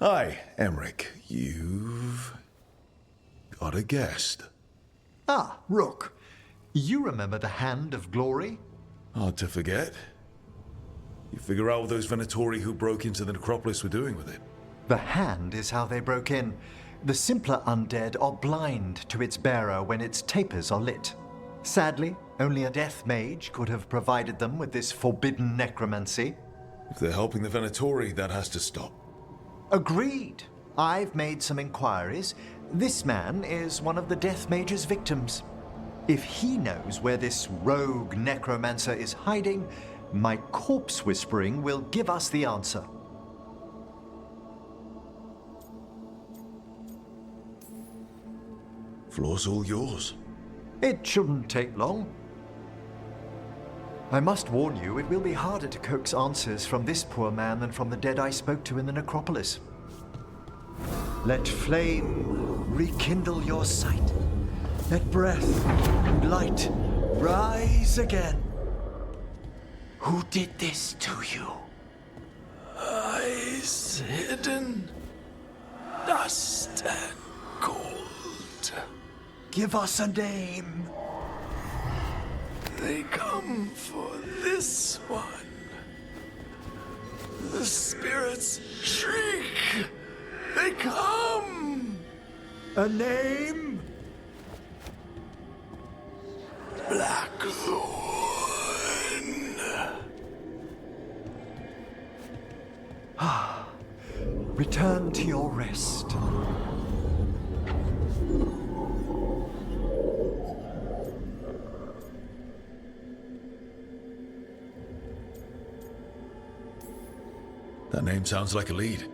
Hi, Emmerich. You've got a guest. Ah, Rook. You remember the Hand of Glory? Hard to forget. You figure out what those Venatori who broke into the necropolis were doing with it? The Hand is how they broke in. The simpler undead are blind to its bearer when its tapers are lit. Sadly, only a death mage could have provided them with this forbidden necromancy. If they're helping the Venatori, that has to stop. Agreed. I've made some inquiries. This man is one of the death mage's victims. If he knows where this rogue necromancer is hiding, my corpse whispering will give us the answer. Floor's all yours. It shouldn't take long. I must warn you, it will be harder to coax answers from this poor man than from the dead I spoke to in the necropolis. Let flame rekindle your sight. Let breath and light rise again. Who did this to you? Eyes hidden, dust and gold. Give us a name. They come for this one. The spirits shriek. They come. A name? Blackthorn. Return to your rest. That name sounds like a lead.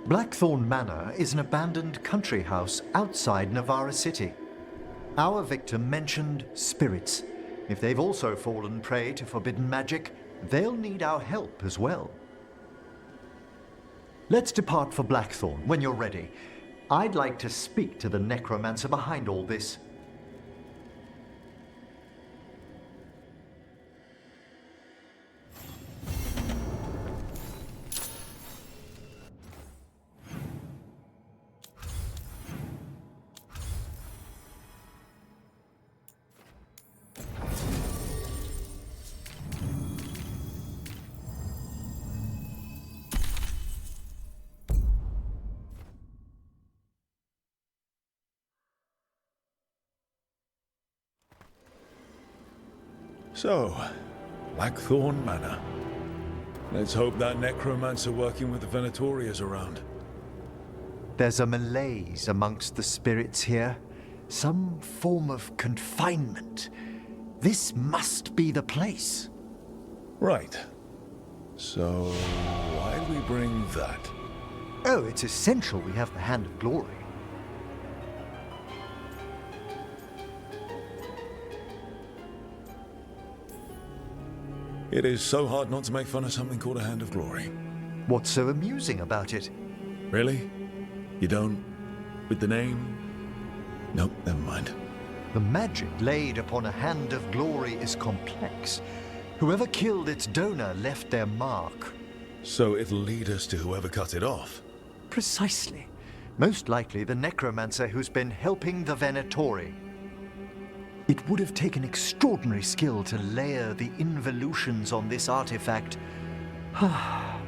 Blackthorn Manor is an abandoned country house outside Navarra City. Our victim mentioned spirits. If they've also fallen prey to forbidden magic, they'll need our help as well. Let's depart for Blackthorn when you're ready. I'd like to speak to the necromancer behind all this. So, Blackthorn Manor. Let's hope that necromancer working with the Venatori is around. There's a malaise amongst the spirits here. Some form of confinement. This must be the place. Right. So, why do we bring that? Oh, it's essential we have the Hand of Glory. It is so hard not to make fun of something called a Hand of Glory. What's so amusing about it? Really? You don't? With the name? Nope, never mind. The magic laid upon a Hand of Glory is complex. Whoever killed its donor left their mark. So it'll lead us to whoever cut it off? Precisely. Most likely the necromancer who's been helping the Venatori. It would have taken extraordinary skill to layer the involutions on this artifact.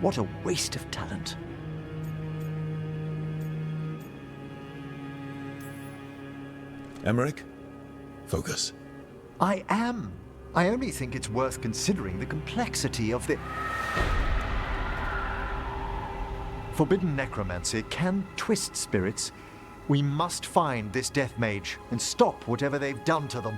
What a waste of talent. Emmerich, focus. I am. I only think it's worth considering the complexity of the... Forbidden necromancy can twist spirits. We must find this death mage and stop whatever they've done to them.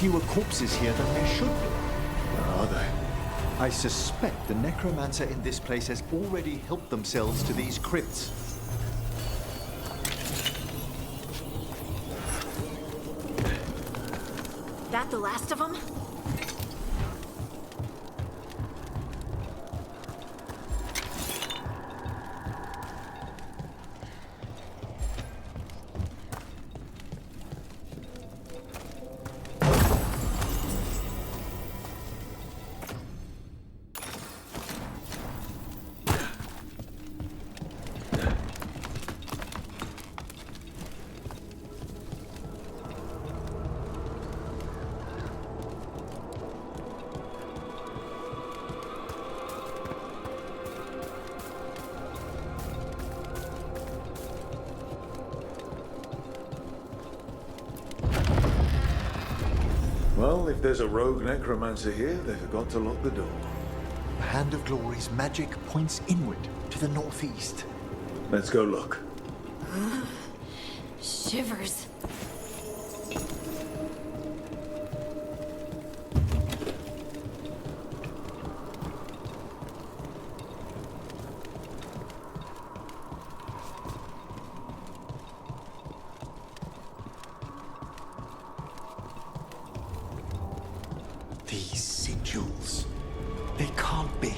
fewer corpses here than there should be. Are they? I suspect the necromancer in this place has already helped themselves to these crypts. That the last of them? Well, if there's a rogue necromancer here, they forgot to lock the door. The Hand of Glory's magic points inward to the northeast. Let's go look. Shivers. These sigils. They can't be.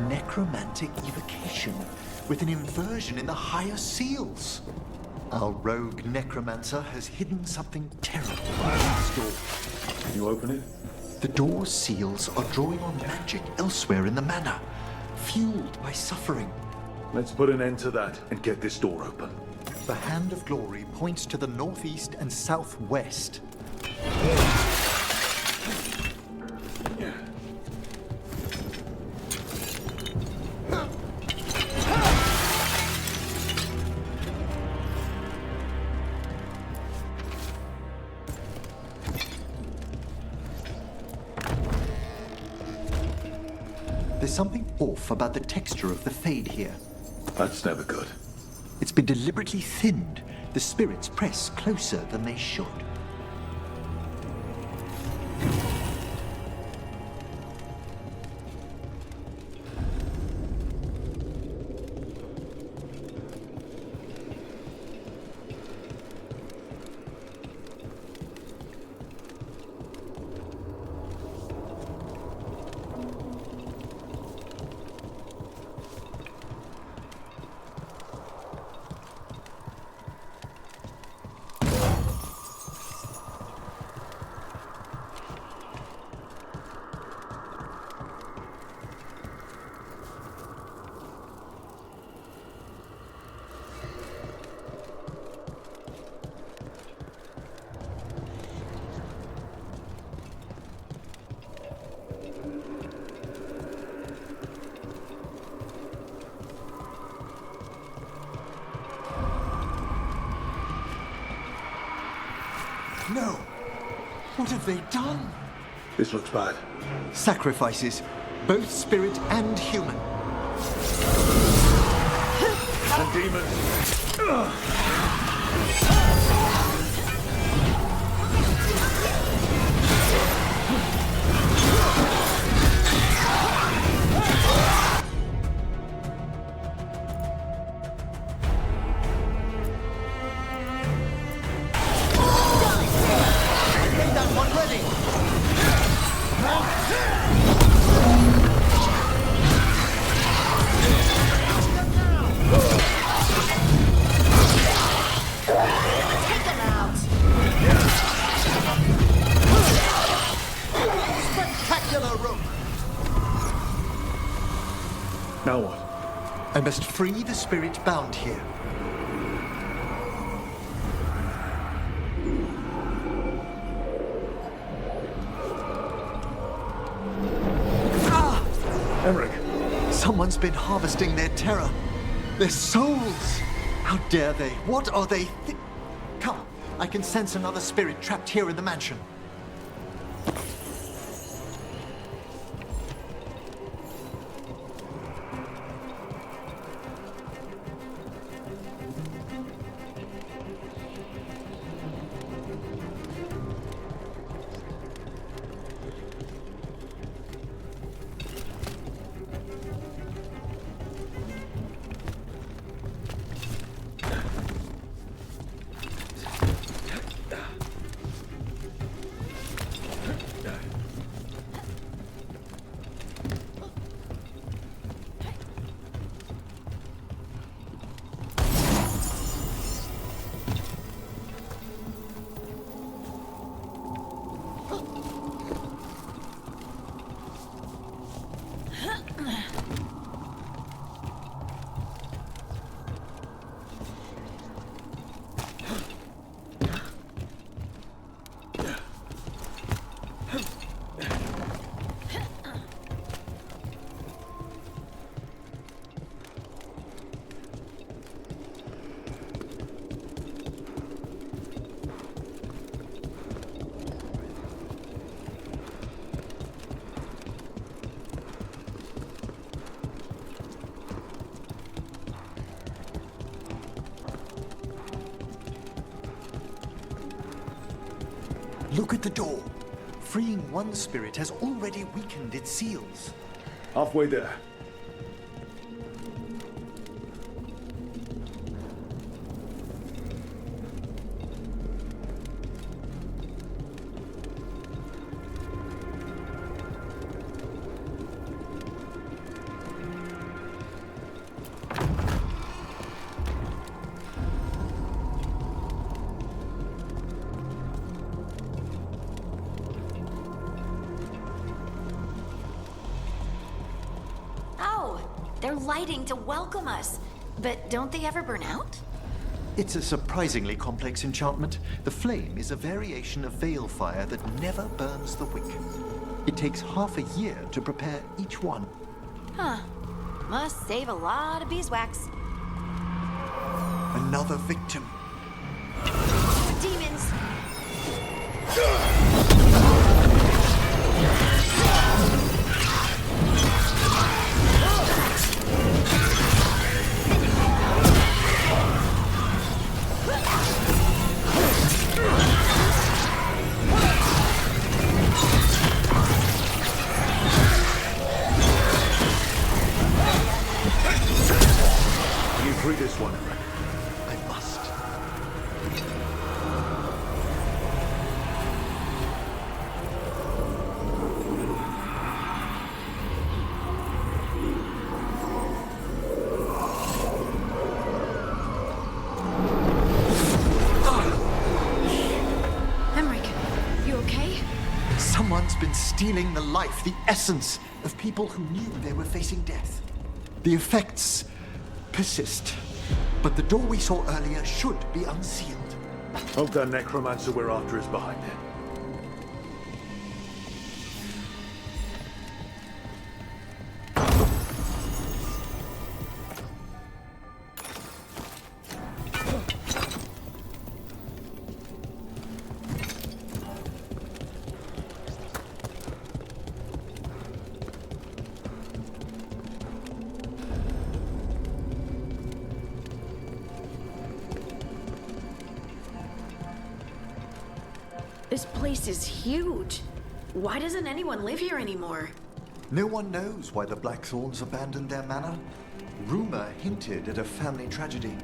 Necromantic evocation with an inversion in the higher seals. Our rogue necromancer has hidden something terrible behind this door. Can you open it? The door's seals are drawing on magic elsewhere in the manor, fueled by suffering. Let's put an end to that and get this door open. The Hand of Glory points to the northeast and southwest. There's something off about the texture of the fade here. That's never good. It's been deliberately thinned. The spirits press closer than they should. No! What have they done? This looks bad. Sacrifices, both spirit and human. And demons. Now what? I must free the spirit bound here. Emmerich. Someone's been harvesting their terror. Their souls! How dare they? What are they? Come, I can sense another spirit trapped here in the mansion. Look at the door. Freeing one spirit has already weakened its seals. Halfway there. They're lighting to welcome us. But don't they ever burn out? It's a surprisingly complex enchantment. The flame is a variation of veil fire that never burns the wick. It takes half a year to prepare each one. Huh. Must save a lot of beeswax. Another victim. Demons! Free this one, Eric. I must. Emmerich, you okay? Someone's been stealing the life, the essence of people who knew they were facing death. The effects persist, but the door we saw earlier should be unsealed. Hope that necromancer we're after is behind it. This place is huge. Why doesn't anyone live here anymore? No one knows why the Blackthorns abandoned their manor. Rumor hinted at a family tragedy.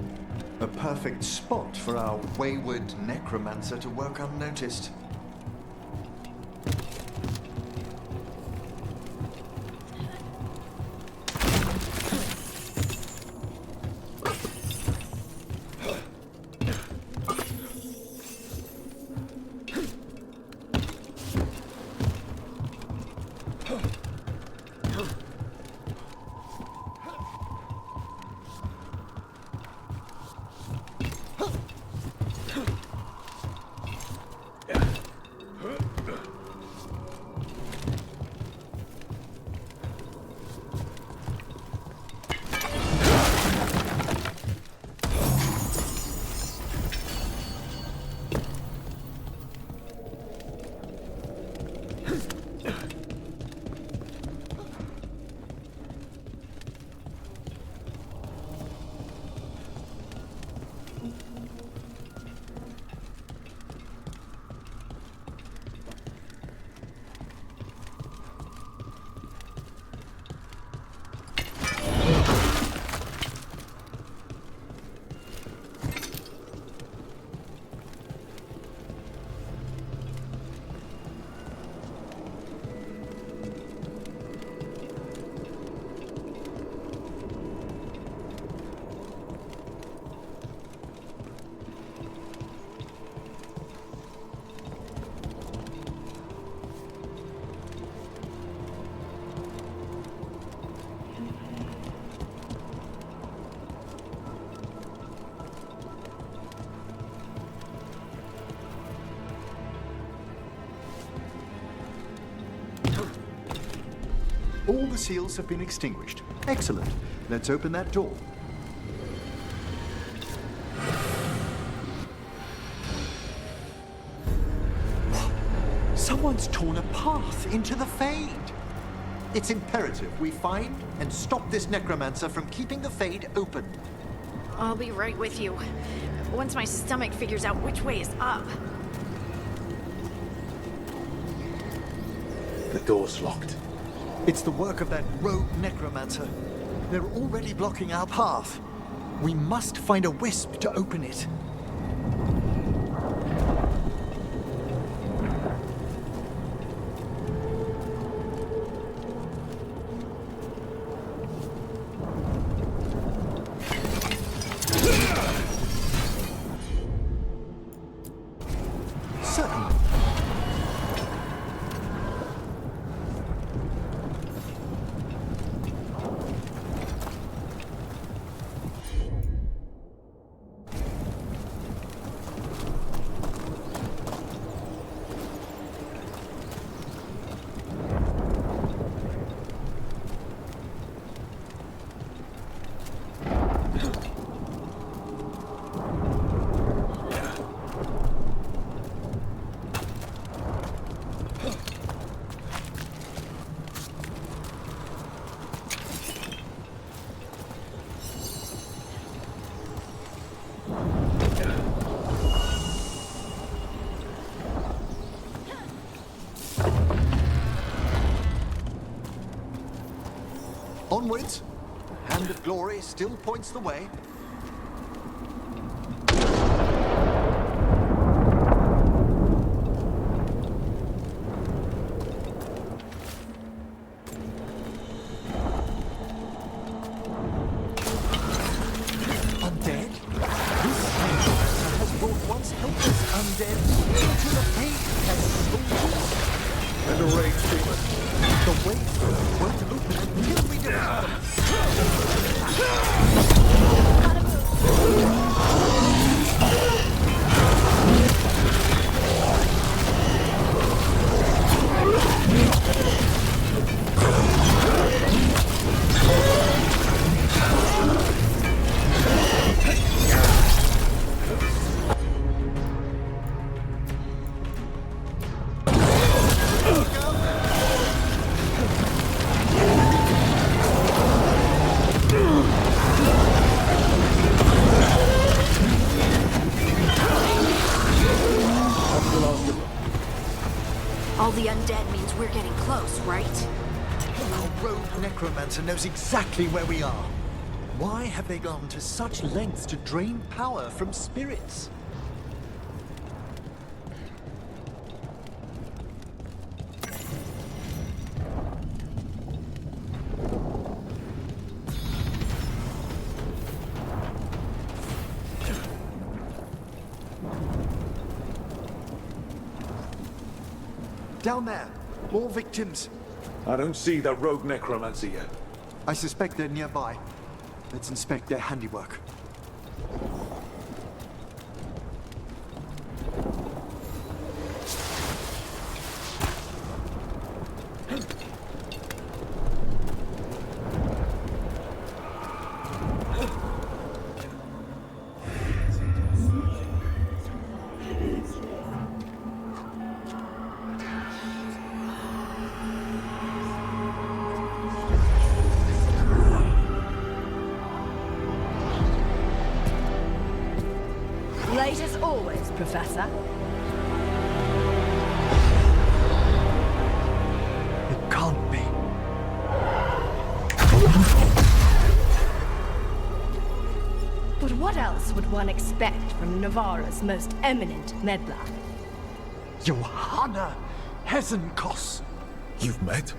A perfect spot for our wayward necromancer to work unnoticed. All the seals have been extinguished. Excellent. Let's open that door. Someone's torn a path into the Fade. It's imperative we find and stop this necromancer from keeping the Fade open. I'll be right with you. Once my stomach figures out which way is up. The door's locked. It's the work of that rogue necromancer. They're already blocking our path. We must find a wisp to open it. Certainly. Onwards. Hand of Glory still points the way. Undead? This necromancer has brought once helpless undead into the faith as soldiers. And a rage demon. The way through won't open until we defeat them. All the undead means we're getting close, right? Our rogue necromancer knows exactly where we are. Why have they gone to such lengths to drain power from spirits? Down there, more victims. I don't see that rogue necromancer yet. I suspect they're nearby. Let's inspect their handiwork. Late as always, Professor. It can't be. But what else would one expect from Navarra's most eminent meddler? Johanna Hesenkos. You've met?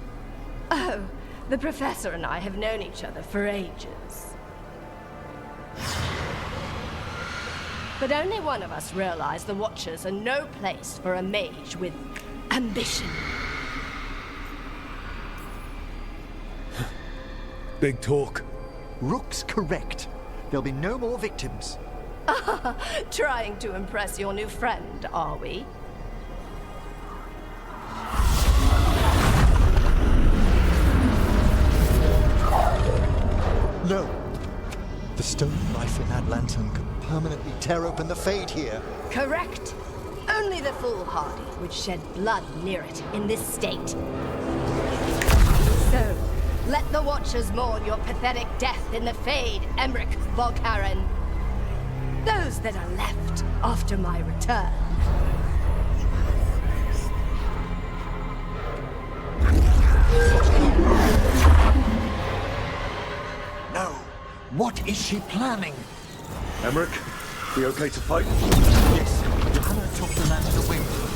Oh, the Professor and I have known each other for ages. But only one of us realized the Watchers are no place for a mage with ambition. Big talk. Rook's correct. There'll be no more victims. Trying to impress your new friend, are we? No. The stone knife in that lantern could permanently tear open the Fade here. Correct. Only the foolhardy would shed blood near it in this state. So, let the Watchers mourn your pathetic death in the Fade, Emmerich Volkaren. Those that are left after my return. No. What is she planning? Emmerich, we okay to fight? Yes, Johanna took the lantern away with her.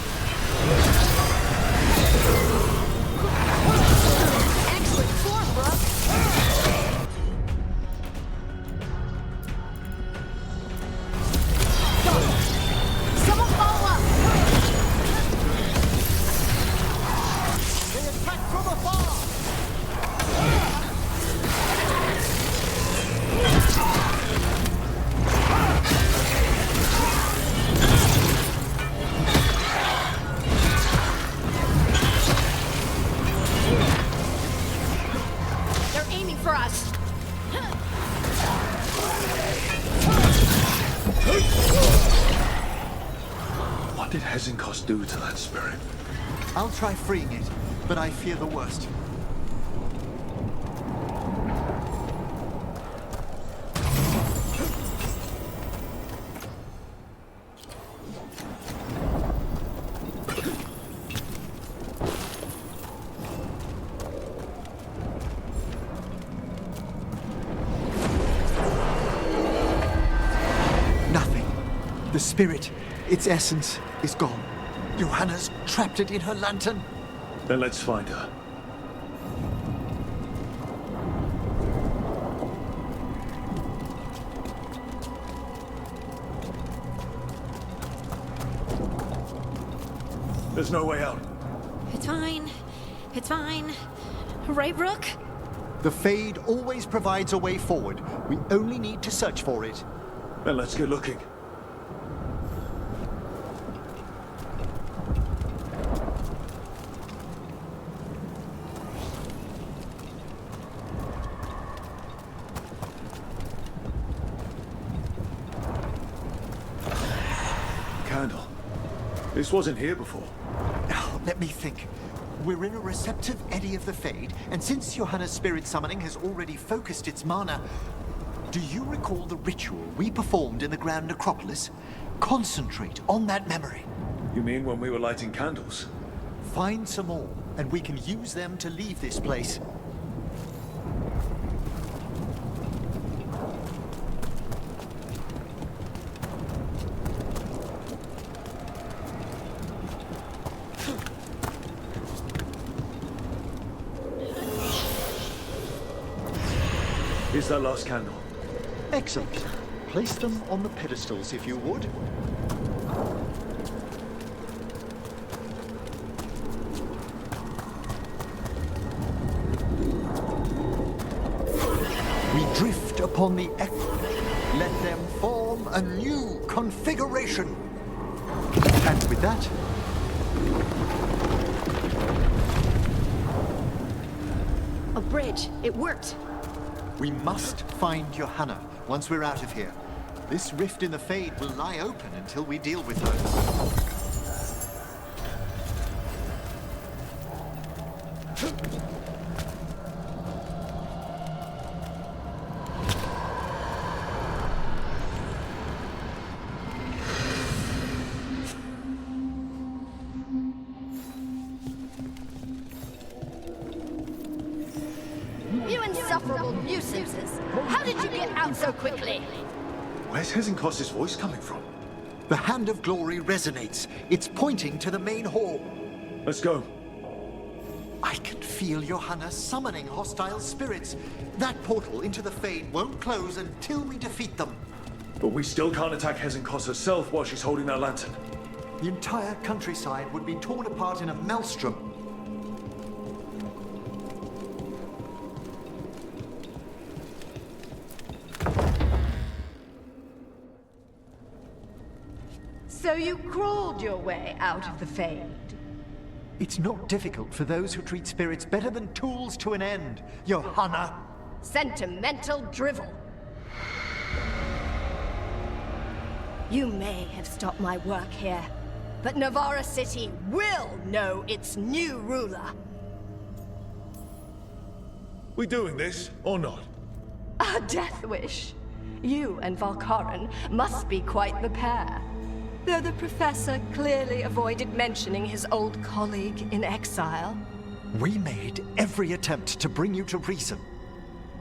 Excellent form, Brooke. Someone follow up! They attack from afar! They're aiming for us. What did Hezenkos do to that spirit? I'll try freeing it, but I fear the worst. Nothing. The spirit, its essence, is gone. Johanna's trapped it in her lantern. Then let's find her. There's no way out. It's fine. It's fine. Right, Brooke? The Fade always provides a way forward. We only need to search for it. Then let's get looking. Candle. This wasn't here before. Now, let me think. We're in a receptive eddy of the Fade, and since Johanna's spirit summoning has already focused its mana, do you recall the ritual we performed in the Grand Necropolis? Concentrate on that memory. You mean when we were lighting candles? Find some more, and we can use them to leave this place. Here's that last candle. Excellent. Place them on the pedestals, if you would. We drift upon the echo. Let them form a new configuration. And with that, A bridge. It worked. we must find Johanna once we're out of here. This rift in the Fade will lie open until we deal with her. You insufferable nuisances! How did you get out so quickly? Where's Hezenkos' voice coming from? The Hand of Glory resonates. It's pointing to the main hall. Let's go. I can feel Johanna summoning hostile spirits. That portal into the Fade won't close until we defeat them. But we still can't attack Hezenkos herself while she's holding that lantern. The entire countryside would be torn apart in a maelstrom. So you crawled your way out of the Fade. It's not difficult for those who treat spirits better than tools to an end, Johanna. Sentimental drivel. You may have stopped my work here, but Navarra City will know its new ruler. We doing this or not? A death wish. You and Valkaran must be quite the pair. Though the professor clearly avoided mentioning his old colleague in exile. We made every attempt to bring you to reason.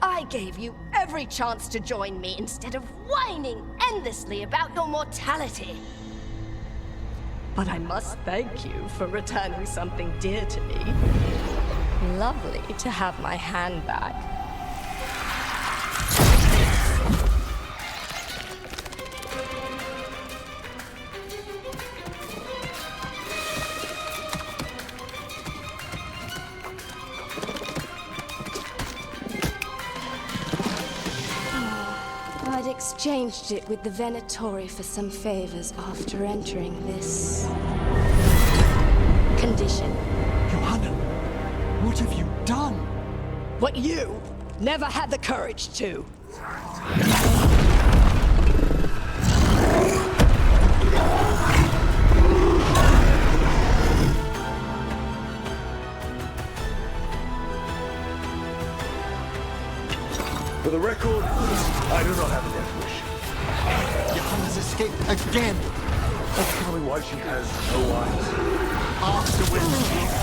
I gave you every chance to join me instead of whining endlessly about your mortality. But I must thank you for returning something dear to me. Lovely to have my hand back. I'd exchanged it with the Venatori for some favors after entering this condition. Johanna, what have you done? What you never had the courage to. For the record, I do not have a death wish. Johanna's escaped again. That's probably why she has no eyes. Afterwards.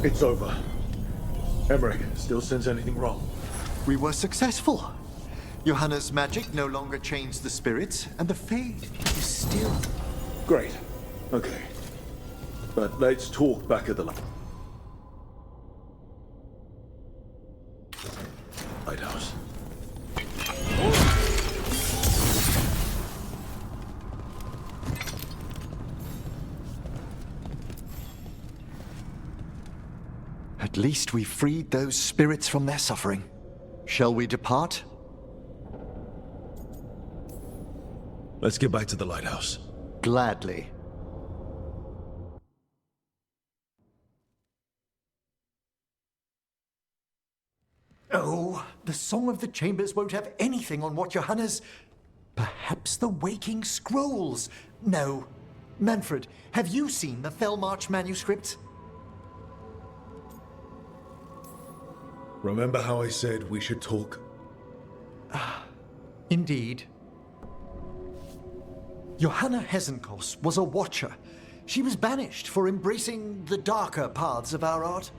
It's over. Emmerich still sense anything wrong? We were successful. Johanna's magic no longer changed the spirits, and the Fade is still... Great. Okay. But let's talk back at the lighthouse. At least we freed those spirits from their suffering. Shall we depart? Let's get back to the lighthouse. Gladly. Oh, the Song of the Chambers won't have anything on what Johanna's... Perhaps the Waking Scrolls? No. Manfred, have you seen the Fellmarch manuscript? Remember how I said we should talk? Indeed. Johanna Hesenkos was a watcher. She was banished for embracing the darker paths of our art.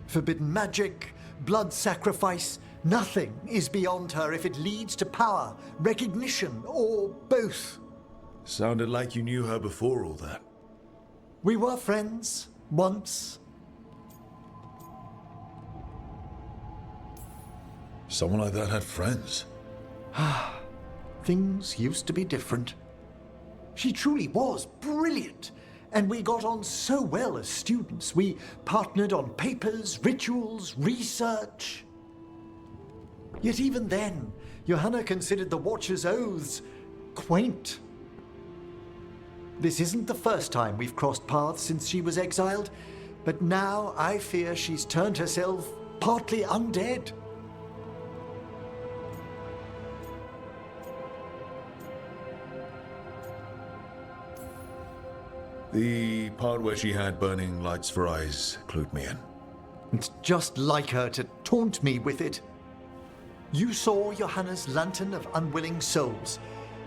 Forbidden magic, blood sacrifice, nothing is beyond her if it leads to power, recognition, or both. Sounded like you knew her before all that. We were friends, once. Someone like that had friends. Things used to be different. She truly was brilliant, and we got on so well as students. We partnered on papers, rituals, research. Yet even then, Johanna considered the Watcher's oaths quaint. This isn't the first time we've crossed paths since she was exiled, but now I fear she's turned herself partly undead. The part where she had burning lights for eyes clued me in. It's just like her to taunt me with it. You saw Johanna's lantern of unwilling souls.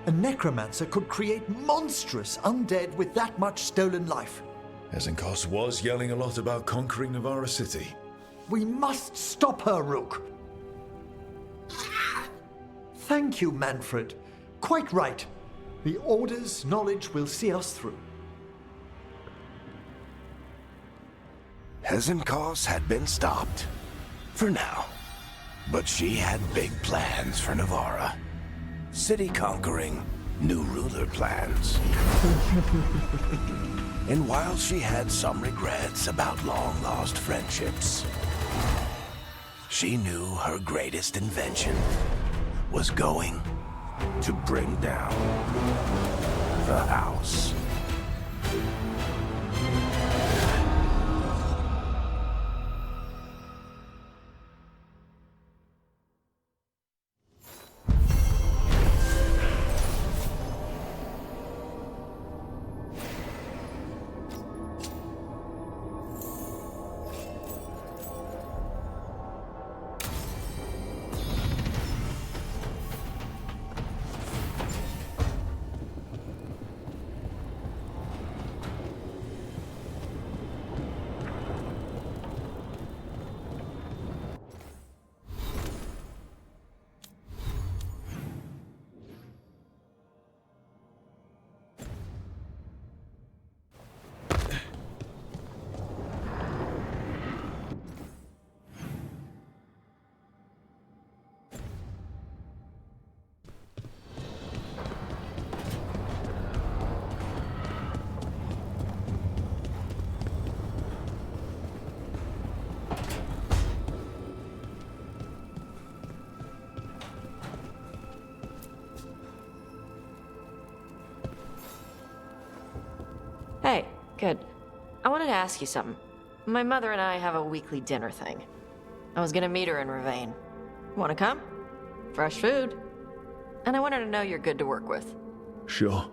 A necromancer could create monstrous undead with that much stolen life. Hesenkos was yelling a lot about conquering Navarra City. We must stop her, Rook. Thank you, Manfred. Quite right. The Order's knowledge will see us through. Hesenkos had been stopped. For now. But she had big plans for Navarra. City conquering, new ruler plans. And while she had some regrets about long-lost friendships, she knew her greatest invention was going to bring down the house. Hey, good. I wanted to ask you something. My mother and I have a weekly dinner thing. I was gonna meet her in Ravane. Wanna come? Fresh food. And I want her to know you're good to work with. Sure.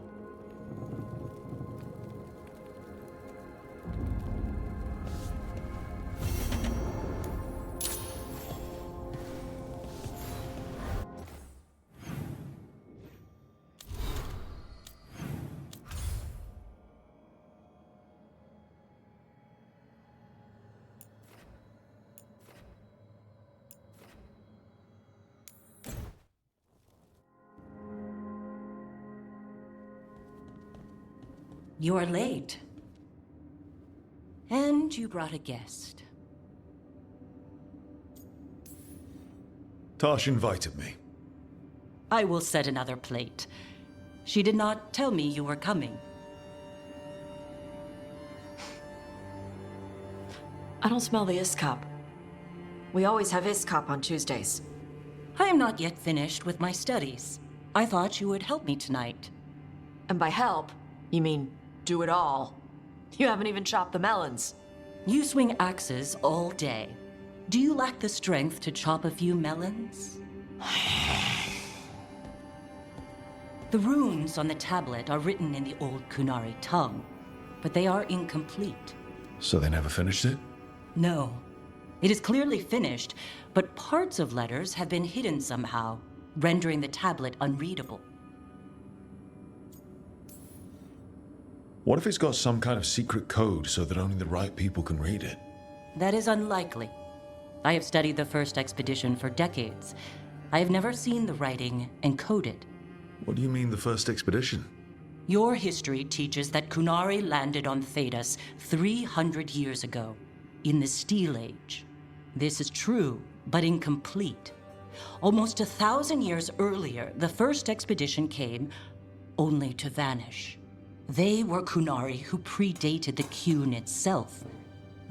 You're late. And you brought a guest. Tash invited me. I will set another plate. She did not tell me you were coming. I don't smell the Iskop. We always have Iskop on Tuesdays. I am not yet finished with my studies. I thought you would help me tonight. And by help, you mean do it all. You haven't even chopped the melons. You swing axes all day. Do you lack the strength to chop a few melons? The runes on the tablet are written in the old Kunari tongue, but they are incomplete. So they never finished it? No. It is clearly finished, but parts of letters have been hidden somehow, rendering the tablet unreadable. What if it's got some kind of secret code so that only the right people can read it? That is unlikely. I have studied the first expedition for decades. I have never seen the writing encoded. What do you mean, the first expedition? Your history teaches that Kunari landed on Thedas 300 years ago, in the Steel Age. This is true, but incomplete. Almost 1,000 years earlier, the first expedition came, only to vanish. They were Kunari who predated the Qun itself.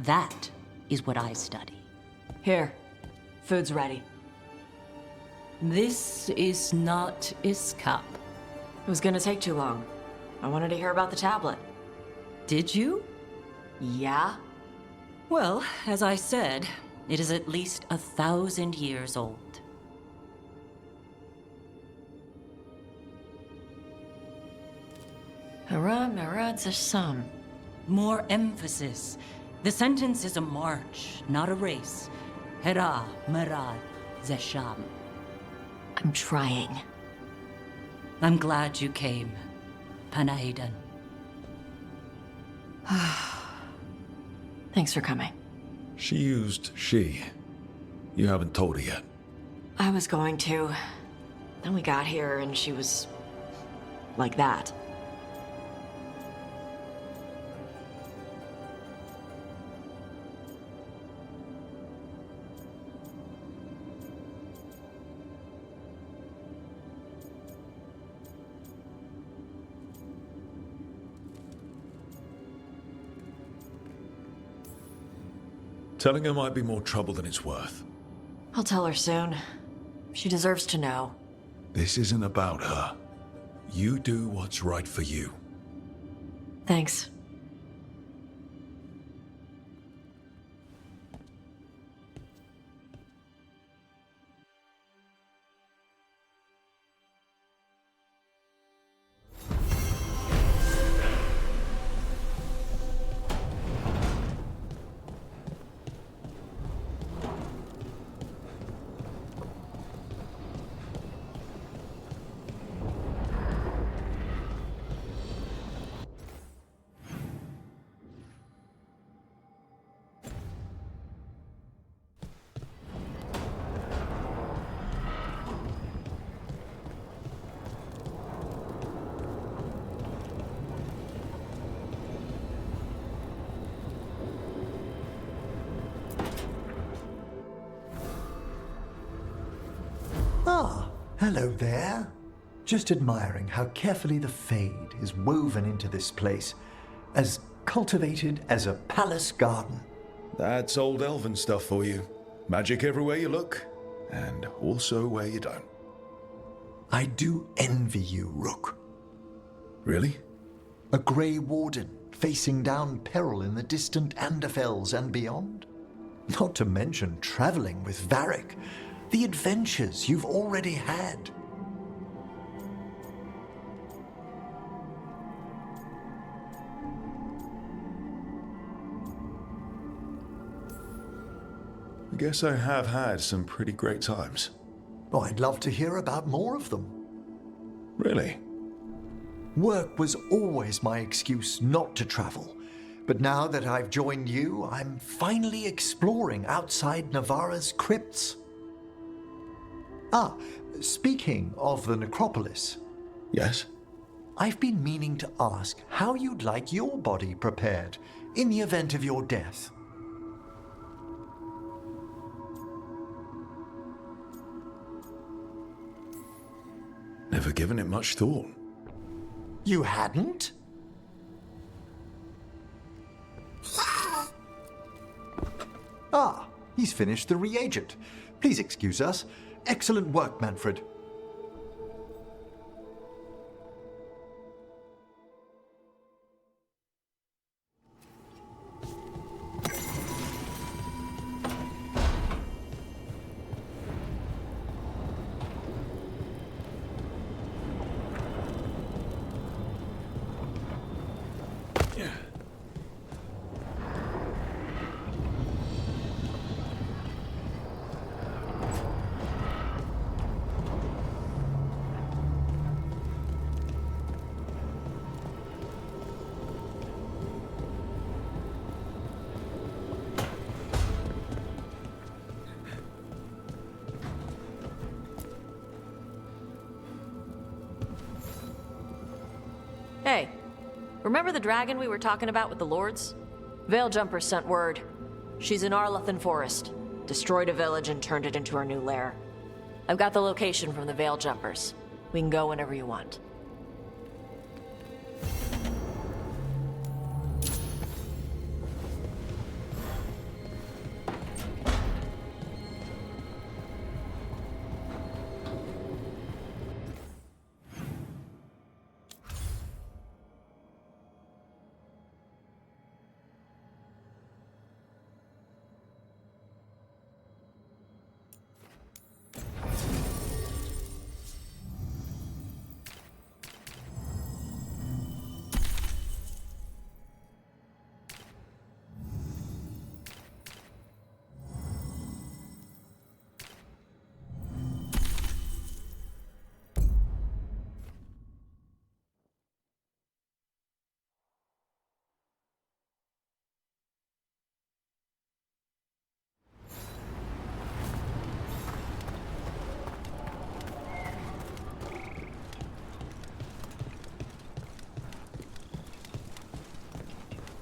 That is what I study. Here, food's ready. This is not Iskap. It was gonna take too long. I wanted to hear about the tablet. Did you? Yeah? Well, as I said, it is at least 1,000 years old. Hara Merad Zasham. More emphasis. The sentence is a march, not a race. Hera Merad Zesham. I'm trying. I'm glad you came, Panahidan. Thanks for coming. She used she. You haven't told her yet. I was going to. Then we got here and she was like that. Telling her might be more trouble than it's worth. I'll tell her soon. She deserves to know. This isn't about her. You do what's right for you. Thanks. Ah, hello there. Just admiring how carefully the Fade is woven into this place, as cultivated as a palace garden. That's old elven stuff for you. Magic everywhere you look, and also where you don't. I do envy you, Rook. Really? A Grey Warden facing down peril in the distant Anderfells and beyond? Not to mention traveling with Varric, the adventures you've already had. I guess I have had some pretty great times. Oh, I'd love to hear about more of them. Really? Work was always my excuse not to travel. But now that I've joined you, I'm finally exploring outside Navarra's crypts. Ah, speaking of the necropolis. Yes? I've been meaning to ask how you'd like your body prepared in the event of your death. Never given it much thought. You hadn't? Ah, he's finished the reagent. Please excuse us. Excellent work, Manfred. Hey, remember the dragon we were talking about with the lords? Veiljumpers sent word. She's in Arlathan Forest. Destroyed a village and turned it into her new lair. I've got the location from the Veiljumpers. We can go whenever you want.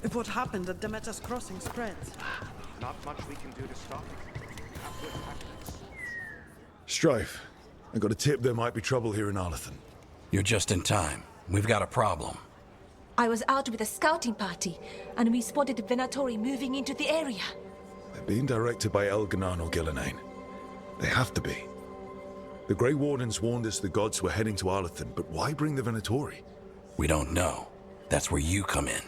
If what happened at Demeter's Crossing spreads. Not much we can do to stop it. Strife, I got a tip there might be trouble here in Arlathan. You're just in time. We've got a problem. I was out with a scouting party, and we spotted the Venatori moving into the area. They're being directed by Elganan or Gillenane. They have to be. The Grey Wardens warned us the gods were heading to Arlathan, but why bring the Venatori? We don't know. That's where you come in.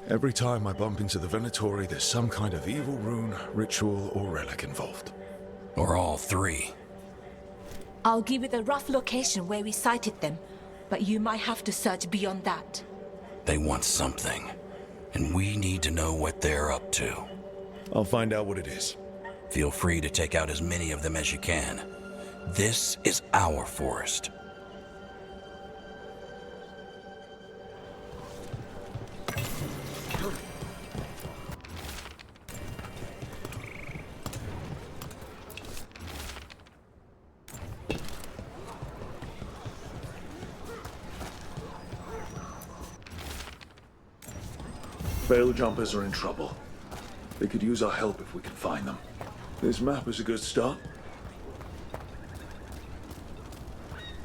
Every time I bump into the Venatori, there's some kind of evil rune, ritual, or relic involved. Or all three. I'll give you the rough location where we sighted them, but you might have to search beyond that. They want something, and we need to know what they're up to. I'll find out what it is. Feel free to take out as many of them as you can. This is our forest. Veiljumpers are in trouble. They could use our help if we can find them. This map is a good start.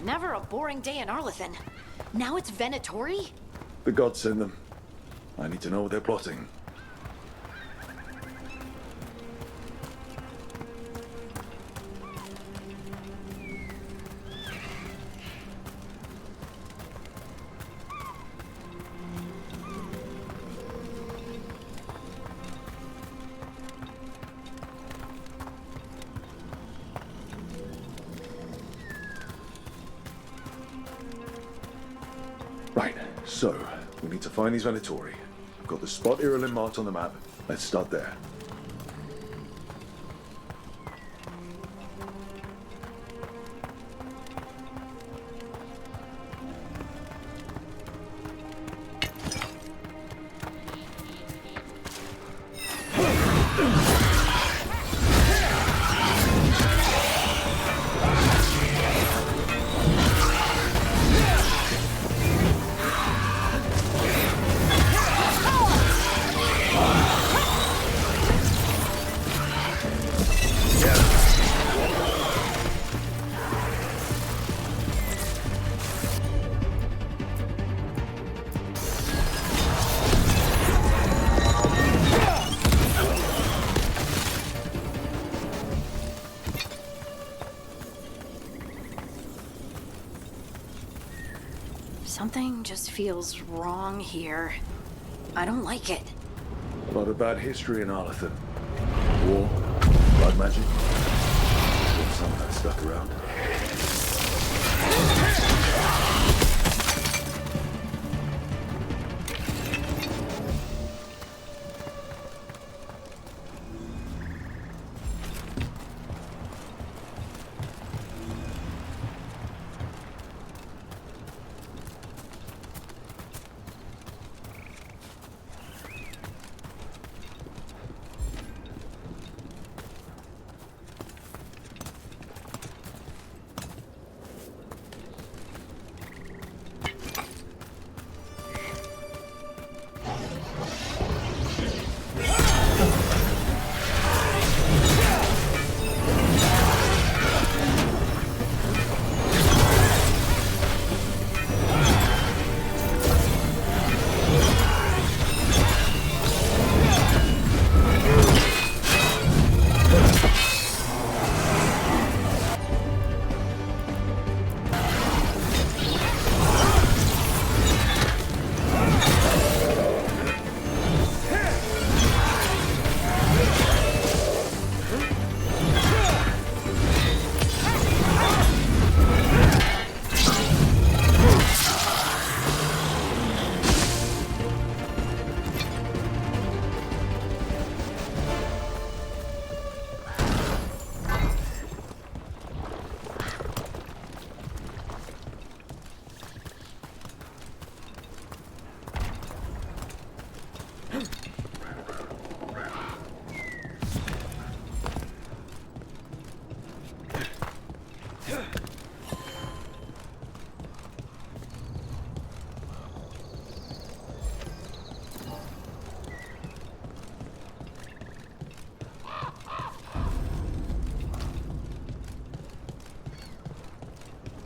Never a boring day in Arlathan. Now it's Venatori? The gods send them. I need to know what they're plotting. Right, so we need to find these Venatori. I've got the spot Irulan marked on the map. Let's start there. Something just feels wrong here. I don't like it. A lot of bad history in Arlathan. War, blood magic. Some of that stuck around.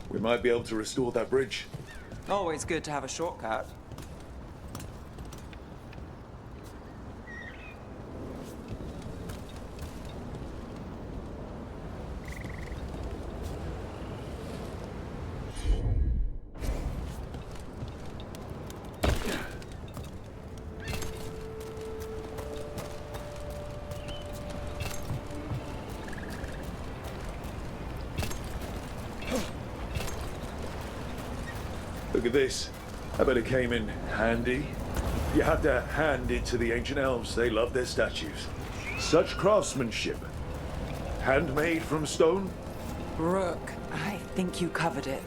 We might be able to restore that bridge. Always good to have a shortcut. Look at this. I bet it came in handy. You have to hand it to the ancient elves. They love their statues. Such craftsmanship. Handmade from stone? Rook, I think you covered it.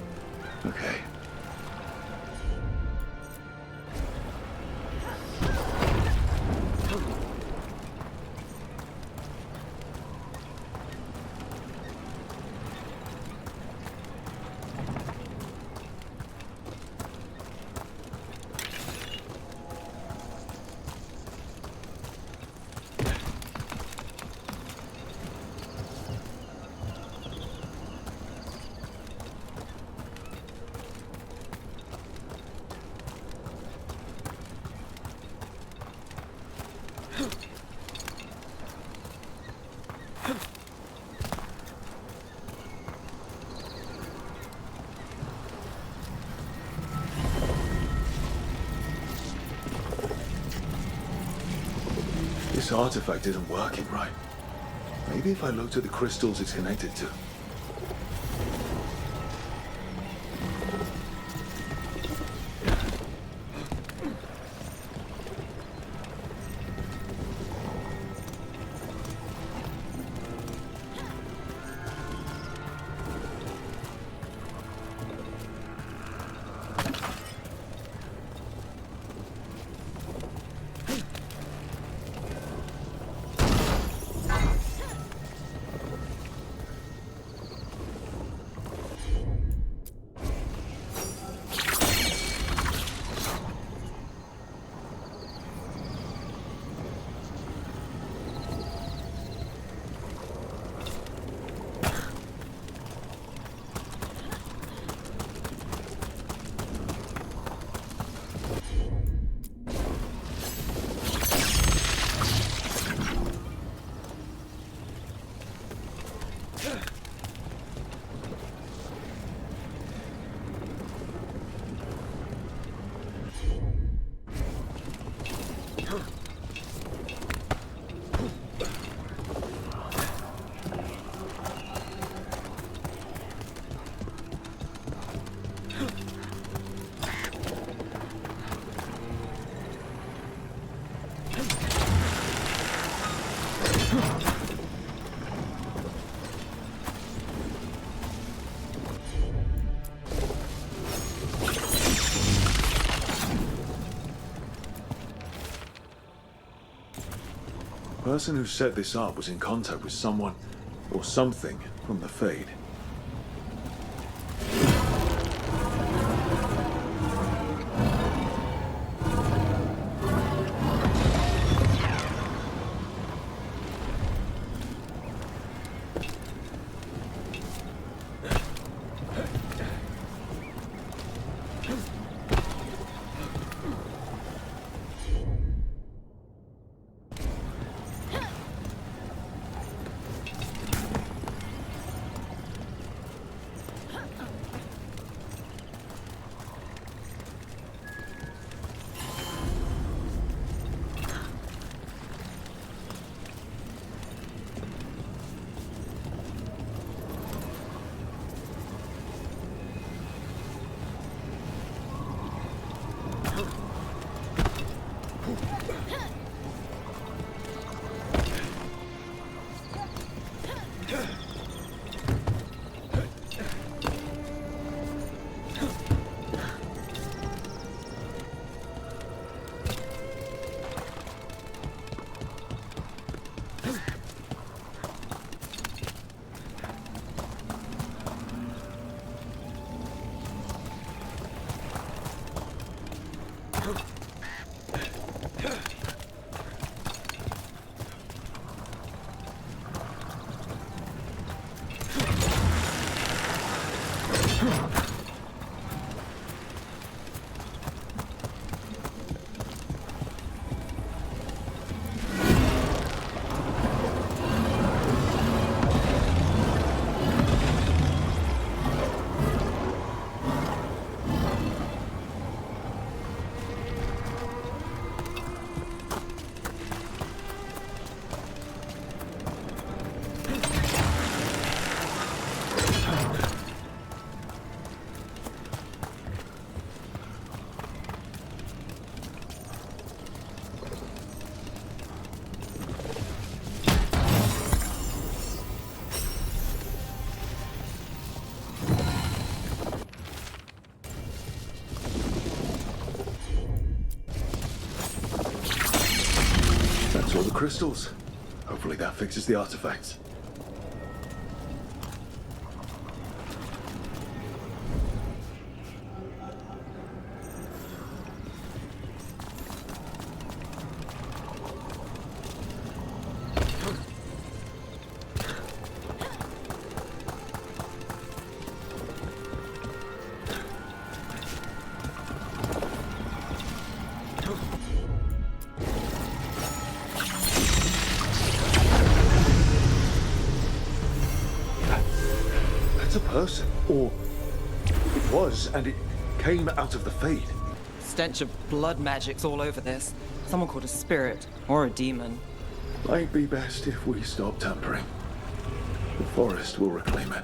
Okay. This artifact isn't working right. Maybe if I looked at the crystals it's connected to. person who set this up was in contact with someone or something from the Fade. That's all the crystals. Hopefully that fixes the artifacts. That's a person, or it was, and it came out of the Fade. Stench of blood magic's all over this. Someone called a spirit, or a demon. Might be best if we stop tampering. The forest will reclaim it.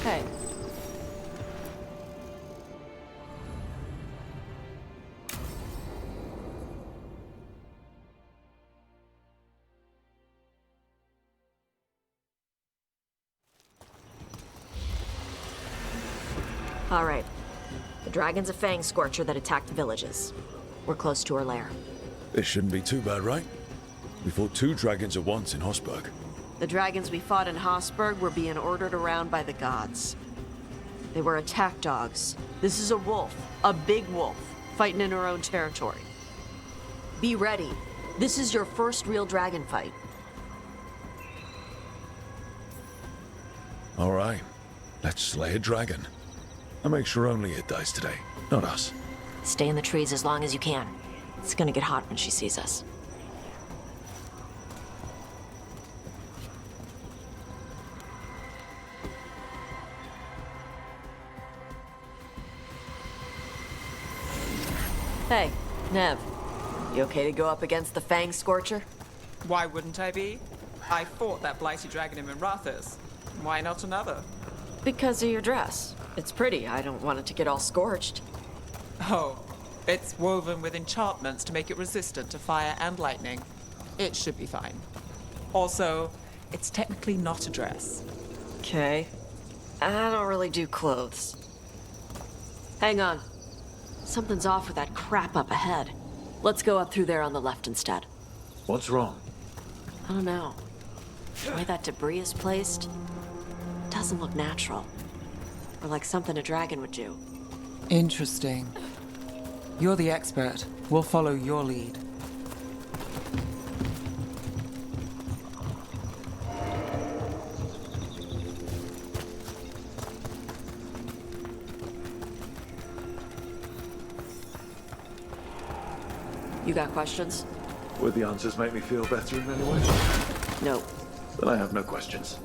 Hey. All right. The dragon's a fang scorcher that attacked villages. We're close to her lair. This shouldn't be too bad, right? We fought 2 dragons at once in Hosberg. The dragons we fought in Hosberg were being ordered around by the gods. They were attack dogs. This is a wolf, a big wolf, fighting in her own territory. Be ready. This is your first real dragon fight. All right, let's slay a dragon. And make sure only it dies today, not us. Stay in the trees as long as you can. It's gonna get hot when she sees us. Hey, Nev. You okay to go up against the Fang Scorcher? Why wouldn't I be? I fought that blighty dragon in Minrathous. Why not another? Because of your dress. It's pretty. I don't want it to get all scorched. Oh, it's woven with enchantments to make it resistant to fire and lightning. It should be fine. Also, it's technically not a dress. Okay. I don't really do clothes. Hang on. Something's off with that crap up ahead. Let's go up through there on the left instead. What's wrong? I don't know. The way that debris is placed doesn't look natural. Or like something a dragon would do. Interesting. You're the expert. We'll follow your lead. You got questions? Would the answers make me feel better in any way? No. Then I have no questions.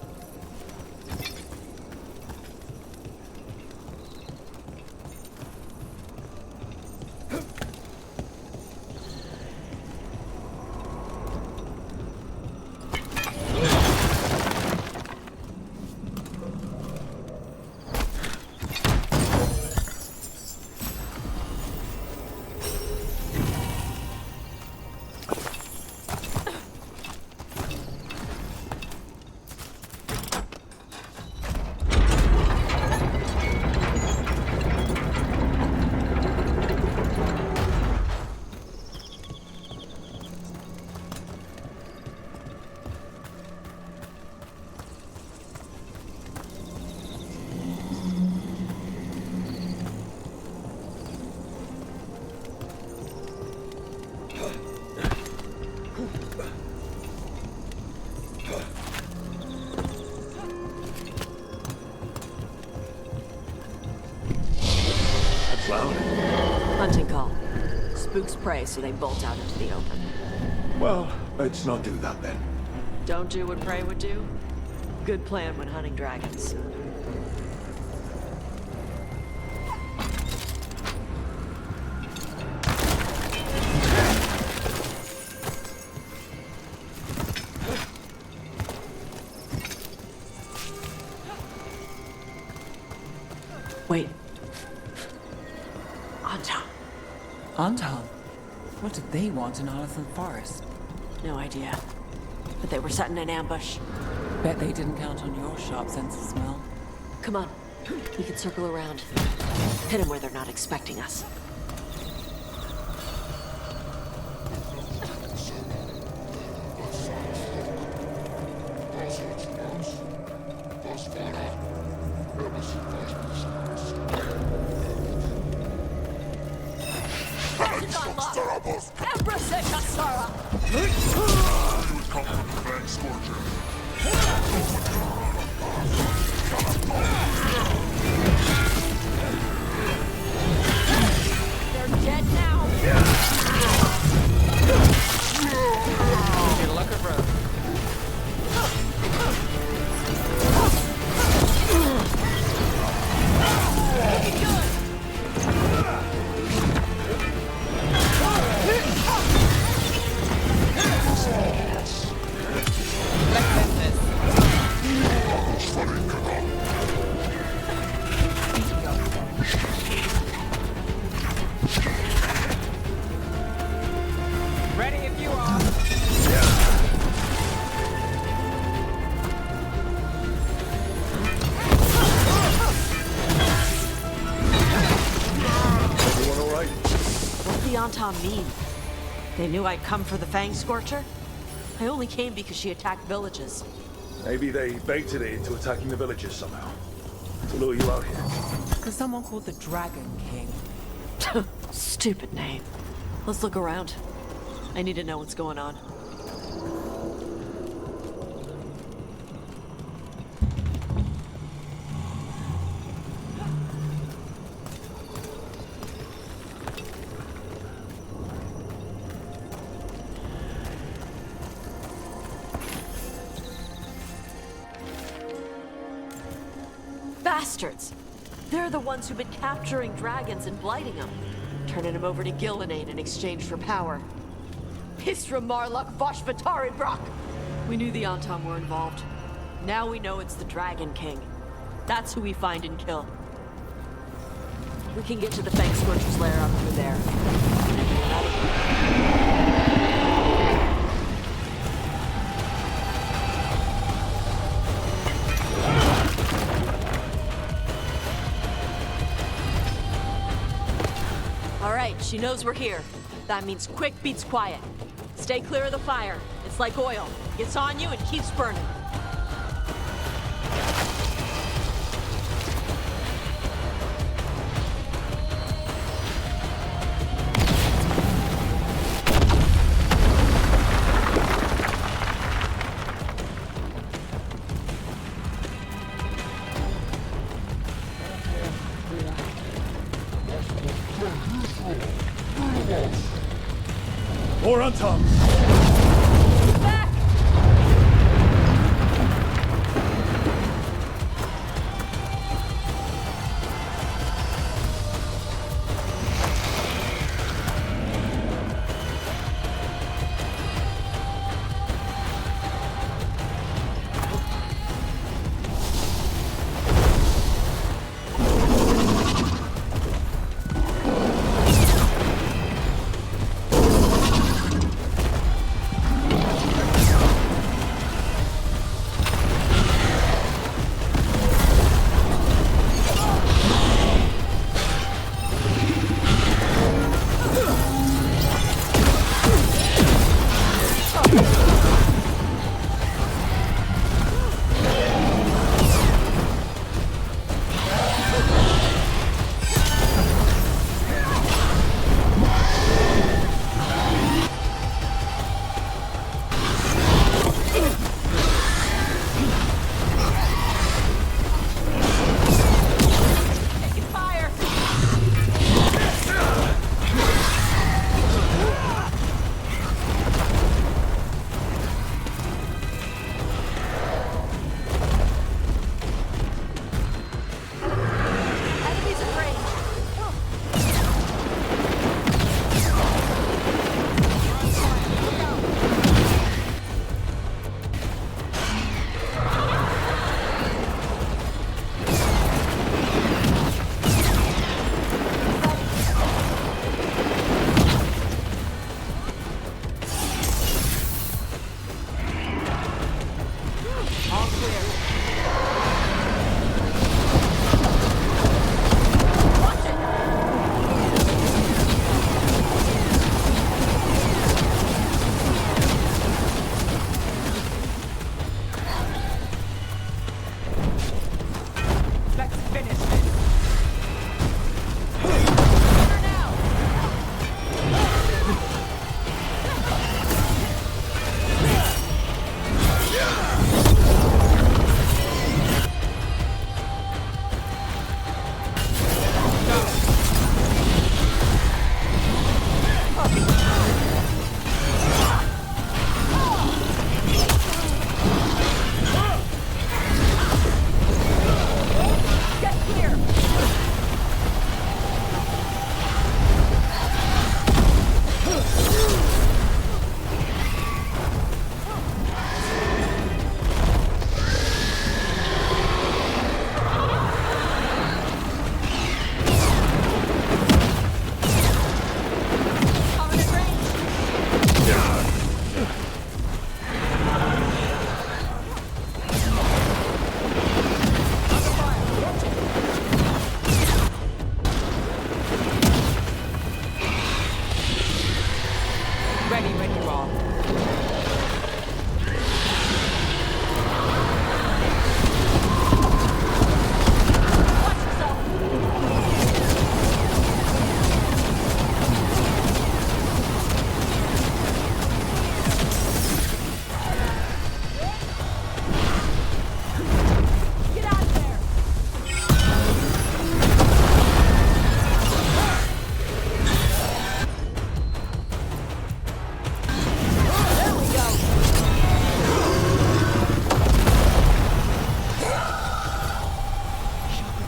Hunting call. Spooks prey, so they bolt out into the open. Well, let's not do that then. Don't do what prey would do? Good plan when hunting dragons. Wait. Anton? What did they want in Arlington Forest? No idea. But they were setting an ambush. Bet they didn't count on your sharp sense of smell. Come on. We can circle around. Hit them where they're not expecting us. Mean. They knew I'd come for the Fang Scorcher? I only came because she attacked villages. Maybe they baited it into attacking the villages somehow. To lure you out here. There's someone called the Dragon King. Stupid name. Let's look around. I need to know what's going on. Bastards! They're the ones who've been capturing dragons and blighting them, turning them over to Gillenade in exchange for power. Hisra Marlok Voshvatarinbrock! We knew the Antam were involved. Now we know it's the Dragon King. That's who we find and kill. We can get to the Fang Scorcher's lair up through there. Whenever you're ready. All right, she knows we're here. That means quick beats quiet. Stay clear of the fire. It's like oil. Gets on you and keeps burning. More on top! Back!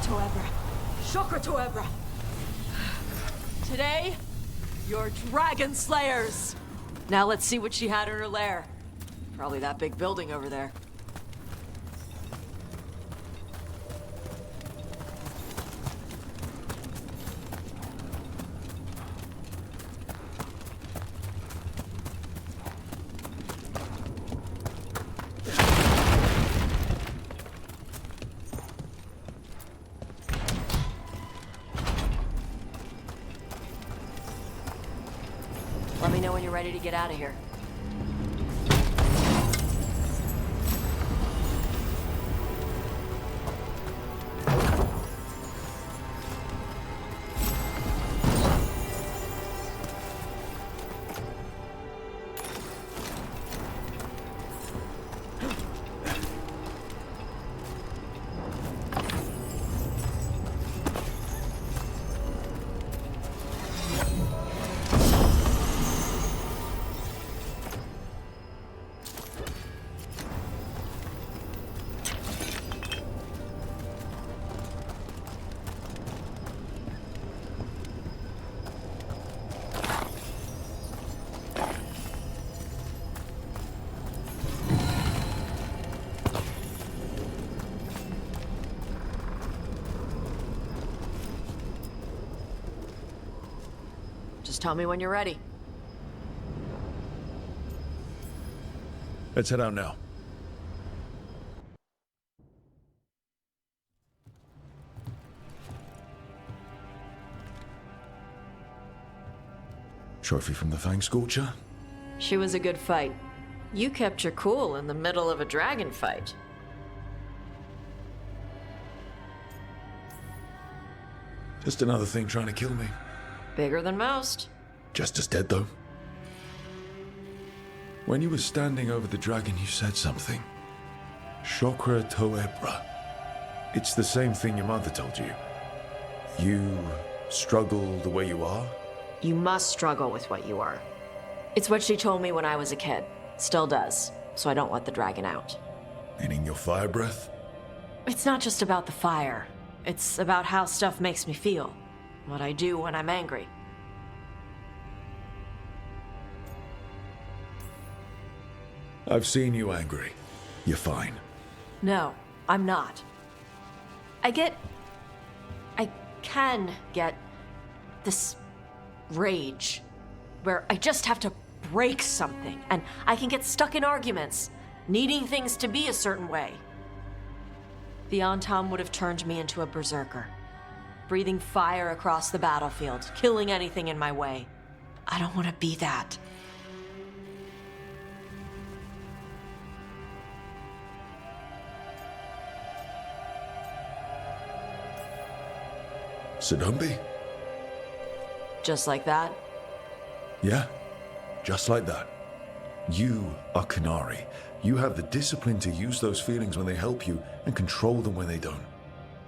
Toebra. Shokra Toebra. Today, you're Dragon Slayers. Now let's see what she had in her lair. Probably that big building over there. Let me know when you're ready to get out of here. Just tell me when you're ready. Let's head out now. Trophy from the Fang Scorcher? She was a good fight. You kept your cool in the middle of a dragon fight. Just another thing trying to kill me. Bigger than most. Just as dead, though. When you were standing over the dragon, you said something. Shokra Toebra. It's the same thing your mother told you. You struggle the way you are? You must struggle with what you are. It's what she told me when I was a kid. Still does. So I don't let the dragon out. Meaning your fire breath? It's not just about the fire. It's about how stuff makes me feel. What I do when I'm angry. I've seen you angry. You're fine. No, I'm not. I can get this rage where I just have to break something and I can get stuck in arguments, needing things to be a certain way. The Antam would have turned me into a berserker, breathing fire across the battlefield, killing anything in my way. I don't want to be that. So don't be. Just like that? Yeah, just like that. You are Qunari. You have the discipline to use those feelings when they help you and control them when they don't.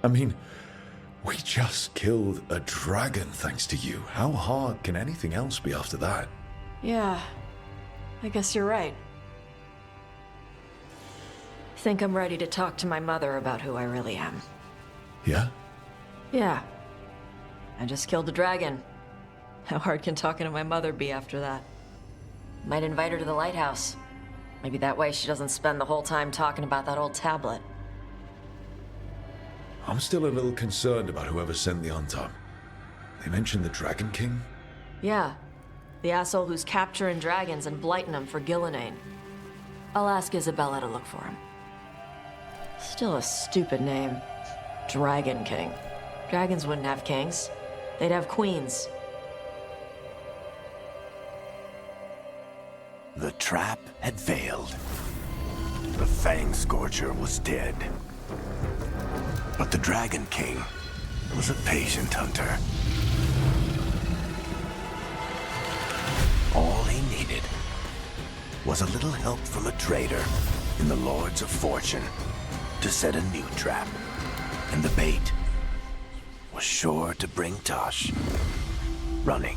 I mean, we just killed a dragon thanks to you. How hard can anything else be after that? Yeah, I guess you're right. Think I'm ready to talk to my mother about who I really am. Yeah? Yeah. I just killed a dragon. How hard can talking to my mother be after that? Might invite her to the lighthouse. Maybe that way she doesn't spend the whole time talking about that old tablet. I'm still a little concerned about whoever sent the Antam. They mentioned the Dragon King? Yeah. The asshole who's capturing dragons and blighting them for Gillinane. I'll ask Isabella to look for him. Still a stupid name. Dragon King. Dragons wouldn't have kings. They'd have queens. The trap had failed. The Fang Scorcher was dead. But the Dragon King was a patient hunter. All he needed was a little help from a trader in the Lords of Fortune to set a new trap. And the bait was sure to bring Tosh running.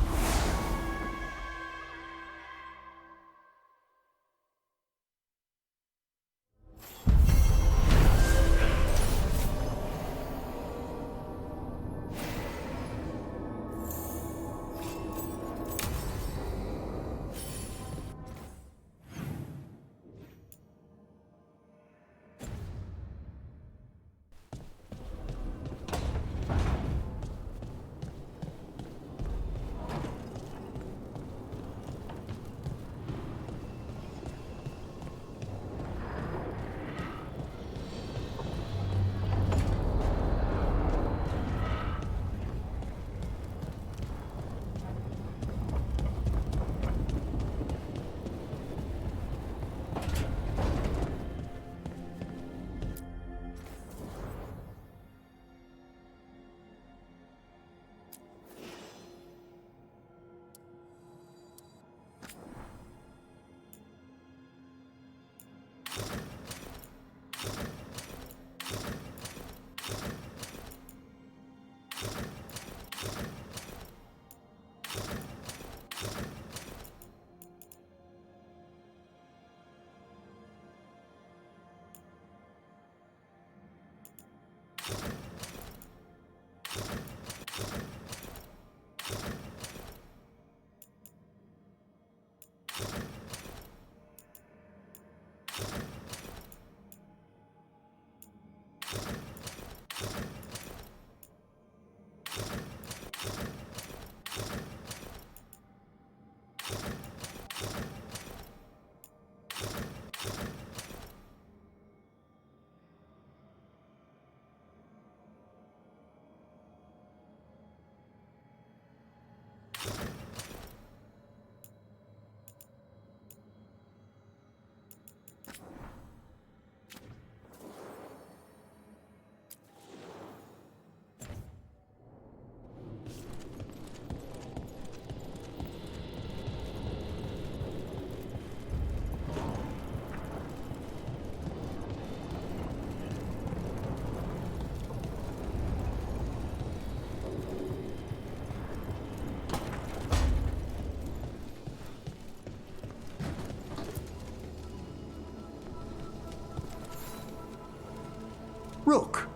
Rook,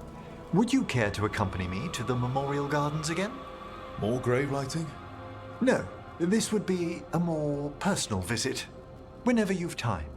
would you care to accompany me to the Memorial Gardens again? More grave lighting? No, this would be a more personal visit, whenever you've time.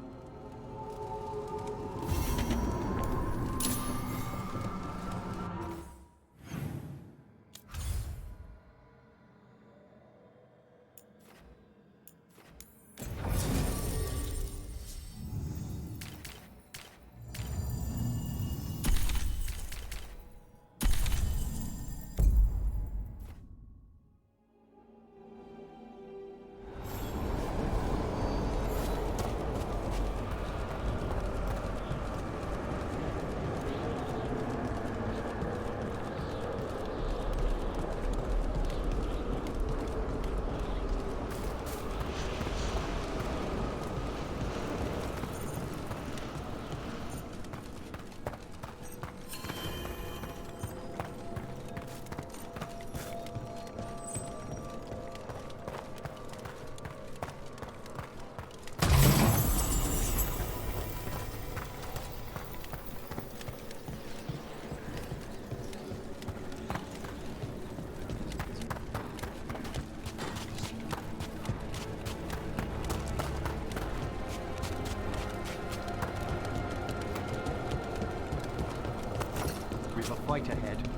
We've a fight ahead.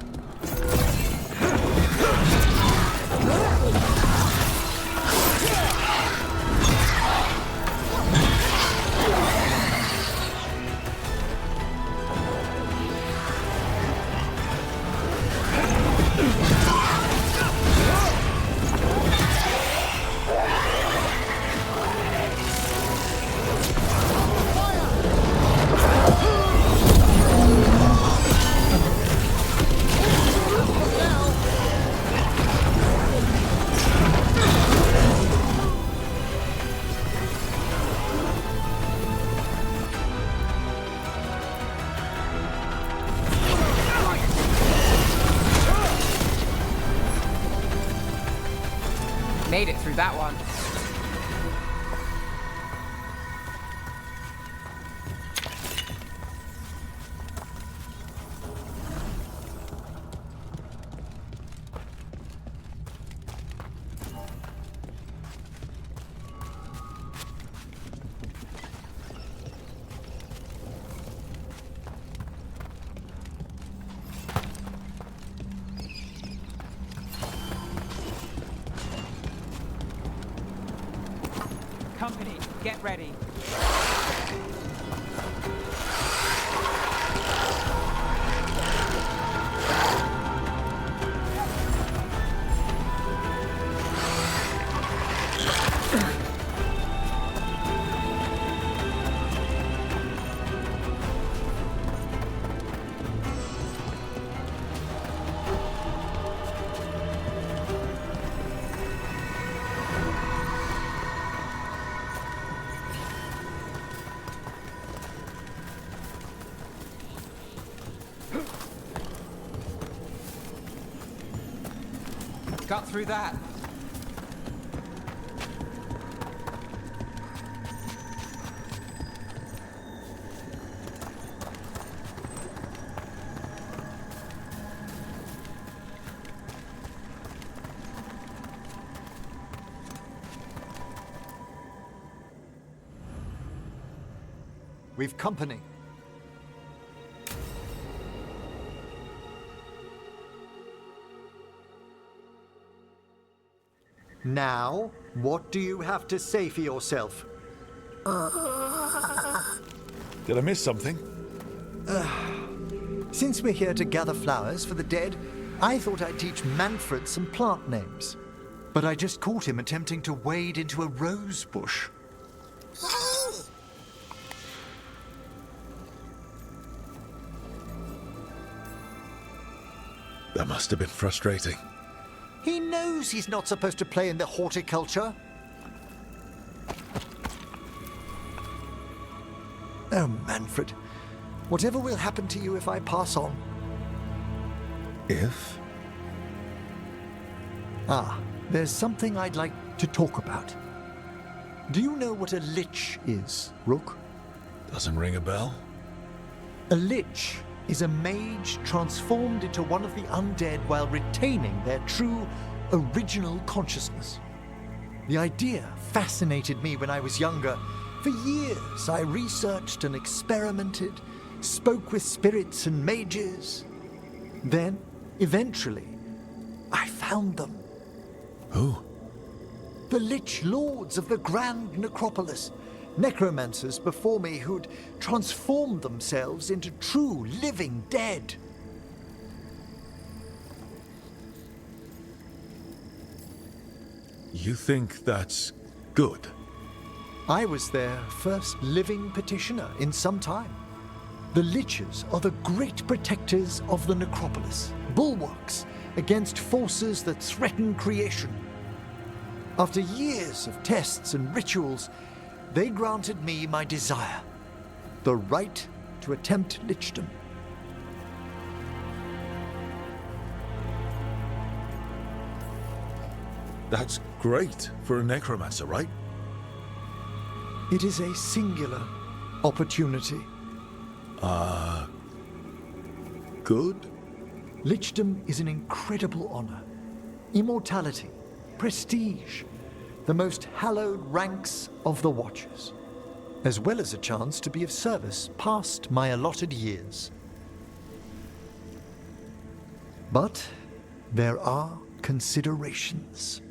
Made it through that one. Company, get ready. Got through that. We've company. Now, what do you have to say for yourself? Did I miss something? Since we're here to gather flowers for the dead, I thought I'd teach Manfred some plant names. But I just caught him attempting to wade into a rose bush. That must have been frustrating. He knows he's not supposed to play in the horticulture. Oh, Manfred. Whatever will happen to you if I pass on? If? Ah, there's something I'd like to talk about. Do you know what a lich is, Rook? Doesn't ring a bell? A lich is a mage transformed into one of the undead while retaining their true, original consciousness. The idea fascinated me when I was younger. For years, I researched and experimented, spoke with spirits and mages. Then, eventually, I found them. Who? The Lich Lords of the Grand Necropolis. Necromancers before me who'd transformed themselves into true living dead. You think that's good? I was their first living petitioner in some time. The Liches are the great protectors of the necropolis, bulwarks against forces that threaten creation. After years of tests and rituals, they granted me my desire, the right to attempt lichdom. That's great for a necromancer, right? It is a singular opportunity. Good? Lichdom is an incredible honor. Immortality, prestige, the most hallowed ranks of the Watchers, as well as a chance to be of service past my allotted years. But there are considerations.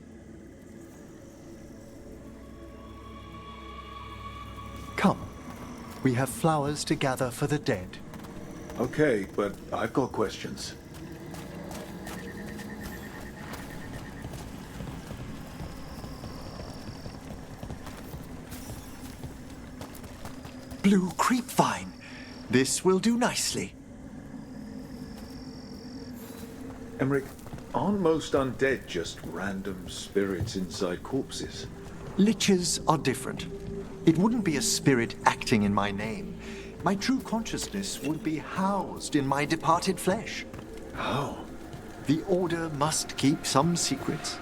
Come, we have flowers to gather for the dead. Okay, but I've got questions. Blue creepvine. This will do nicely. Emmerich, aren't most undead just random spirits inside corpses? Liches are different. It wouldn't be a spirit acting in my name. My true consciousness would be housed in my departed flesh. How? The Order must keep some secrets.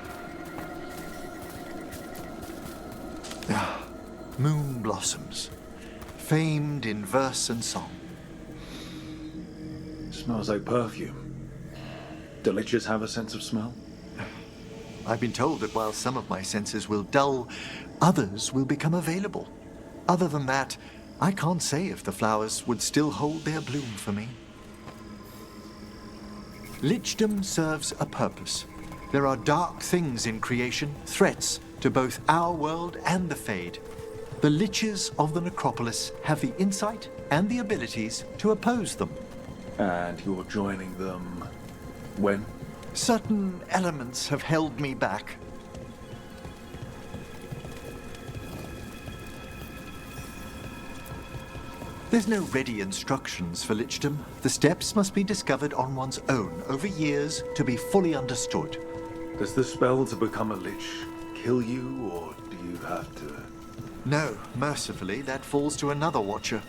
Moon blossoms, famed in verse and song. Smells like perfume. Do liches have a sense of smell? I've been told that while some of my senses will dull, others will become available. Other than that, I can't say if the flowers would still hold their bloom for me. Lichdom serves a purpose. There are dark things in creation, threats to both our world and the Fade. The Liches of the Necropolis have the insight and the abilities to oppose them. And you're joining them when? Certain elements have held me back. There's no ready instructions for lichdom. The steps must be discovered on one's own over years to be fully understood. Does the spell to become a lich kill you, or do you have to? No, mercifully, that falls to another Watcher.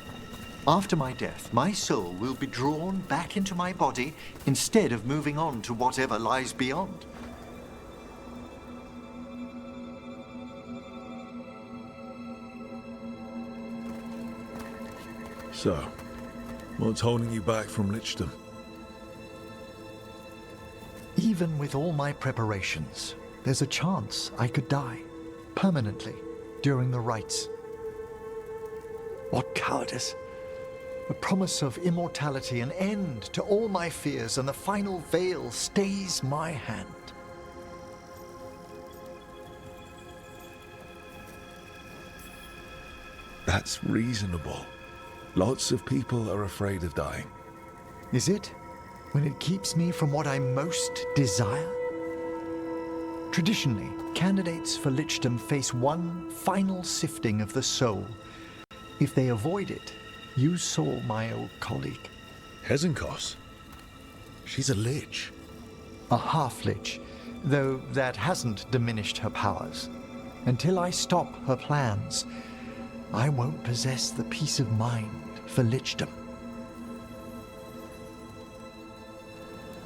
After my death, my soul will be drawn back into my body instead of moving on to whatever lies beyond. So, what's holding you back from lichdom? Even with all my preparations, there's a chance I could die permanently during the rites. What cowardice! The promise of immortality, an end to all my fears, and the final veil stays my hand. That's reasonable. Lots of people are afraid of dying. Is it? When it keeps me from what I most desire? Traditionally, candidates for lichdom face one final sifting of the soul. If they avoid it, you saw my old colleague. Hezenkos? She's a lich. A half-lich, though that hasn't diminished her powers. Until I stop her plans, I won't possess the peace of mind for lichdom.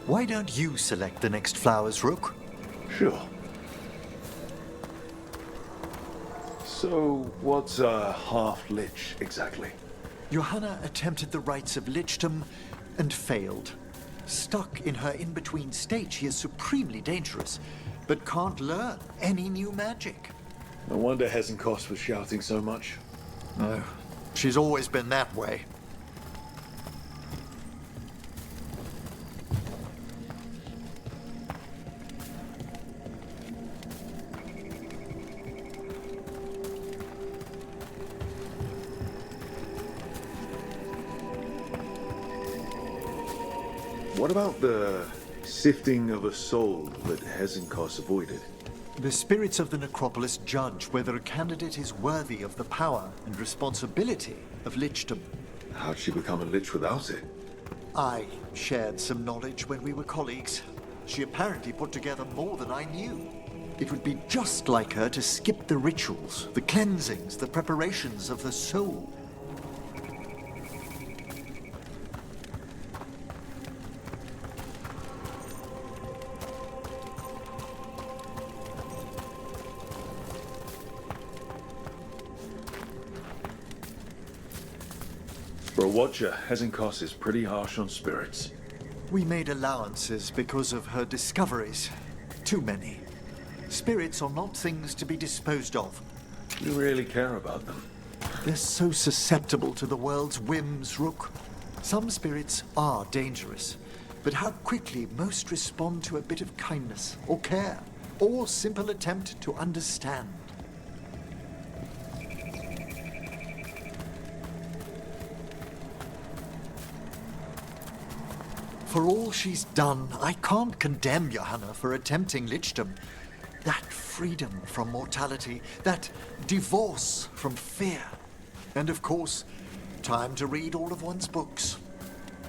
Why don't you select the next flowers, Rook? Sure. So, what's a half-lich exactly? Johanna attempted the rites of lichdom and failed. Stuck in her in-between state, she is supremely dangerous, but can't learn any new magic. No wonder Hezenkos was shouting so much. No, she's always been that way. What about the sifting of a soul that Hezenkos avoided? The spirits of the necropolis judge whether a candidate is worthy of the power and responsibility of lichdom. How'd she become a lich without it? I shared some knowledge when we were colleagues. She apparently put together more than I knew. It would be just like her to skip the rituals, the cleansings, the preparations of the soul. For a watcher, Hezenkos is pretty harsh on spirits. We made allowances because of her discoveries. Too many. Spirits are not things to be disposed of. You really care about them. They're so susceptible to the world's whims, Rook. Some spirits are dangerous, but how quickly most respond to a bit of kindness, or care, or simple attempt to understand. For all she's done, I can't condemn Johanna for attempting lichdom. That freedom from mortality, that divorce from fear. And of course, time to read all of one's books.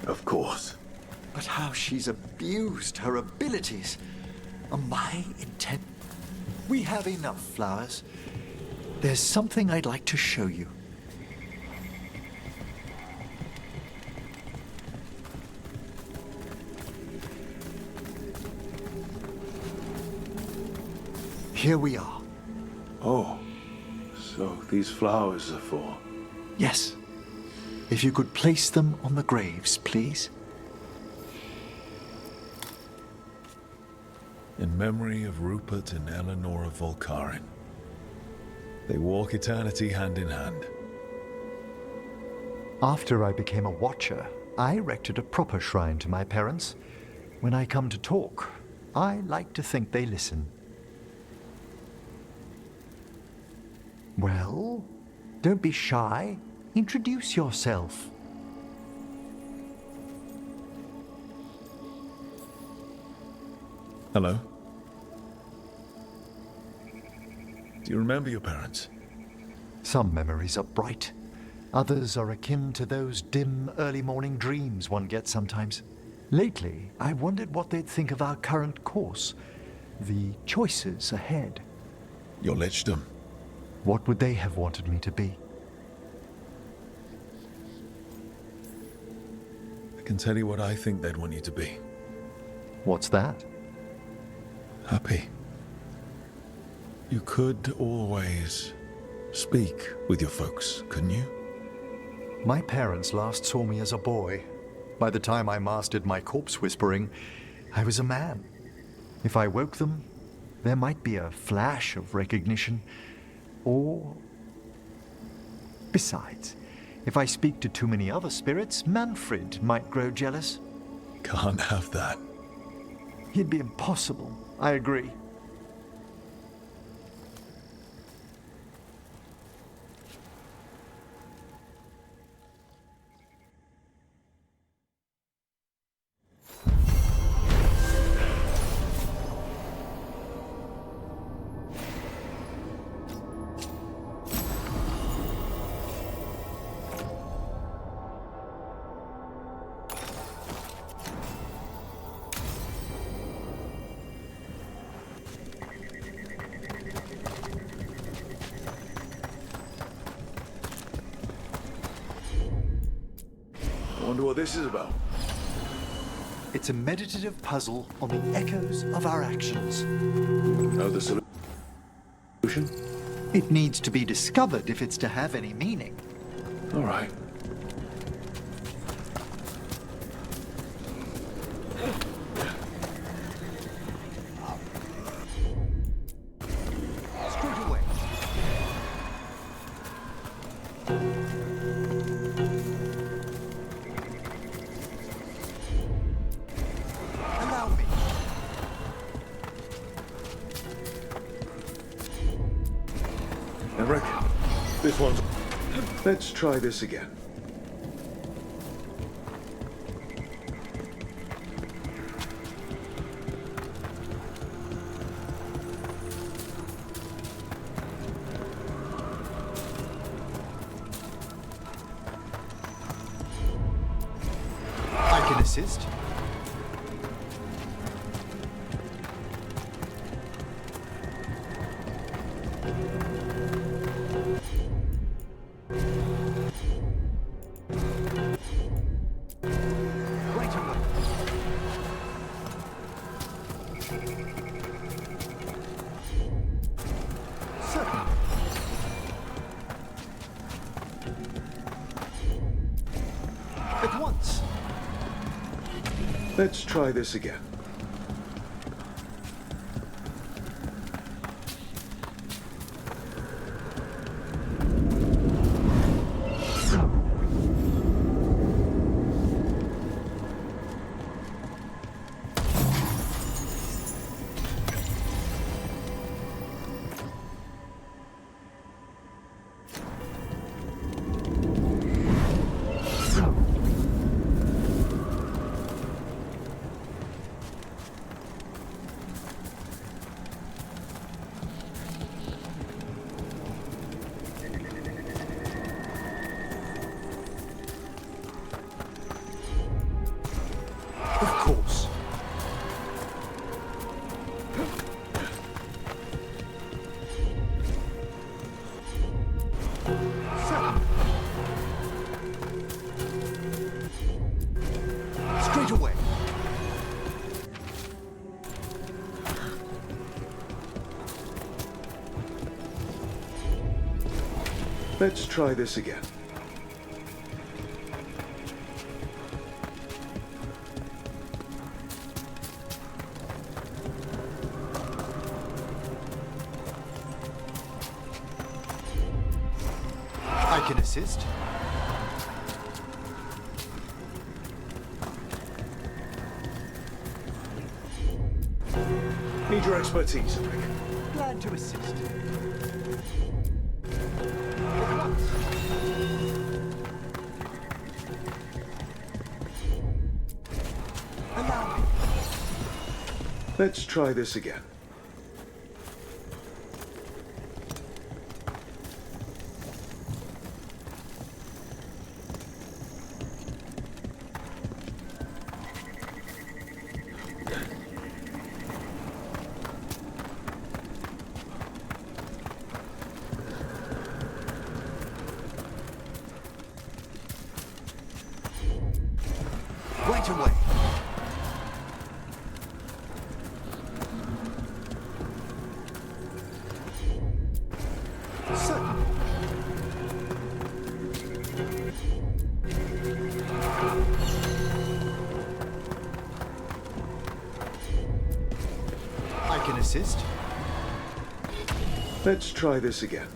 Of course. But how she's abused her abilities. On my intent. We have enough flowers. There's something I'd like to show you. Here we are. Oh, so these flowers are for... Yes. If you could place them on the graves, please. In memory of Rupert and Eleanor of Volcarin. They walk eternity hand in hand. After I became a watcher, I erected a proper shrine to my parents. When I come to talk, I like to think they listen. Well, don't be shy. Introduce yourself. Hello? Do you remember your parents? Some memories are bright. Others are akin to those dim early morning dreams one gets sometimes. Lately, I wondered what they'd think of our current course, the choices ahead. Your lichdom. What would they have wanted me to be? I can tell you what I think they'd want you to be. What's that? Happy. You could always speak with your folks, couldn't you? My parents last saw me as a boy. By the time I mastered my corpse whispering, I was a man. If I woke them, there might be a flash of recognition. Or... Besides, if I speak to too many other spirits, Manfred might grow jealous. Can't have that. He'd be impossible, I agree. I wonder what this is about. It's a meditative puzzle on the echoes of our actions. Know the solution? It needs to be discovered if it's to have any meaning. All right. I reckon this one's... Let's try this again. I can assist. Right away. Certainly. At once. Let's try this again. Of course. Certainly. Straight away. Let's try this again. I can assist. Need your expertise, I reckon. Glad to assist. Allow me. Let's try this again. Right away. Certainly. I can assist. Let's try this again.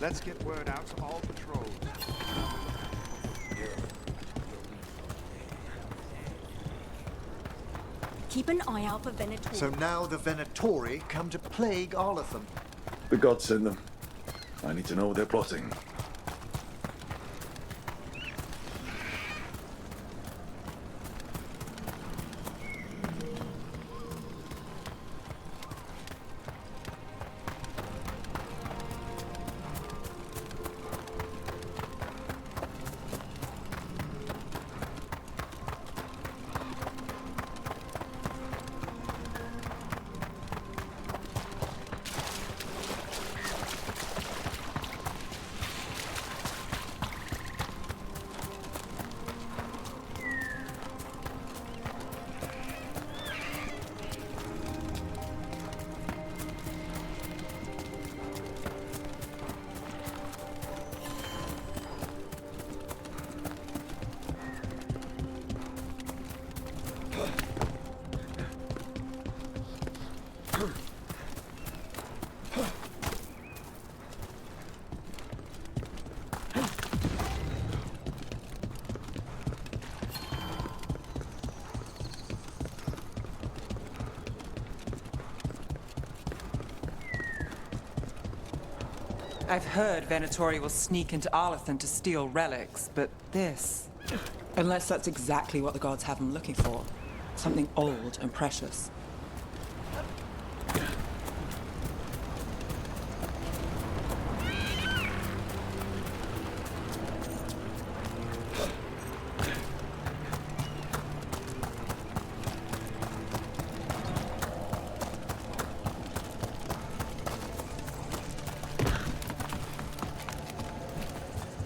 Let's get word out to all patrols. Keep an eye out for Venator. So now the Venatori come to plague Arlatham. The gods send them. I need to know what they're plotting. I've heard Venatori will sneak into Arlathan to steal relics, but this... Unless that's exactly what the gods have him looking for. Something old and precious.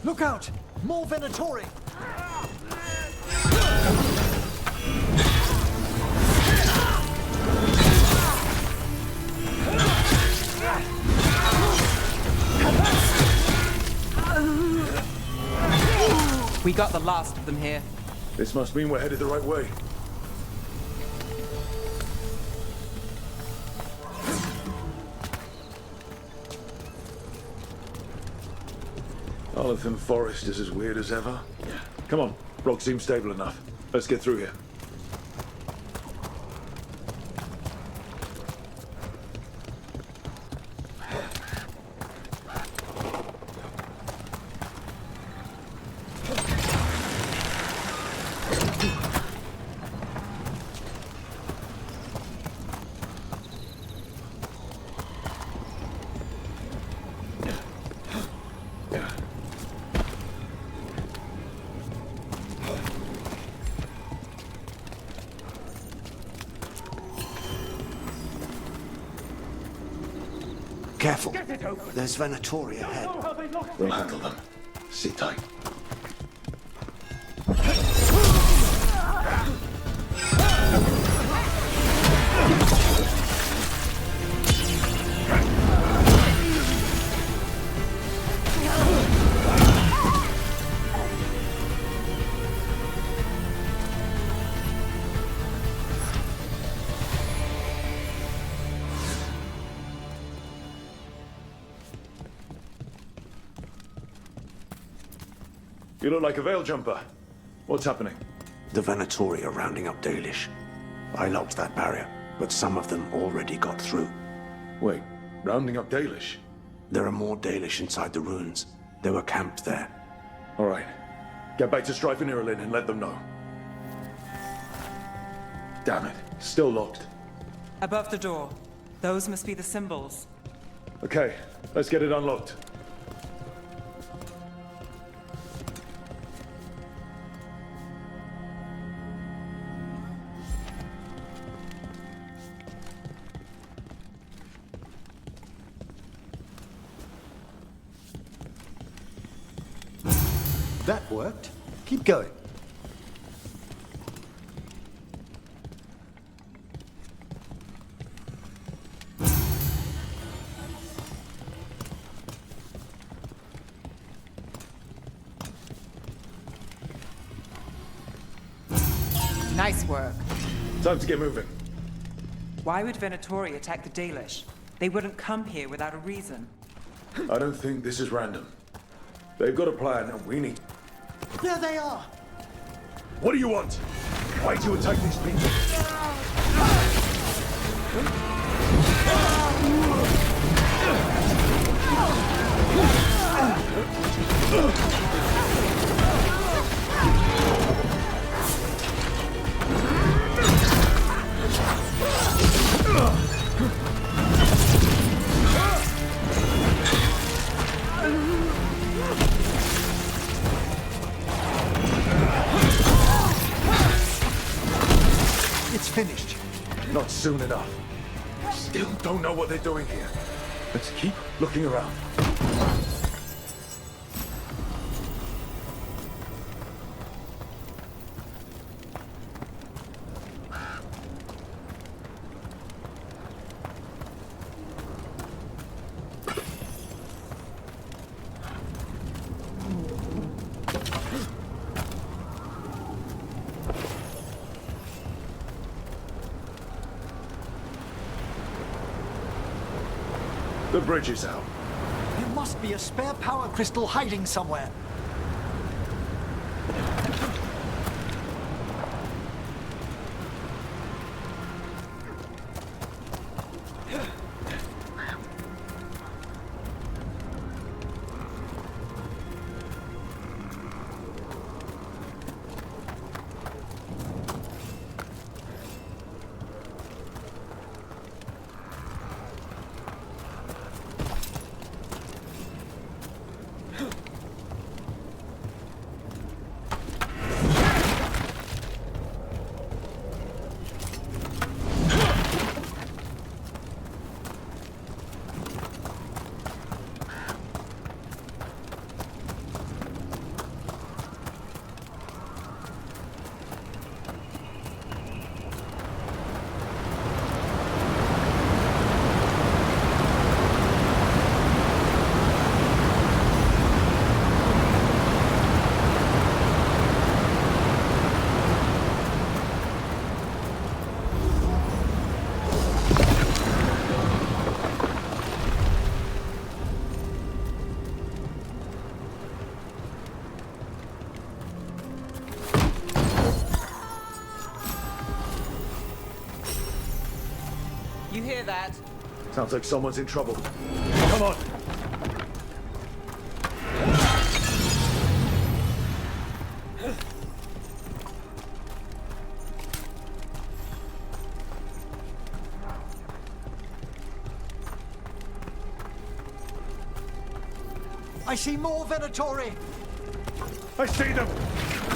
Look out! More Venatori! We got the last of them here. This must mean we're headed the right way. Arlathan Forest is as weird as ever. Come on, rock seems stable enough. Let's get through here. Careful. There's Venatori ahead. We'll handle them. Sit tight. You look like a veil jumper. What's happening? The Venatori are rounding up Dalish. I locked that barrier, but some of them already got through. Wait, rounding up Dalish? There are more Dalish inside the ruins. They were camped there. All right. Get back to Strife and Irilin and let them know. Damn it. Still locked. Above the door. Those must be the symbols. Okay, let's get it unlocked. That worked. Keep going. Nice work. Time to get moving. Why would Venatori attack the Dalish? They wouldn't come here without a reason. I don't think this is random. They've got a plan and we need... There they are! What do you want? Why do you attack these people? It's finished. Not soon enough. Still don't know what they're doing here. Let's keep looking around. The bridge is out. There must be a spare power crystal hiding somewhere. hear that. Sounds like someone's in trouble. Come on! I see more Venatori! I see them!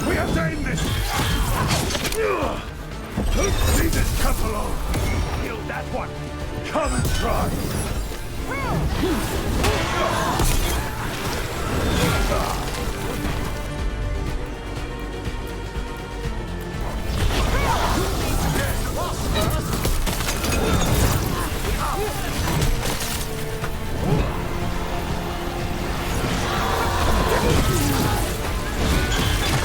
We have to end this! Leave this cup alone! Kill that one! Come and try!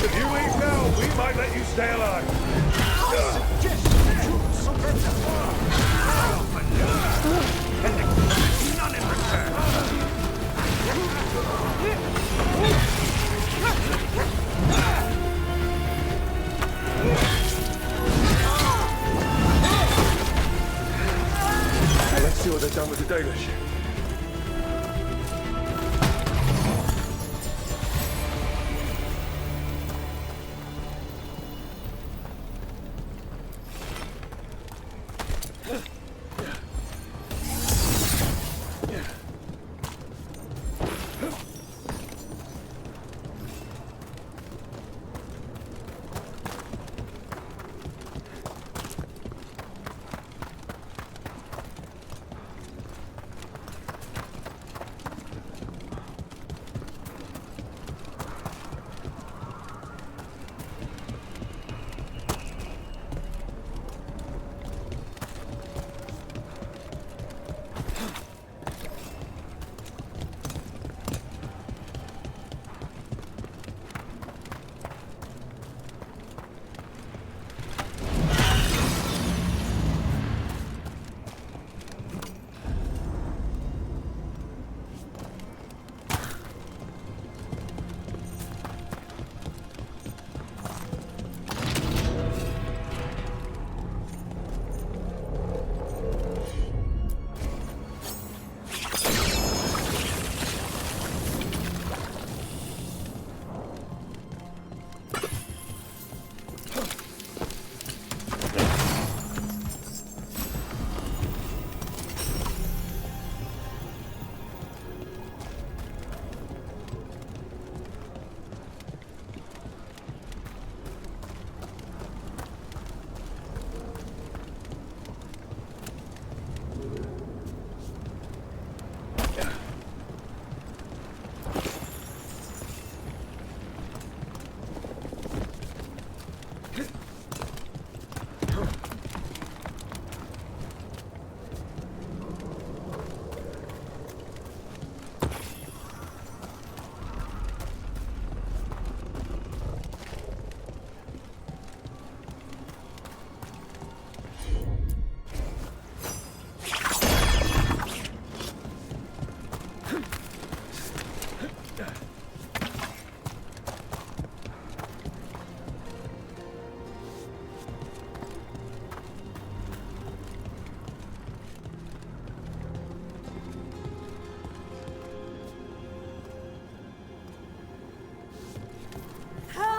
If you leave now, we might let you stay alive. None in return. Now let's see what they've done with the Dalish.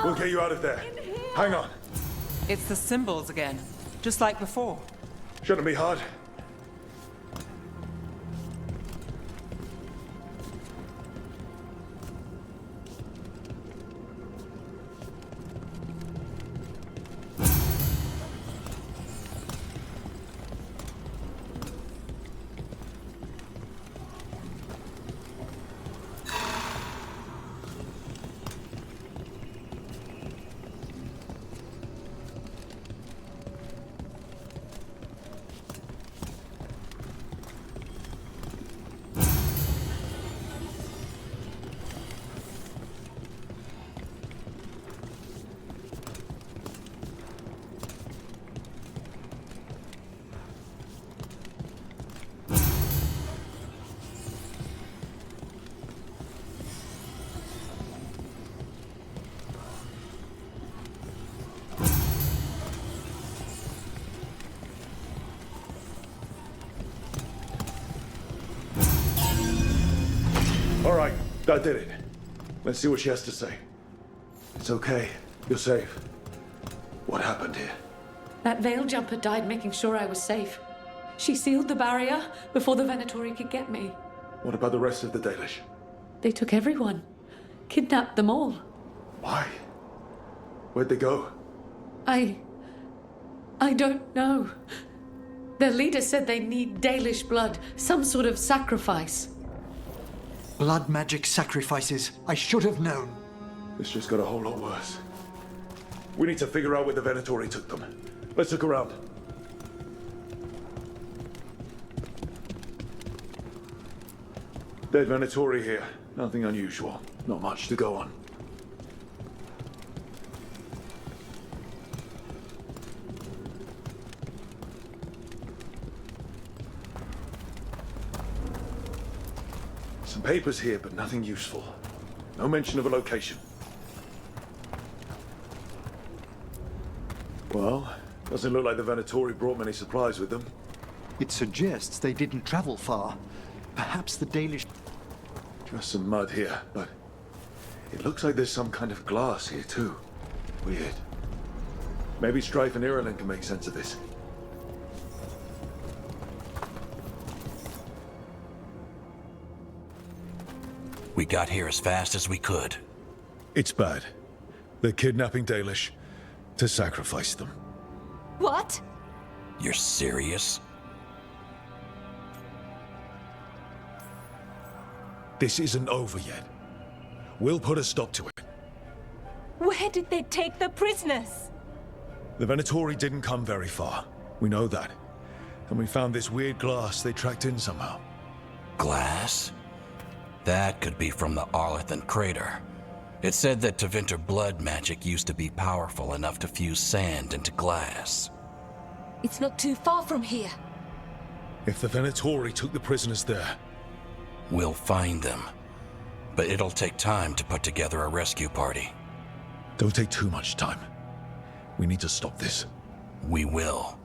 We'll get you out of there. Hang on. It's the symbols again, just like before. Shouldn't be hard. All right, I did it. Let's see what she has to say. It's okay. You're safe. What happened here? That veil jumper died making sure I was safe. She sealed the barrier before the Venatori could get me. What about the rest of the Dalish? They took everyone. Kidnapped them all. Why? Where'd they go? I don't know. Their leader said they need Dalish blood, some sort of sacrifice. Blood magic sacrifices. I should have known. This just got a whole lot worse. We need to figure out where the Venatori took them. Let's look around. Dead Venatori here. Nothing unusual. Not much to go on. Some papers here, but nothing useful. No mention of a location. Well, doesn't look like the Venatori brought many supplies with them. It suggests they didn't travel far. Perhaps the Dalish... Just some mud here, but it looks like there's some kind of glass here too. Weird. Maybe Strife and Ireland can make sense of this. We got here as fast as we could. It's bad. They're kidnapping Dalish to sacrifice them. What? You're serious? This isn't over yet. We'll put a stop to it. Where did they take the prisoners? The Venatori didn't come very far. We know that. And we found this weird glass they tracked in somehow. Glass? That could be from the Arlethan crater. It said that Tevinter blood magic used to be powerful enough to fuse sand into glass. It's not too far from here. If the Venatori took the prisoners there... We'll find them. But it'll take time to put together a rescue party. Don't take too much time. We need to stop this. We will.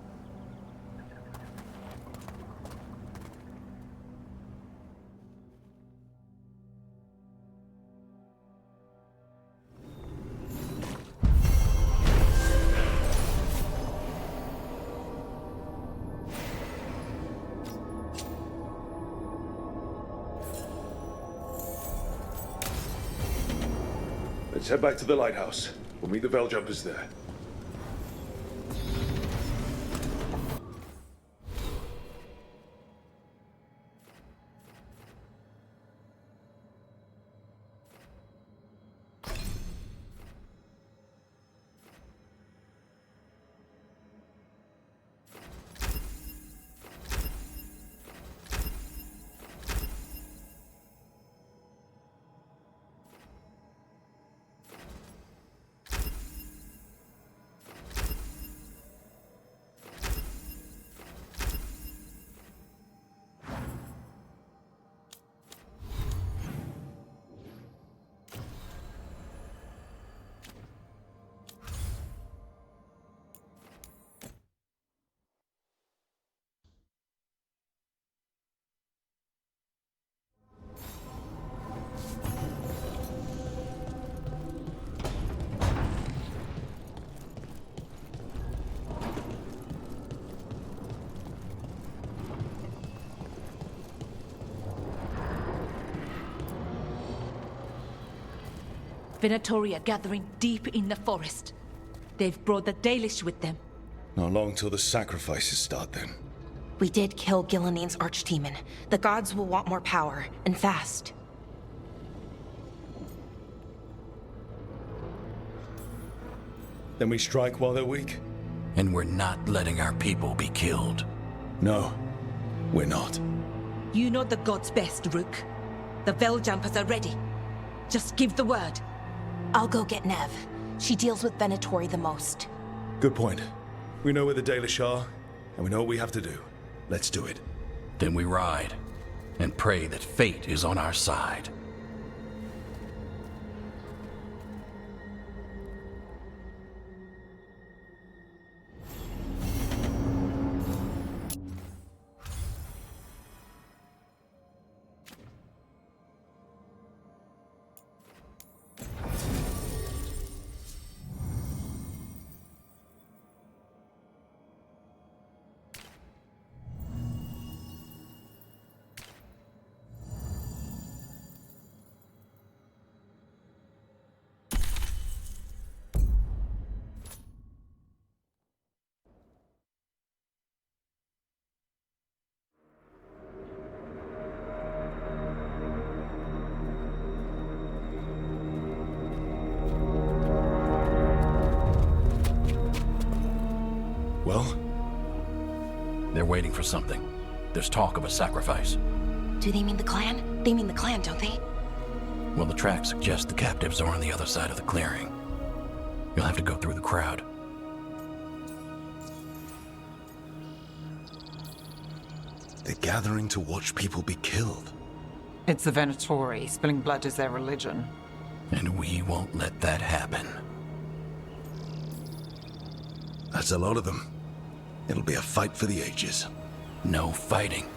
Let's head back to the lighthouse. We'll meet the Veiljumpers there. Venatori are gathering deep in the forest. They've brought the Dalish with them. Not long till the sacrifices start then. We did kill Gilanine's archdemon. The gods will want more power, and fast. Then we strike while they're weak? And we're not letting our people be killed. No, we're not. You know the gods best, Rook. The Veiljumpers are ready. Just give the word. I'll go get Nev. She deals with Venatori the most. Good point. We know where the Dalish are, and we know what we have to do. Let's do it. Then we ride, and pray that fate is on our side. waiting for something. There's talk of a sacrifice. Do they mean the clan? They mean the clan, don't they? Well, the tracks suggest the captives are on the other side of the clearing. You'll have to go through the crowd. They're gathering to watch people be killed. It's the Venatori. Spilling blood is their religion. And we won't let that happen. That's a lot of them. It'll be a fight for the ages. No fighting.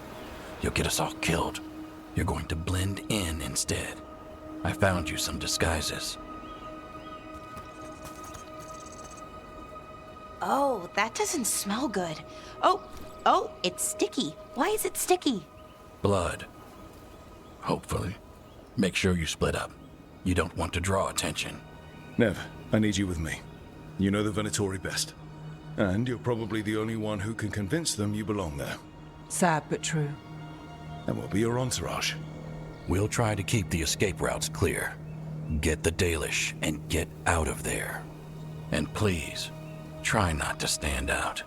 You'll get us all killed. You're going to blend in instead. I found you some disguises. Oh, that doesn't smell good. Oh, it's sticky. Why is it sticky? Blood. Hopefully. Make sure you split up. You don't want to draw attention. Nev, I need you with me. You know the Venatori best. And you're probably the only one who can convince them you belong there. Sad but true. And we'll be your entourage. We'll try to keep the escape routes clear. Get the Dalish and get out of there. And please, try not to stand out.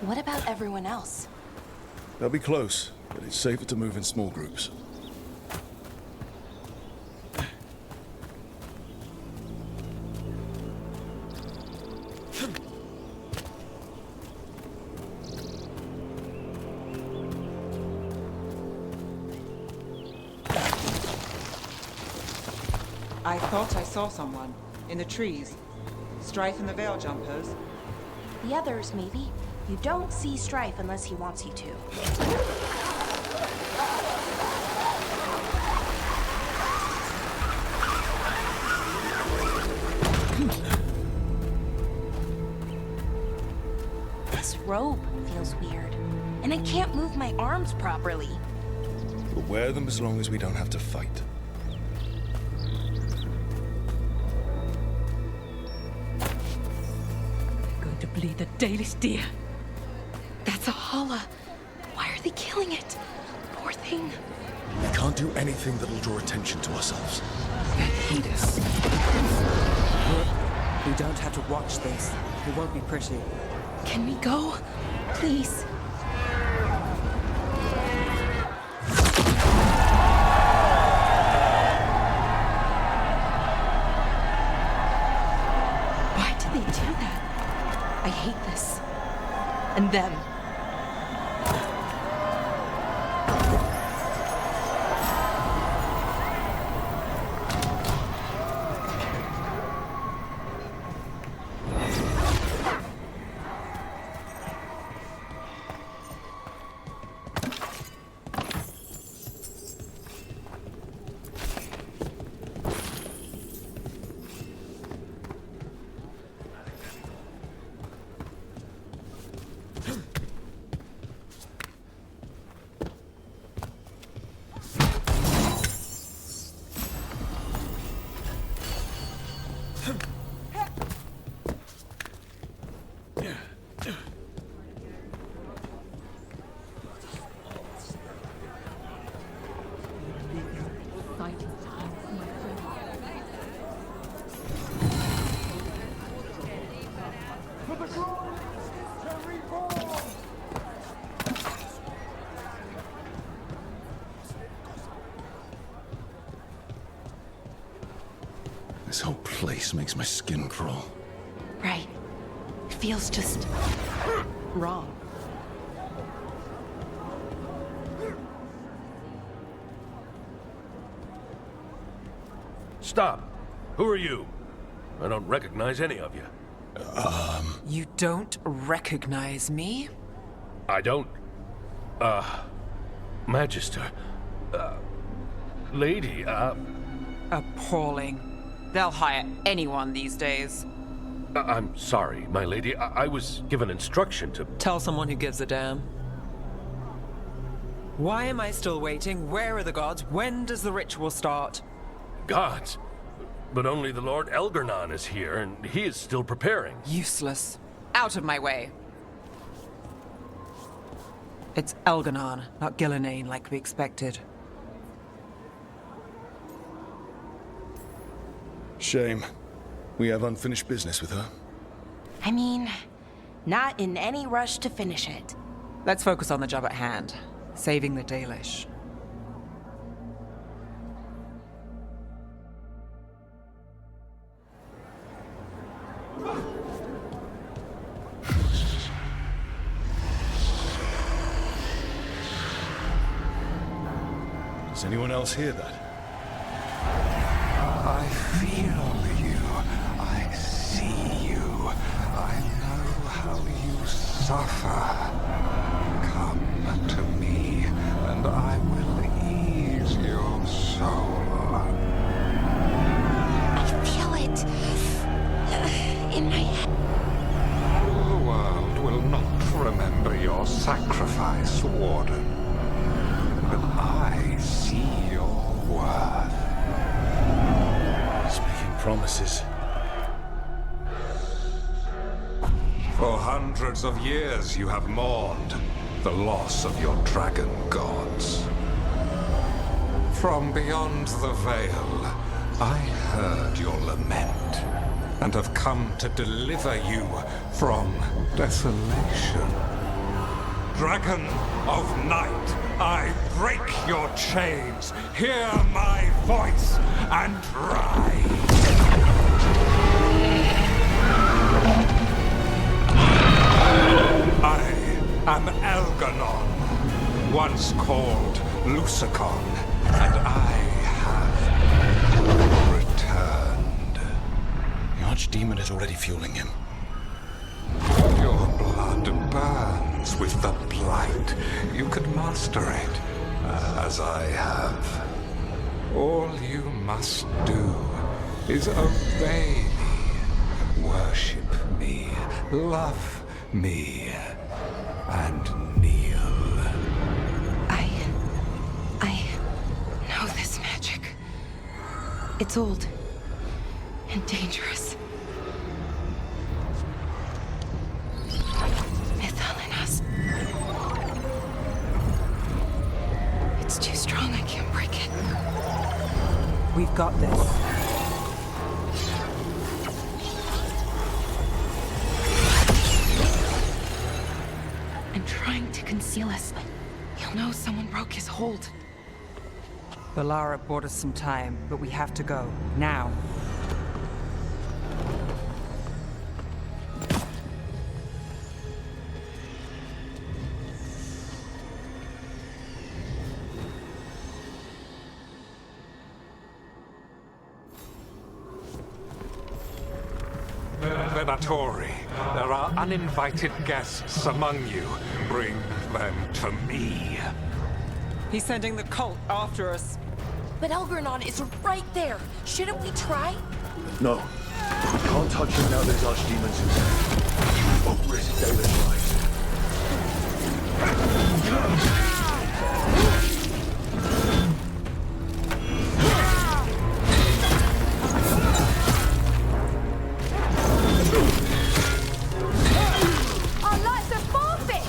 What about everyone else? They'll be close, but it's safer to move in small groups. I thought I saw someone. In the trees. Strife and the Veil Jumpers. The others, maybe. You don't see Strife unless he wants you to. This robe feels weird. And I can't move my arms properly. We'll wear them as long as we don't have to fight. Going to bleed the Dalish deer. That's a holla. Why are they killing it? Poor thing. We can't do anything that'll draw attention to ourselves. They hate us. We don't have to watch this. It won't be pretty. Can we go? Please. Why did they do that? I hate this. And them. This whole place makes my skin crawl. Right. It feels just wrong. Stop. Who are you? I don't recognize any of you. You don't recognize me? I don't. Magister. Lady, Appalling. They'll hire anyone these days. I'm sorry, my lady. I was given instruction to... Tell someone who gives a damn. Why am I still waiting? Where are the gods? When does the ritual start? Gods? But only the Lord Elgarnon is here, and he is still preparing. Useless. Out of my way. It's Elgarnon, not Gillenane like we expected. Shame. We have unfinished business with her. I mean, not in any rush to finish it. Let's focus on the job at hand. Saving the Dalish. Does anyone else hear that? I feel you. I see you. I know how you suffer. Come to me, and I will ease your soul. I feel it in my head. The world will not remember your sacrifice, Warden. But I see your worth. He's making promises. For hundreds of years you have mourned the loss of your dragon gods. From beyond the veil, I heard your lament, and have come to deliver you from desolation. Dragon of Night, I break your chains. Hear my voice and rise. I am Elgarnon, once called Lucicon, and I have returned. The Archdemon is already fueling him. Your blood burns with the blight. You could master it, as I have. All you must do is obey me, worship me, love me, and kneel. I know this magic. It's old and dangerous. Mythalinas. It's too strong, I can't break it. We've got this. I'm trying to conceal us. He'll know someone broke his hold. Valara bought us some time, but we have to go. Now. Venatori, there are uninvited guests among you. Bring them to me. He's sending the cult after us. But Elgarnon is right there. Shouldn't we try? No. We can't touch him now there's Archdemons in there. We won't risk Dalish lives. Our lives are forfeit!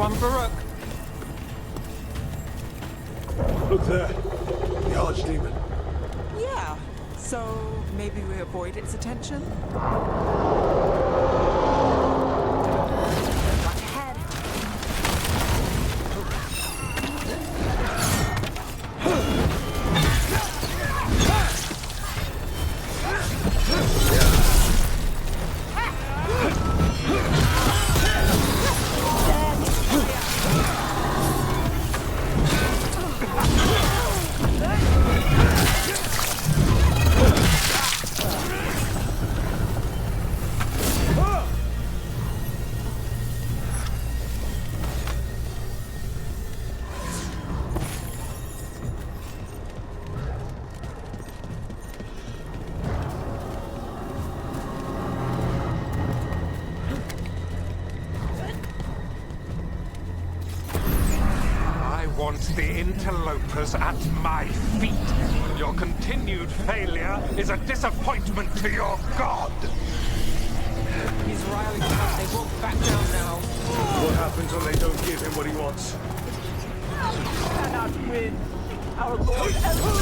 one for Rook. Look there. The Archdemon. Yeah, so maybe we avoid its attention? The interlopers at my feet. Your continued failure is a disappointment to your god. He's riling them up. They won't back down now. What happens when they don't give him what he wants? Cannot win. Our Lord Elgar.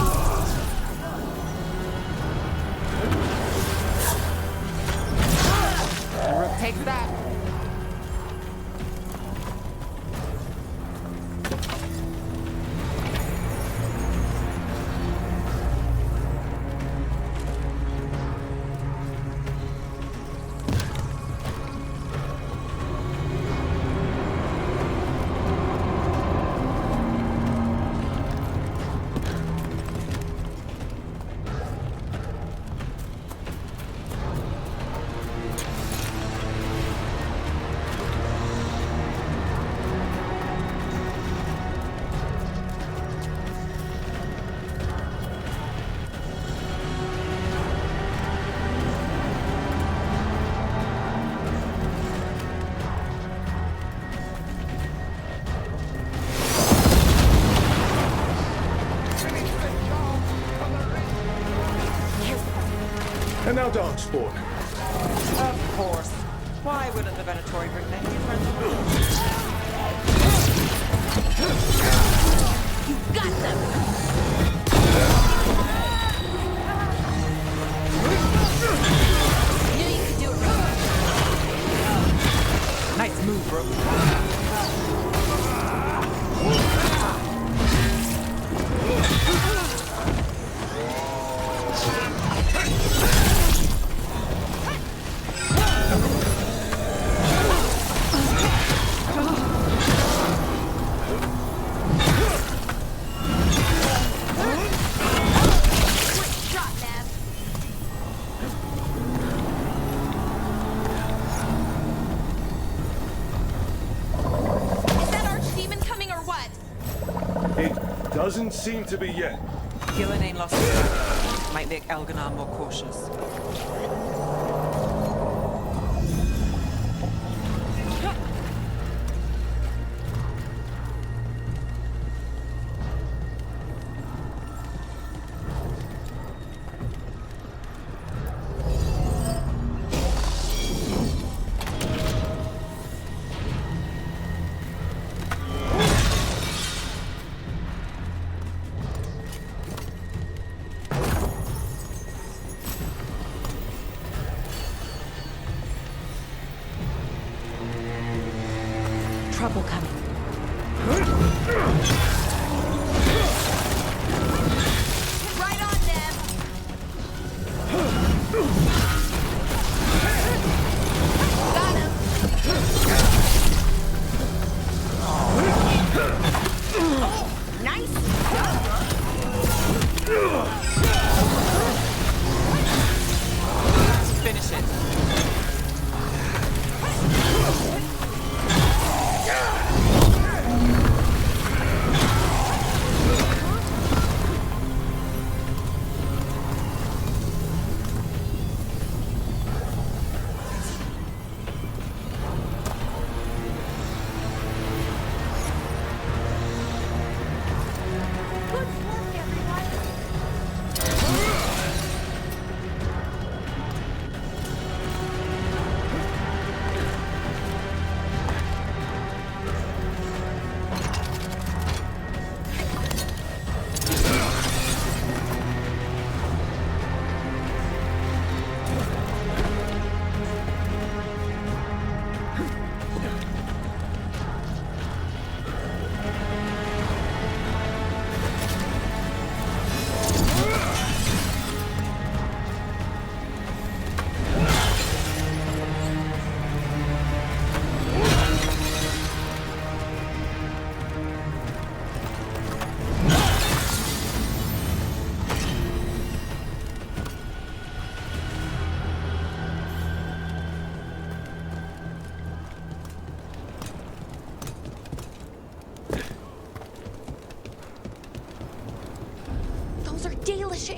Rook takes that. And now Darkspawn. Of course. Why wouldn't the Venatori bring their new friends along? You got them! Knew you could do it, Rook. Nice move, Rook. Doesn't seem to be yet. Gillen ain't lost his mind. Might make Elganon more cautious. Trouble coming. Right on them! Got him! Oh, nice! Finish it.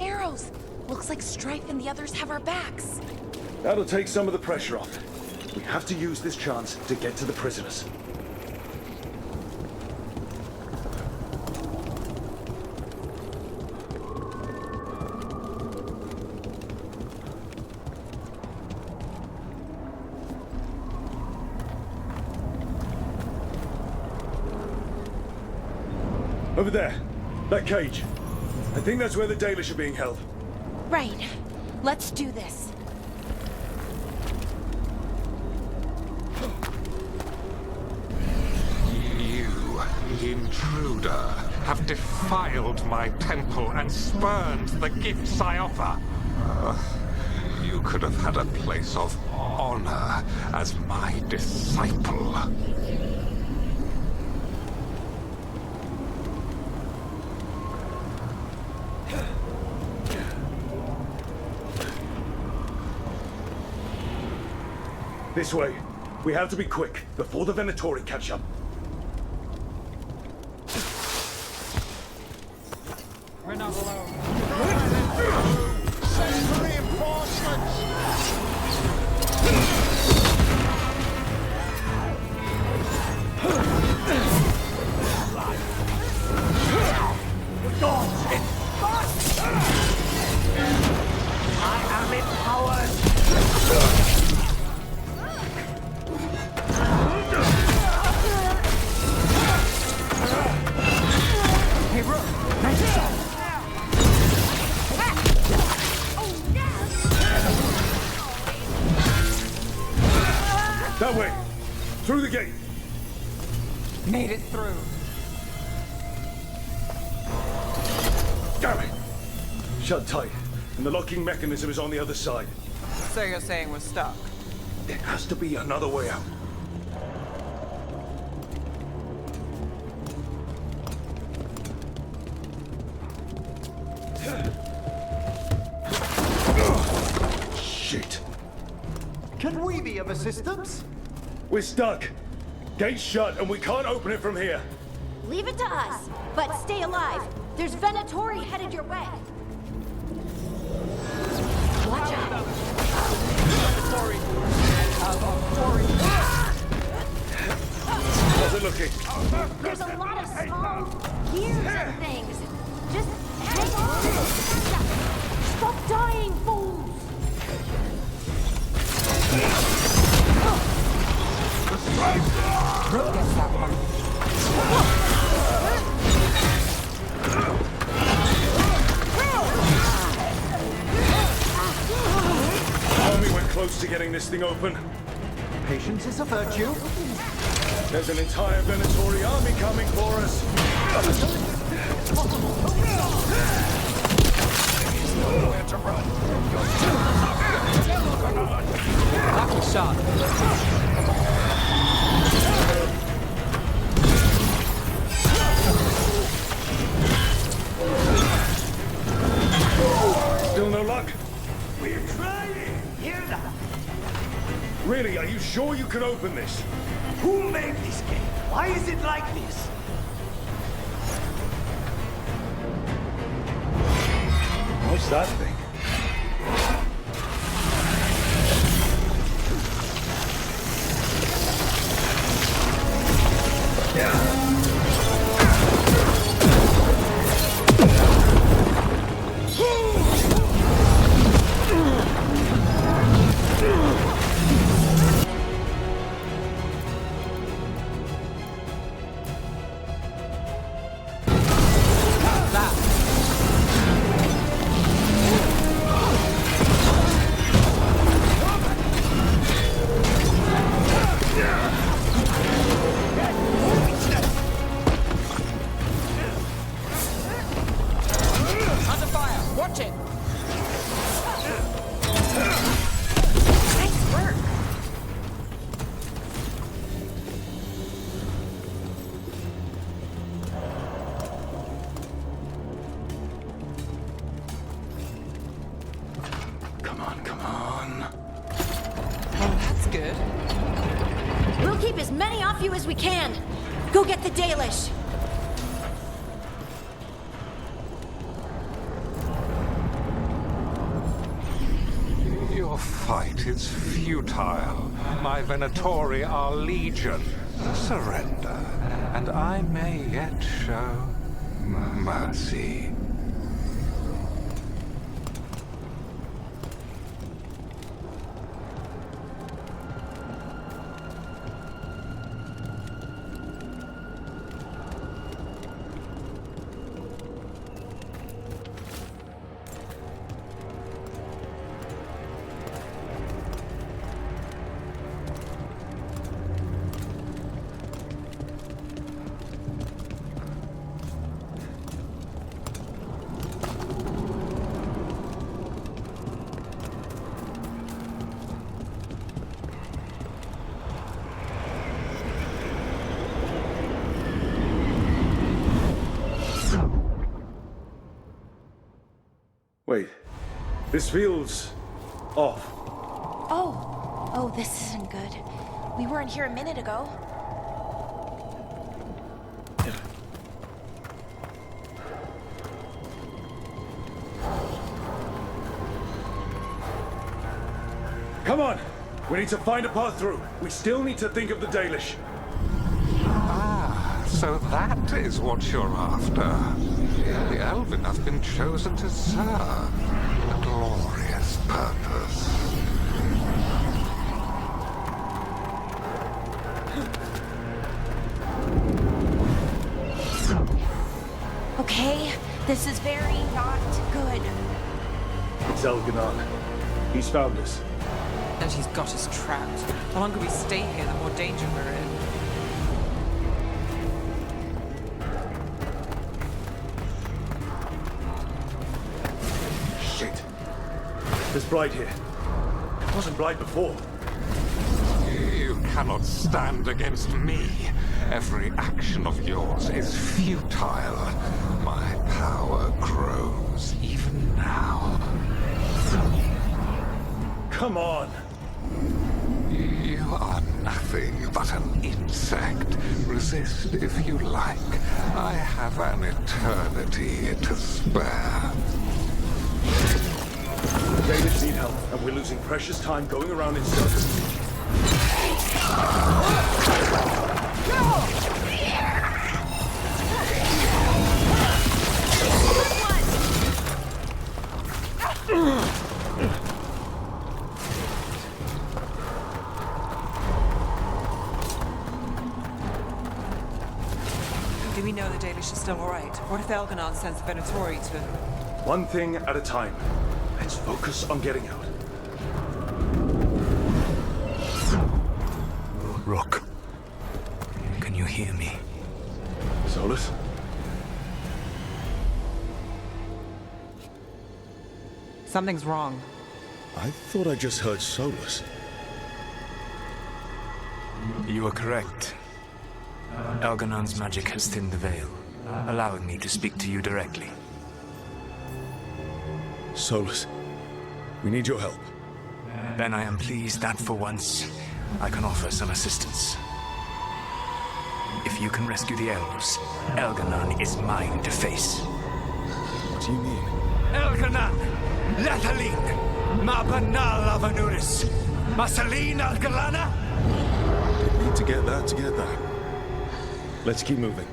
arrows. Looks like Strife and the others have our backs. That'll take some of the pressure off. We have to use this chance to get to the prisoners. Over there. That cage. I think that's where the Dalish are being held. Right. Let's do this. You, intruder, have defiled my temple and spurned the gifts I offer. You could have had a place of honor as my disciple. This way. We have to be quick, before the Venatori catch up. We're not alone. Send reinforcements! I am empowered! Hey, Rook! Nice shot! That way! Through the gate! Made it through. Damn it! Shut tight, and the locking mechanism is on the other side. So you're saying we're stuck? There has to be another way out. Shit. Can we be of assistance? We're stuck. Gate's shut, and we can't open it from here. Leave it to us, but stay alive. There's Venatori headed your way. Watch out. How's it looking? There's a lot of small gears and things. Just hang on. Stop dying, fools! Rook gets that one. Army went close to getting this thing open. Patience is a virtue. There's an entire Venatori army coming for us. There's nowhere to run. Lucky shot. Still no luck? We're trying. Hear that? Really, are you sure you can open this? Who made this game? Why is it like this? What's that thing? Under fire! Watch it! Nice work. Come on, come on. Oh, that's good. We'll keep as many off you as we can. Go get the Dalish. fight is futile. My Venatori are legion. Surrender, and I may yet show mercy. Wait, this feels off. Oh, this isn't good. We weren't here a minute ago. Come on! We need to find a path through. We still need to think of the Dalish. Ah, so that is what you're after. The Elven have been chosen to serve a glorious purpose. Okay, this is very not good. It's Elganon. He's found us. And he's got us trapped. The longer we stay here, the more danger we're in. Shit. There's Blight here. It wasn't Blight before. You cannot stand against me. Every action of yours is futile. My power grows even now. Come on! You are nothing but an insect. Resist if you like. I have an eternity to spare. The Dalish need help, and we're losing precious time going around in circles. Do we know the Dalish is still alright? What if Elganon sends the Venatori to... One thing at a time. Let's focus on getting out. Rook, can you hear me? Solus? Something's wrong. I thought I just heard Solus. You are correct. Elganon's magic has thinned the veil, allowing me to speak to you directly. Solus, we need your help. Then I am pleased that for once, I can offer some assistance. If you can rescue the elves, Elganon is mine to face. What do you mean? Elganon! Lethalin! Ma banal avanuris! Masalin Algalana! We need to get that. Let's keep moving.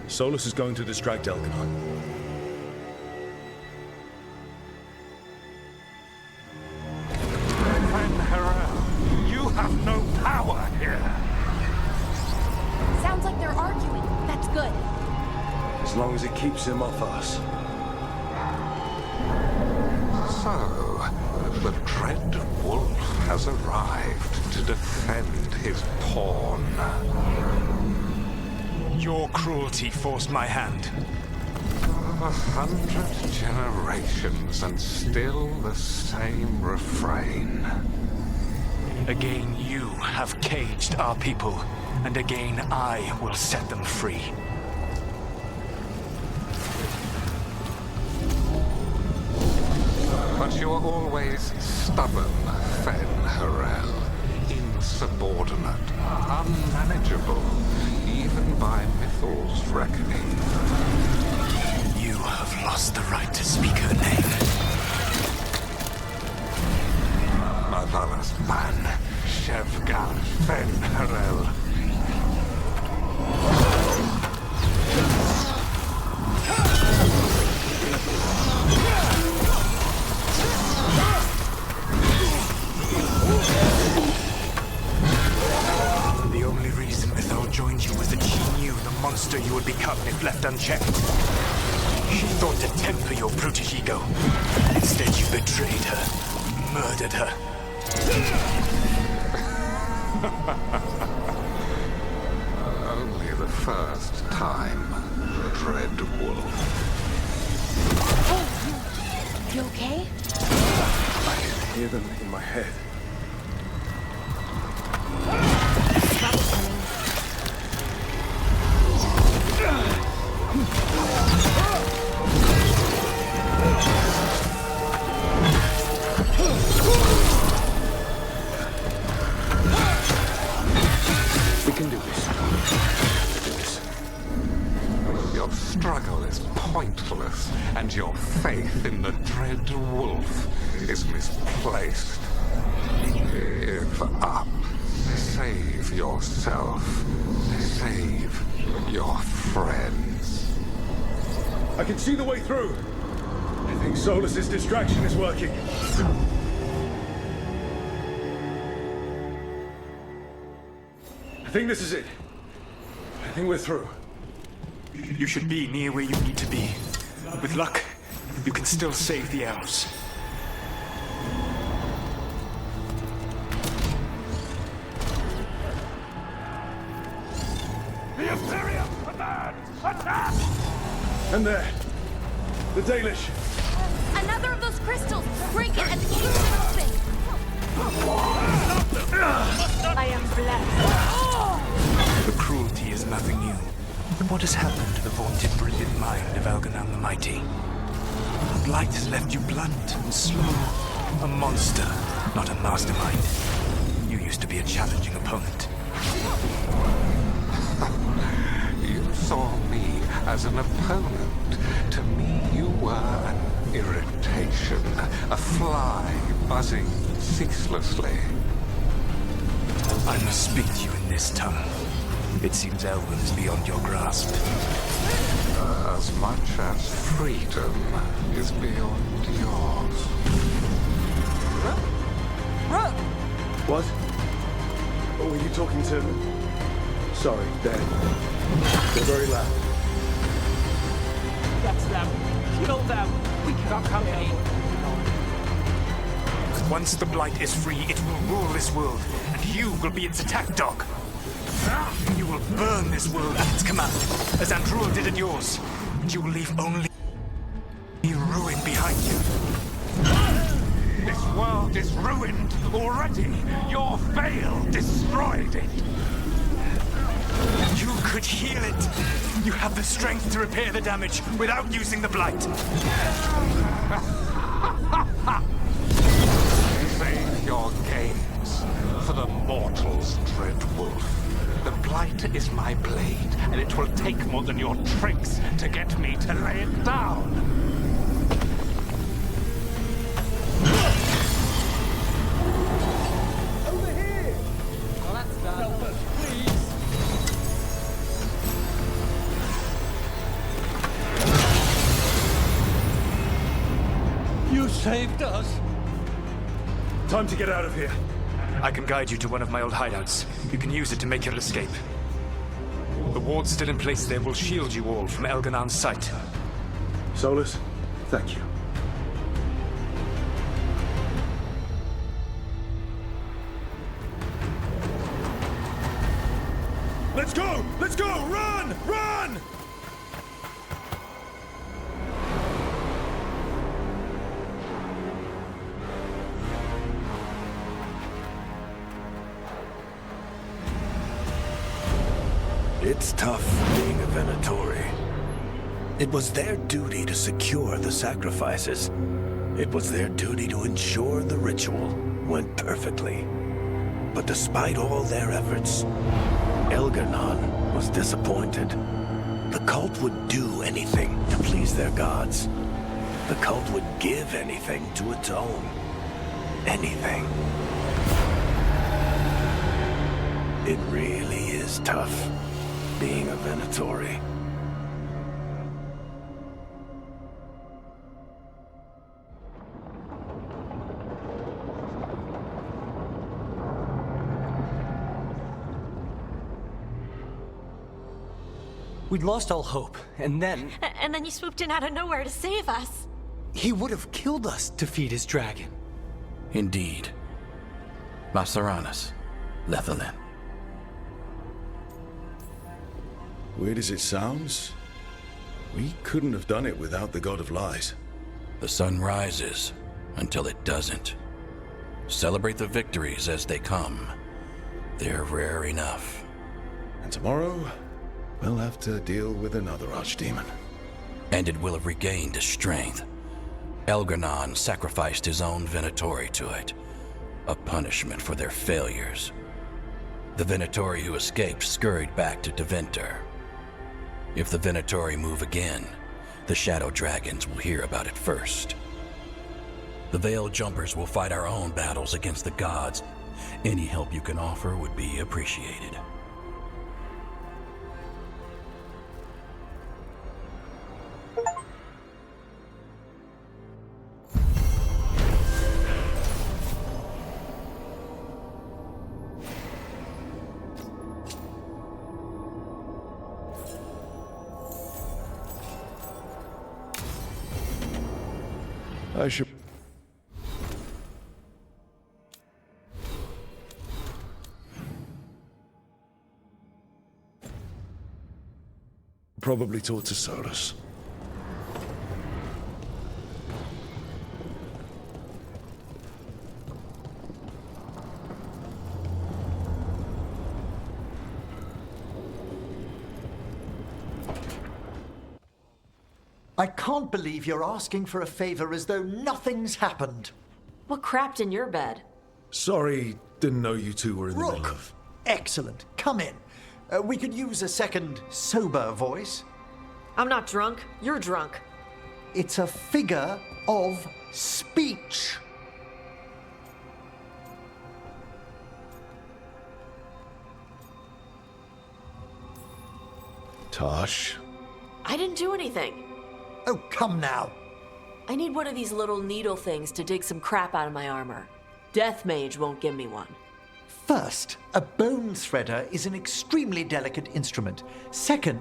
Solus is going to distract Elganon. You have no power here. Sounds like they're arguing. That's good. As long as it keeps him off us. So, the dread wolf has arrived to defend his pawn. Your cruelty forced my hand. 100 generations and still the same refrain. Again, you have caged our people, and again I will set them free. But you are always stubborn, Fen-Harel. Insubordinate, unmanageable, even by Mythal's reckoning. You have lost the right to speak her name. Talisman, Shevgan Fenrel. The only reason Mythal joined you was that she knew the monster you would become if left unchecked. She thought to temper your brutish ego. Instead, you betrayed her, murdered her. Only the first time, Dread Wolf. Hey, you okay? I can hear them in my head. We can do this. Your struggle is pointless, and your faith in the Dread Wolf is misplaced. Give up. Save yourself. Save your friends. I can see the way through. I think Solus's distraction is working. I think this is it. I think we're through. You should be near where you need to be. With luck, you can still save the elves. The Imperium command! Attack! And there. The Dalish. Another of those crystals! Break it and the gates should open! I am blessed. The cruelty is nothing new. But what has happened to the vaunted brilliant mind of Elganon the Mighty? Blight has left you blunt and slow. A monster, not a mastermind. You used to be a challenging opponent. You saw me as an opponent. To me, you were an irritation, a fly buzzing ceaselessly. I must speak to you in this tongue. It seems Elwyn is beyond your grasp. As much as freedom is beyond yours. Rook! What? Oh, were you talking to... Sorry, Dad. They're very loud. Get them! Kill them! We cannot come in! Once the Blight is free, it will rule this world, and you will be its attack dog. You will burn this world at its command, as Andrul did at yours, and you will leave only ruin behind you. This world is ruined already. Your veil destroyed it. You could heal it. You have the strength to repair the damage without using the Blight. Save your games for the mortals, Dread Wolf. The Blight is my blade, and it will take more than your tricks to get me to lay it down. Over here! Well, that's done. Help us, please! You saved us! Time to get out of here. I can guide you to one of my old hideouts. You can use it to make your escape. The wards still in place there will shield you all from Elganon's sight. Solus, thank you. Let's go! Let's go! Run! Run! It's tough being a Venatori. It was their duty to secure the sacrifices. It was their duty to ensure the ritual went perfectly. But despite all their efforts, Elganon was disappointed. The cult would do anything to please their gods. The cult would give anything to atone. Anything. It really is tough, being a Venatori. We'd lost all hope, and then... And then you swooped in out of nowhere to save us. He would have killed us to feed his dragon. Indeed. Masaranas, Lethalin. Weird as it sounds, we couldn't have done it without the God of Lies. The sun rises until it doesn't. Celebrate the victories as they come. They're rare enough. And tomorrow, we'll have to deal with another archdemon. And it will have regained its strength. Elgar'nan sacrificed his own Venatori to it. A punishment for their failures. The Venatori who escaped scurried back to Deventer. If the Venatori move again, the Shadow Dragons will hear about it first. The Veil Jumpers will fight our own battles against the gods. Any help you can offer would be appreciated. I should... Probably taught to Solus. I can't believe you're asking for a favor as though nothing's happened. What crapped in your bed? Sorry, didn't know you two were in the Rook, middle of... excellent. Come in. We could use a second sober voice. I'm not drunk. You're drunk. It's a figure of speech. Tosh? I didn't do anything. Oh, come now. I need one of these little needle things to dig some crap out of my armor. Death Mage won't give me one. First, a bone threader is an extremely delicate instrument. Second,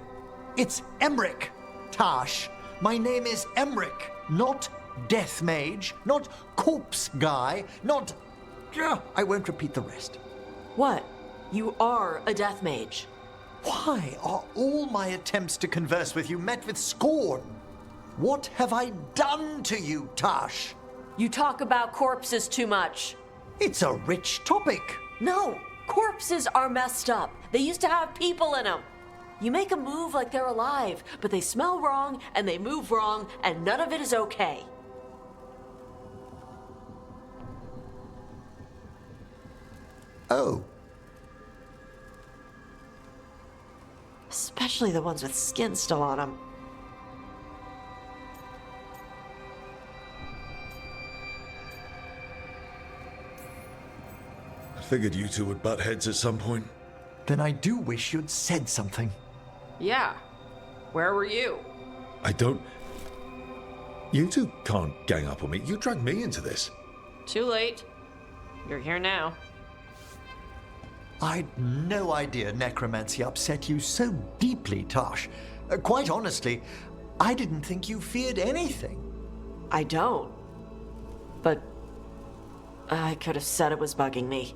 it's Emmerich, Tash. My name is Emmerich, not Death Mage, not Corpse Guy, not... I won't repeat the rest. What? You are a Death Mage. Why are all my attempts to converse with you met with scorn? What have I done to you, Tash? You talk about corpses too much. It's a rich topic. No, corpses are messed up. They used to have people in them. You make them move like they're alive, but they smell wrong and they move wrong, and none of it is okay. Oh. Especially the ones with skin still on them. I figured you two would butt heads at some point. Then I do wish you'd said something. Yeah. Where were you? I don't... You two can't gang up on me. You dragged me into this. Too late. You're here now. I'd no idea necromancy upset you so deeply, Tosh. Quite honestly, I didn't think you feared anything. I don't. But I could have said it was bugging me.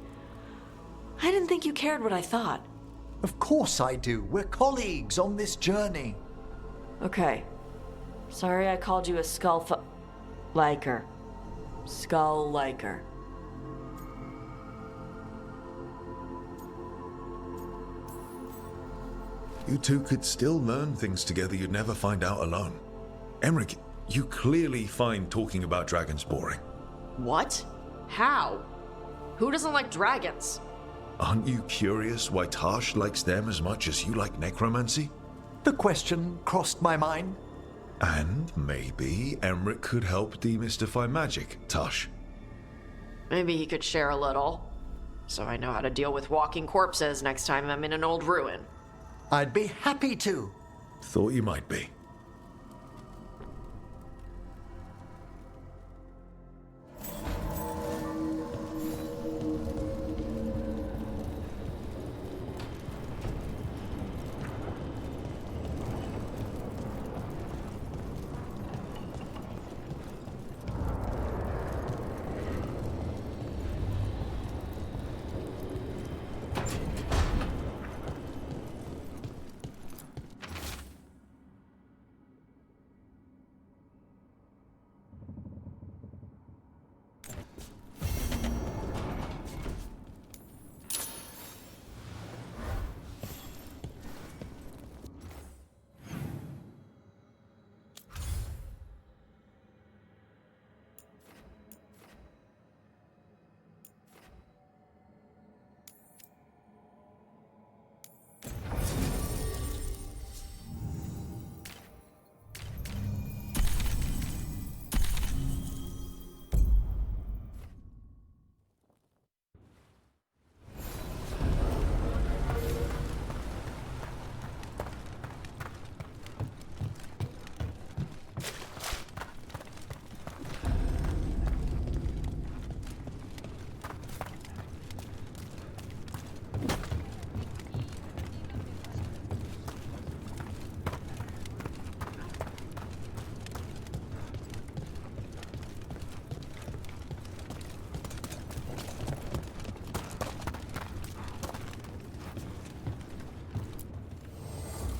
I didn't think you cared what I thought. Of course I do. We're colleagues on this journey. Okay. Sorry I called you a liker. Skull liker. You two could still learn things together you'd never find out alone. Emmerich, you clearly find talking about dragons boring. What? How? Who doesn't like dragons? Aren't you curious why Tash likes them as much as you like necromancy? The question crossed my mind. And maybe Emmerich could help demystify magic, Tash. Maybe he could share a little. so I know how to deal with walking corpses next time I'm in an old ruin. I'd be happy to. Thought you might be.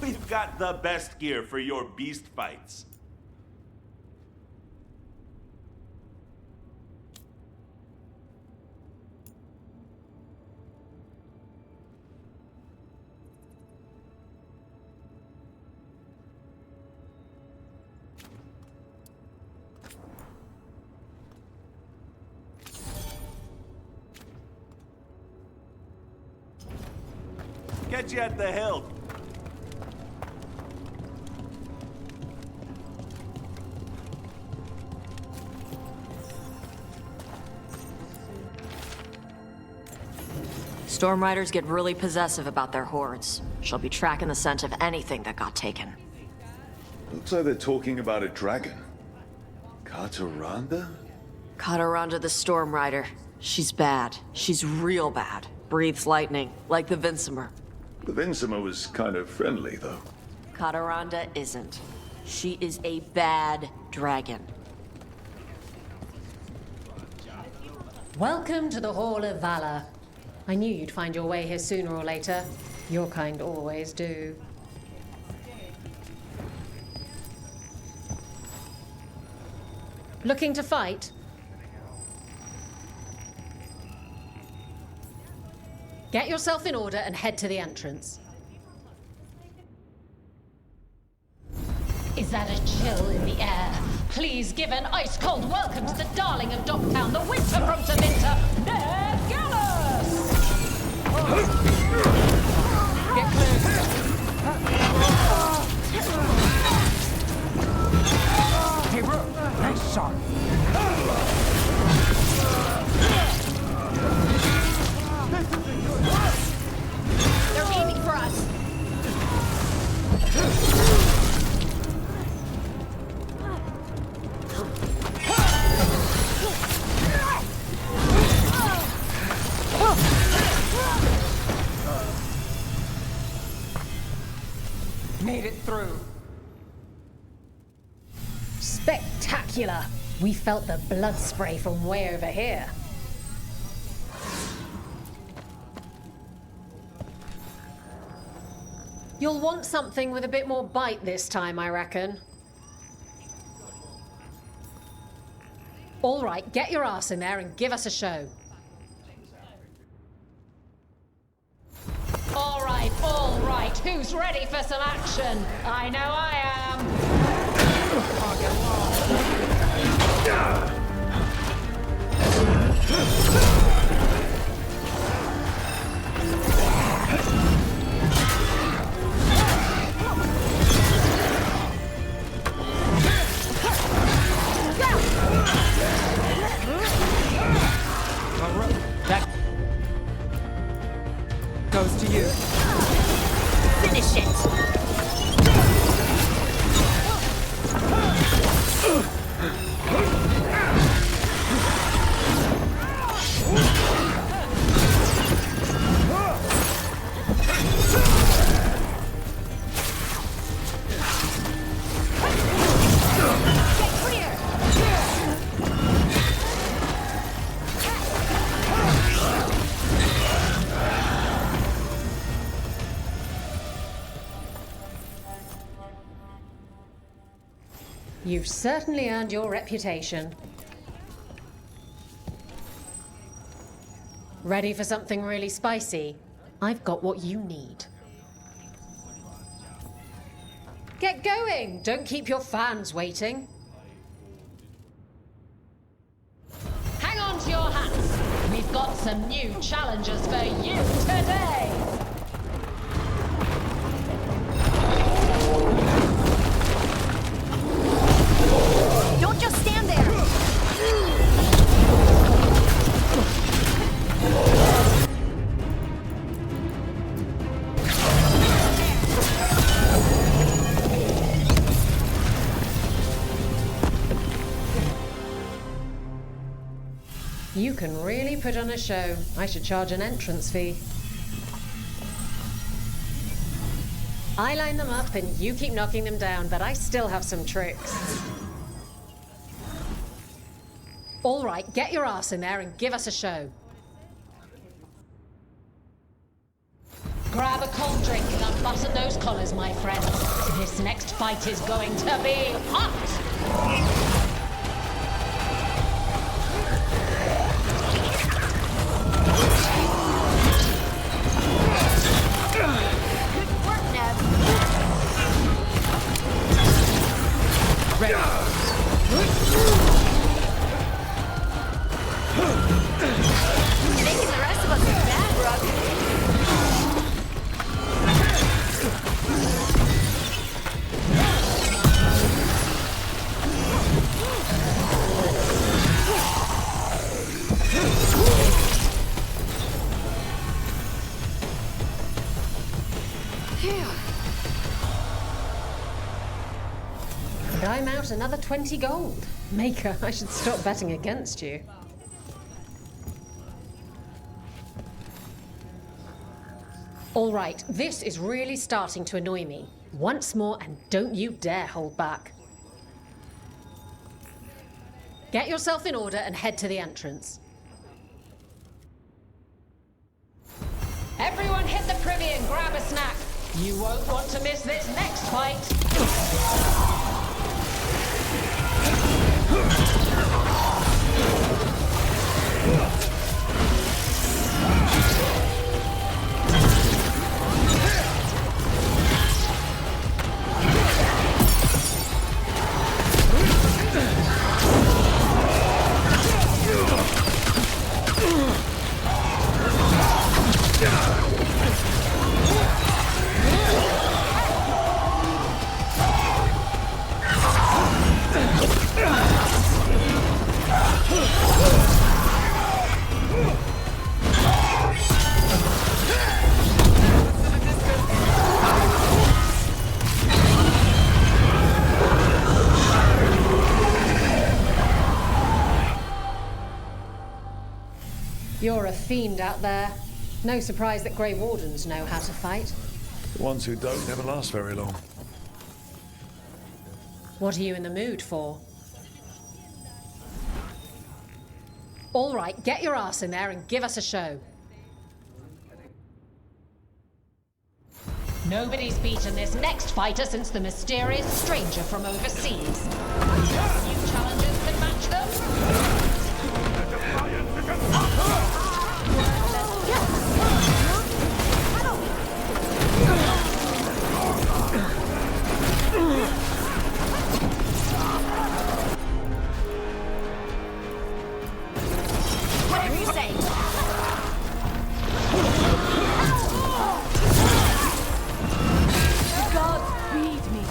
We've got the best gear for your beast fights. Get you at the hilt. Storm Riders get really possessive about their hordes. She'll be tracking the scent of anything that got taken. Looks like they're talking about a dragon. Kataranda? Kataranda the Storm Rider. She's bad. She's real bad. Breathes lightning, like the Vincimer. The Vincimer was kind of friendly, though. Kataranda isn't. She is a bad dragon. Welcome to the Hall of Valor. I knew you'd find your way here sooner or later. Your kind always do. Looking to fight? Get yourself in order and head to the entrance. Is that a chill in the air? Please give an ice-cold welcome to the darling of Docktown, the winter from Savinta, Ned Gallus! Get clear. Hey, bro. Nice shot. They're aiming for us. Made it through. Spectacular! We felt the blood spray from way over here. You'll want something with a bit more bite this time, I reckon. All right, get your ass in there and give us a show. All right, who's ready for some action? I know I am. Toast to you. Finish it! You've certainly earned your reputation. Ready for something really spicy? I've got what you need. Get going! Don't keep your fans waiting. Hang on to your hats! We've got some new challenges for you today! Don't just stand there! You can really put on a show. I should charge an entrance fee. I line them up and you keep knocking them down, but I still have some tricks. All right, get your ass in there and give us a show. Grab a cold drink and unbutton those collars, my friends. This next fight is going to be hot! Making the rest of us look bad, Rook. And I'm out another 20 gold. Maker, I should stop betting against you. All right, this is really starting to annoy me. Once more, and don't you dare hold back. Get yourself in order and head to the entrance. Everyone hit the privy and grab a snack. You won't want to miss this next fight. You're a fiend out there. No surprise that Grey Wardens know how to fight. The ones who don't never last very long. What are you in the mood for? All right, get your ass in there and give us a show. Nobody's beaten this next fighter since the mysterious stranger from overseas. New challengers can match them. Whatever you say. The gods feed me.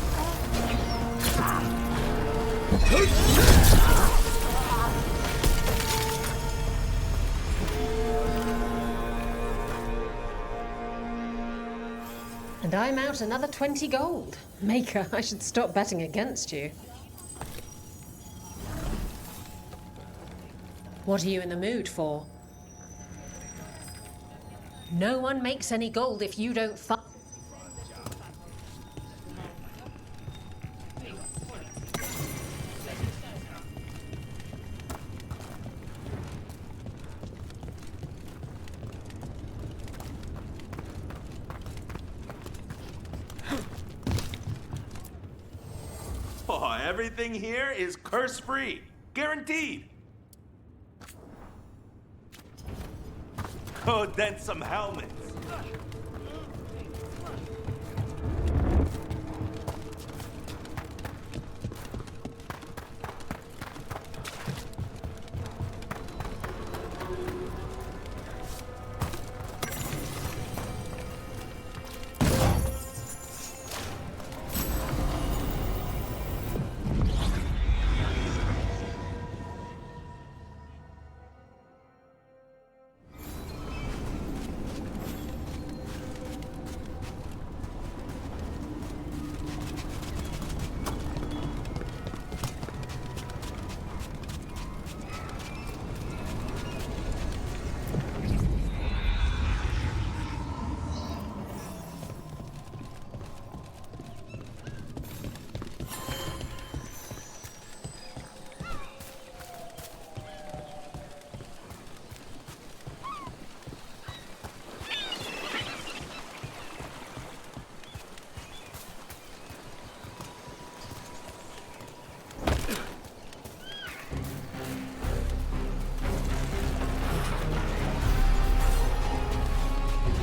And I'm out another 20 gold. Maker, I should stop betting against you. What are you in the mood for? No one makes any gold if you don't fight. Oh, everything here is curse-free. Guaranteed. Go dent some helmets.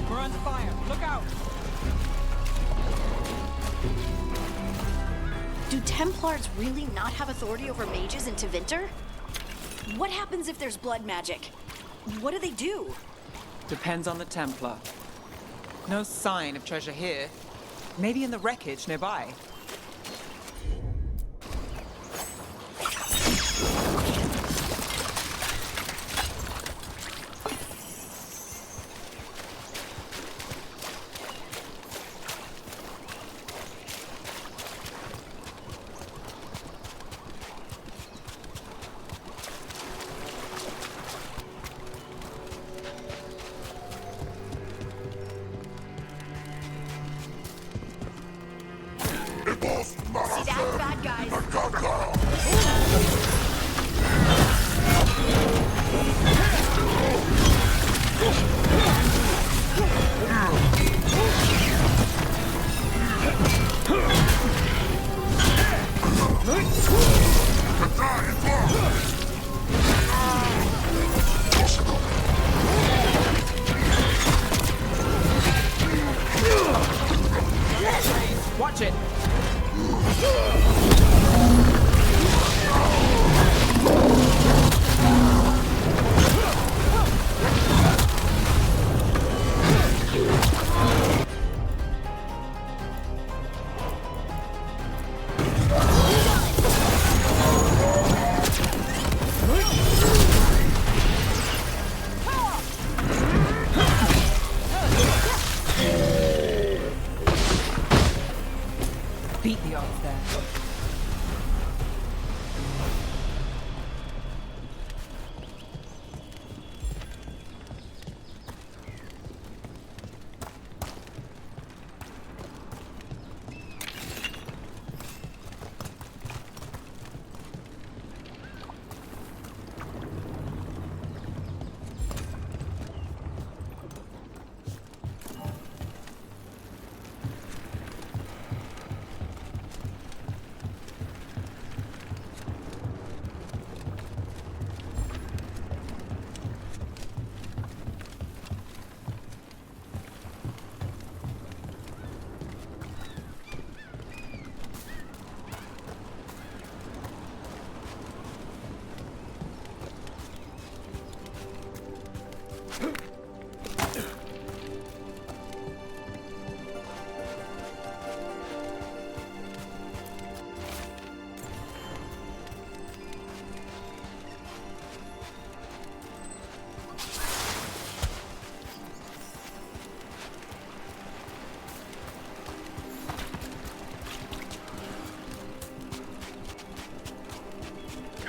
We're under fire. Look out! Do Templars really not have authority over mages in Tevinter? What happens if there's blood magic? What do they do? Depends on the Templar. No sign of treasure here. Maybe in the wreckage nearby. See that, bad guys? Watch it! Beat the odds there.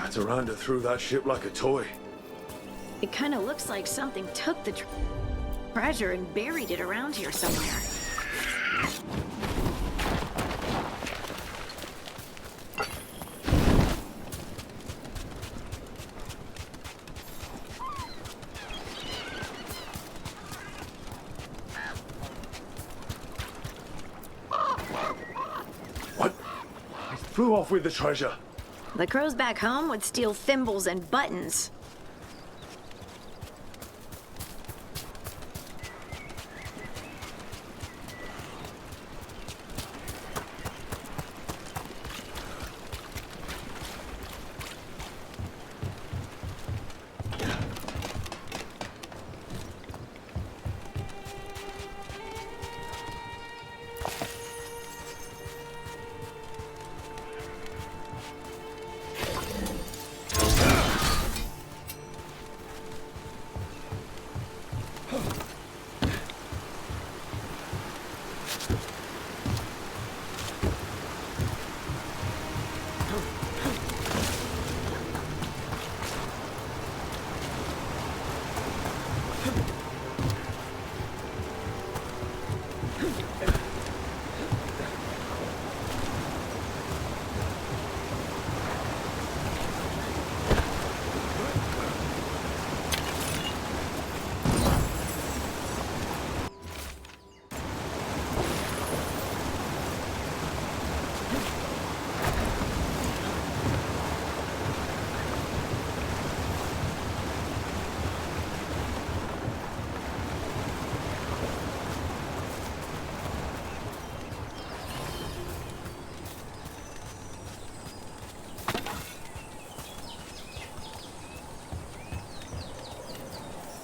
Cataranda threw that ship like a toy. It kind of looks like something took the treasure and buried it around here somewhere. What? He flew off with the treasure. The crows back home would steal thimbles and buttons.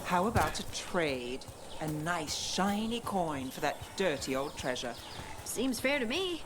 How about a trade? A nice shiny coin for that dirty old treasure. Seems fair to me.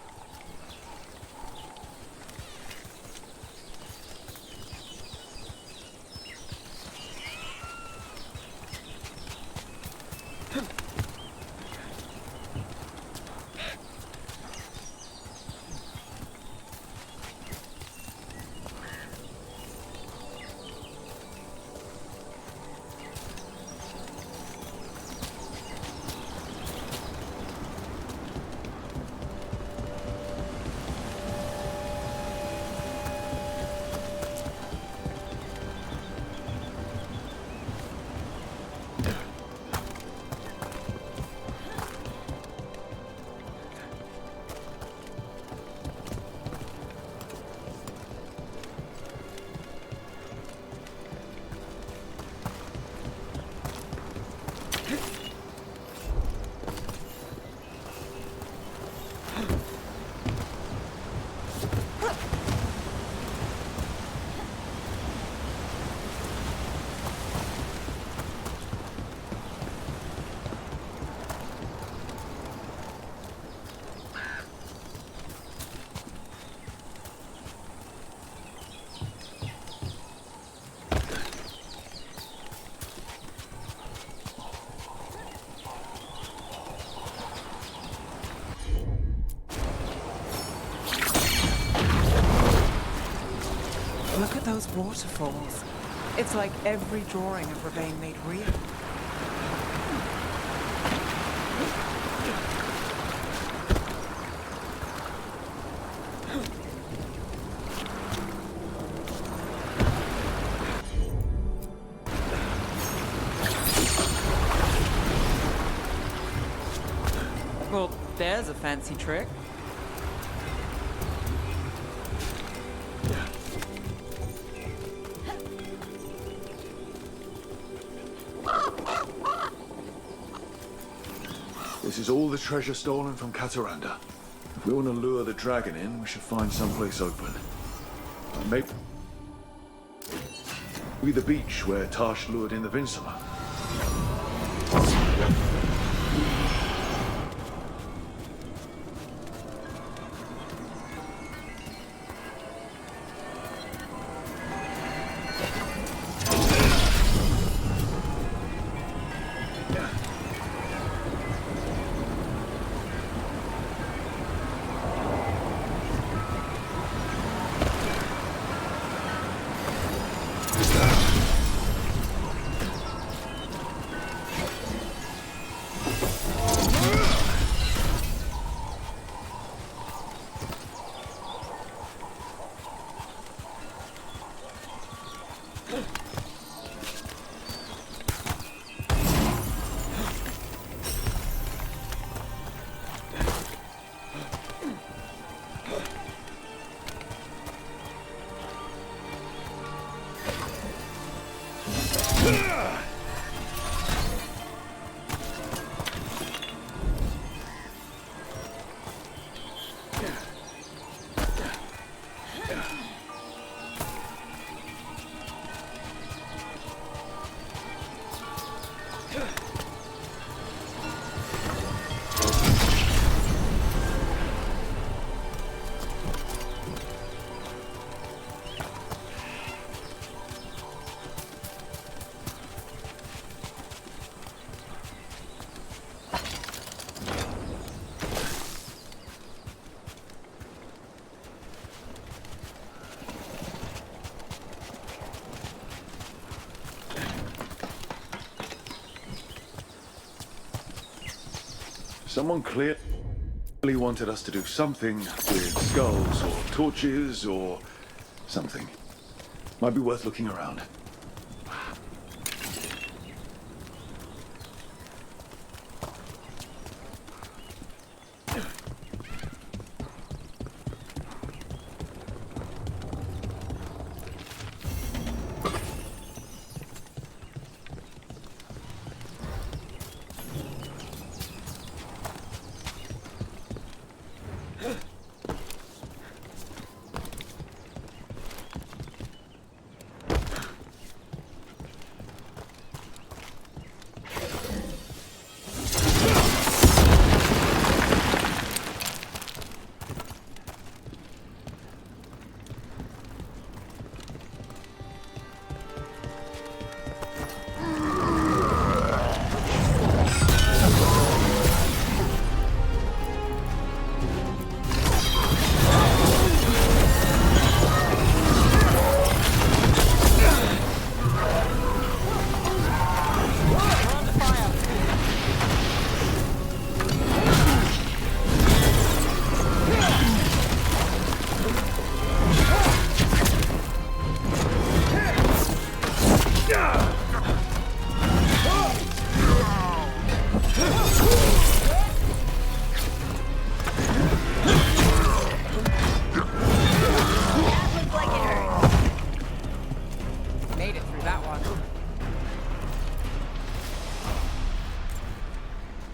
Look at those waterfalls. It's like every drawing of Ravane made real. Well, there's a fancy trick. This is all the treasure stolen from Cataranda. If we want to lure the dragon in, we should find someplace open. Maybe the beach where Tash lured in the Vinsula. Someone clearly wanted us to do something with skulls or torches or something. Might be worth looking around.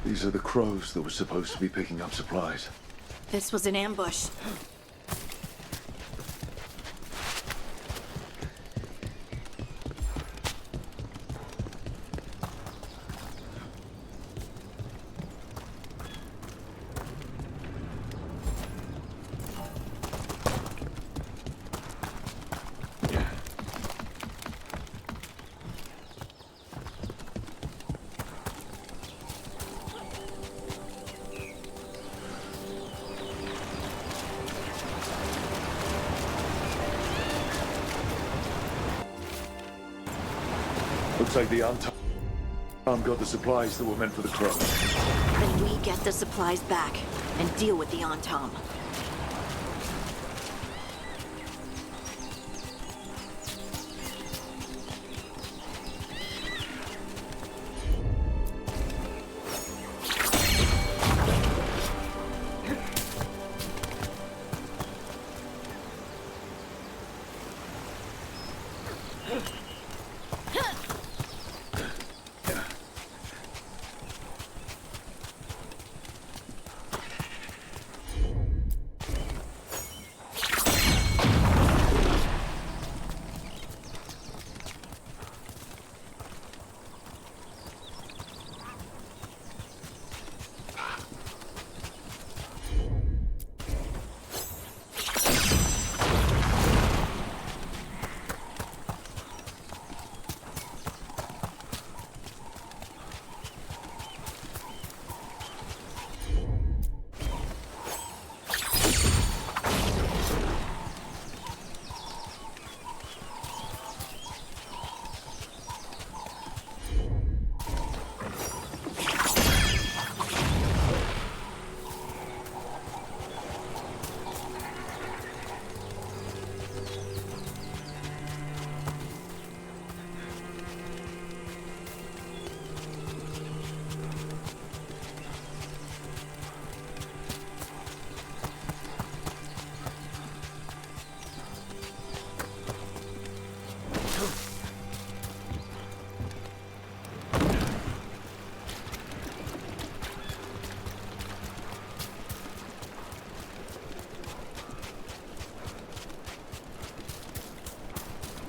These are the crows that were supposed to be picking up supplies. This was an ambush. Looks like the Anton got the supplies that were meant for the crows. Then we get the supplies back and deal with the Antom.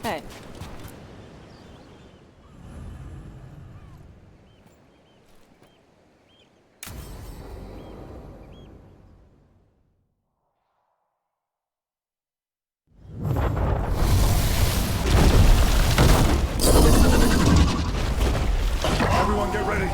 Hey. Everyone get ready.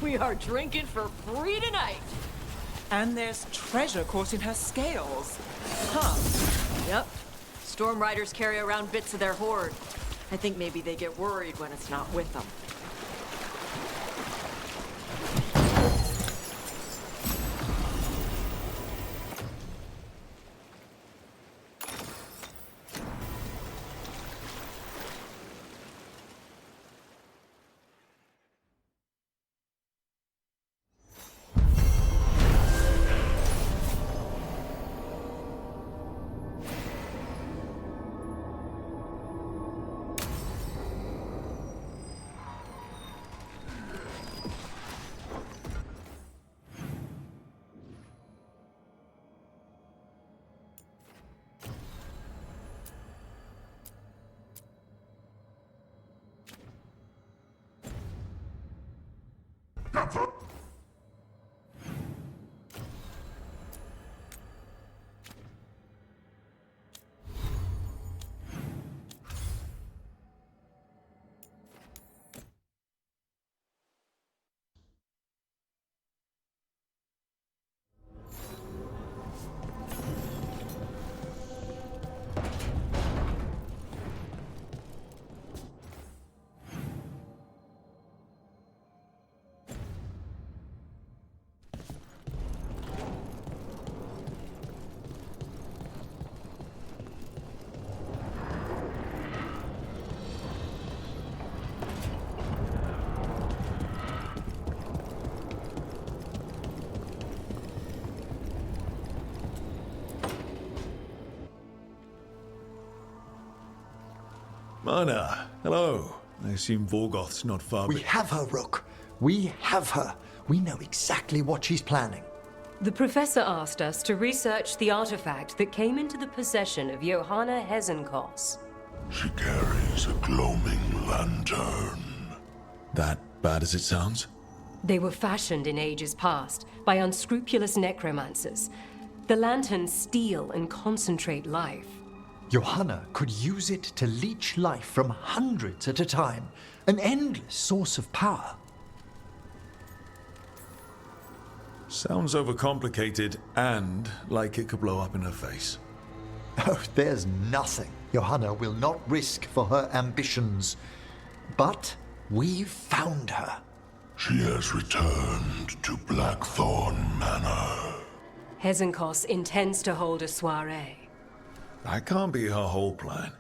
We are drinking for free tonight. And there's treasure caught in her scales. Huh. Yep. Storm Riders carry around bits of their hoard. I think maybe they get worried when it's not with them. Mana, hello. I assume Vorgoth's not far. We have her, Rook. We have her. We know exactly what she's planning. The professor asked us to research the artifact that came into the possession of Johanna Hezenkos. She carries a gloaming lantern. That bad as it sounds? They were fashioned in ages past by unscrupulous necromancers. The lanterns steal and concentrate life. Johanna could use it to leech life from hundreds at a time. An endless source of power. Sounds overcomplicated and like it could blow up in her face. Oh, there's nothing Johanna will not risk for her ambitions. But we've found her. She has returned to Blackthorn Manor. Hezenkos intends to hold a soiree. That can't be her whole plan.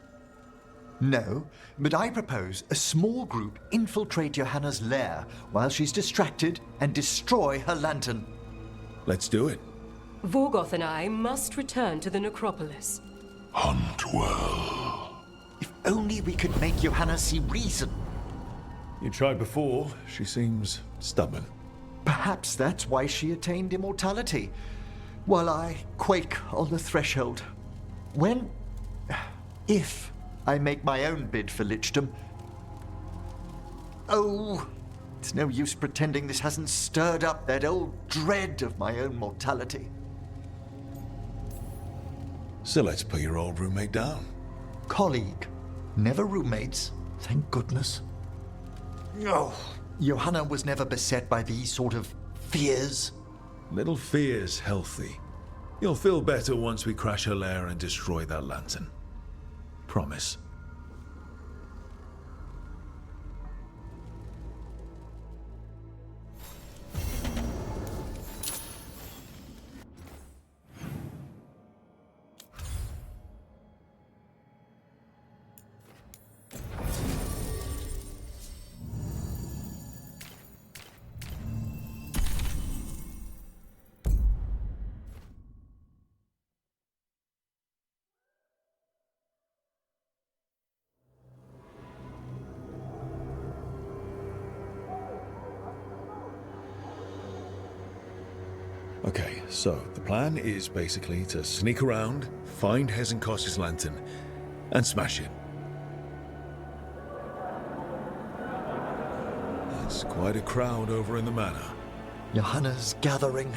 No, but I propose a small group infiltrate Johanna's lair while she's distracted and destroy her lantern. Let's do it. Vorgoth and I must return to the necropolis. Hunt well. If only we could make Johanna see reason. You tried before. She seems stubborn. Perhaps that's why she attained immortality, while I quake on the threshold. If I make my own bid for lichdom. Oh, it's no use pretending this hasn't stirred up that old dread of my own mortality. So let's put your old roommate down. Colleague, never roommates, thank goodness. Oh, Johanna was never beset by these sort of fears. Little fear's healthy. You'll feel better once we crash her lair and destroy that lantern. Promise. So, the plan is basically to sneak around, find Hezenkos's lantern, and smash it. There's quite a crowd over in the manor. Johanna's gathering.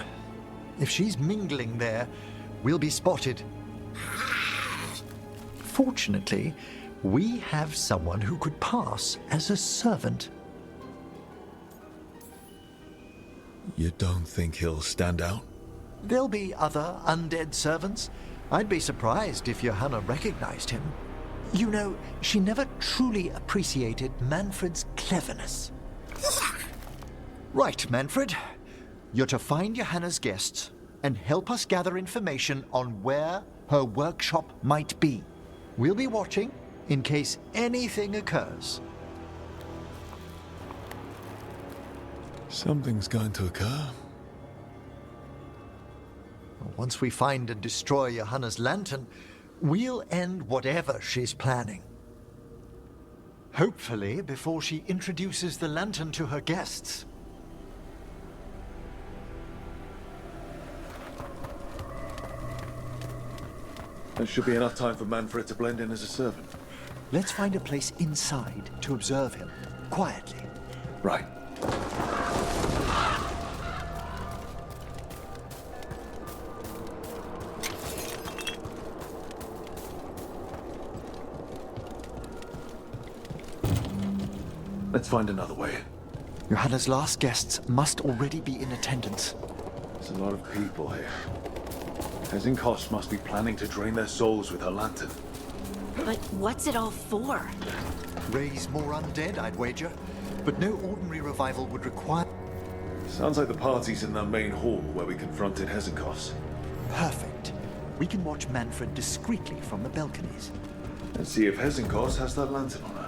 If she's mingling there, we'll be spotted. Fortunately, we have someone who could pass as a servant. You don't think he'll stand out? There'll be other undead servants. I'd be surprised if Johanna recognized him. You know, she never truly appreciated Manfred's cleverness. Right, Manfred. You're to find Johanna's guests and help us gather information on where her workshop might be. We'll be watching in case anything occurs. Something's going to occur. Once we find and destroy Johanna's lantern, we'll end whatever she's planning. Hopefully before she introduces the lantern to her guests. There should be enough time for Manfred to blend in as a servant. Let's find a place inside to observe him, quietly. Right. Let's find another way. Johanna's last guests must already be in attendance. There's a lot of people here. Hezenkos must be planning to drain their souls with her lantern. But what's it all for? Raise more undead, I'd wager. But no ordinary revival would require... Sounds like the party's in the main hall where we confronted Hezenkos. Perfect. We can watch Manfred discreetly from the balconies. And see if Hezenkos has that lantern on her.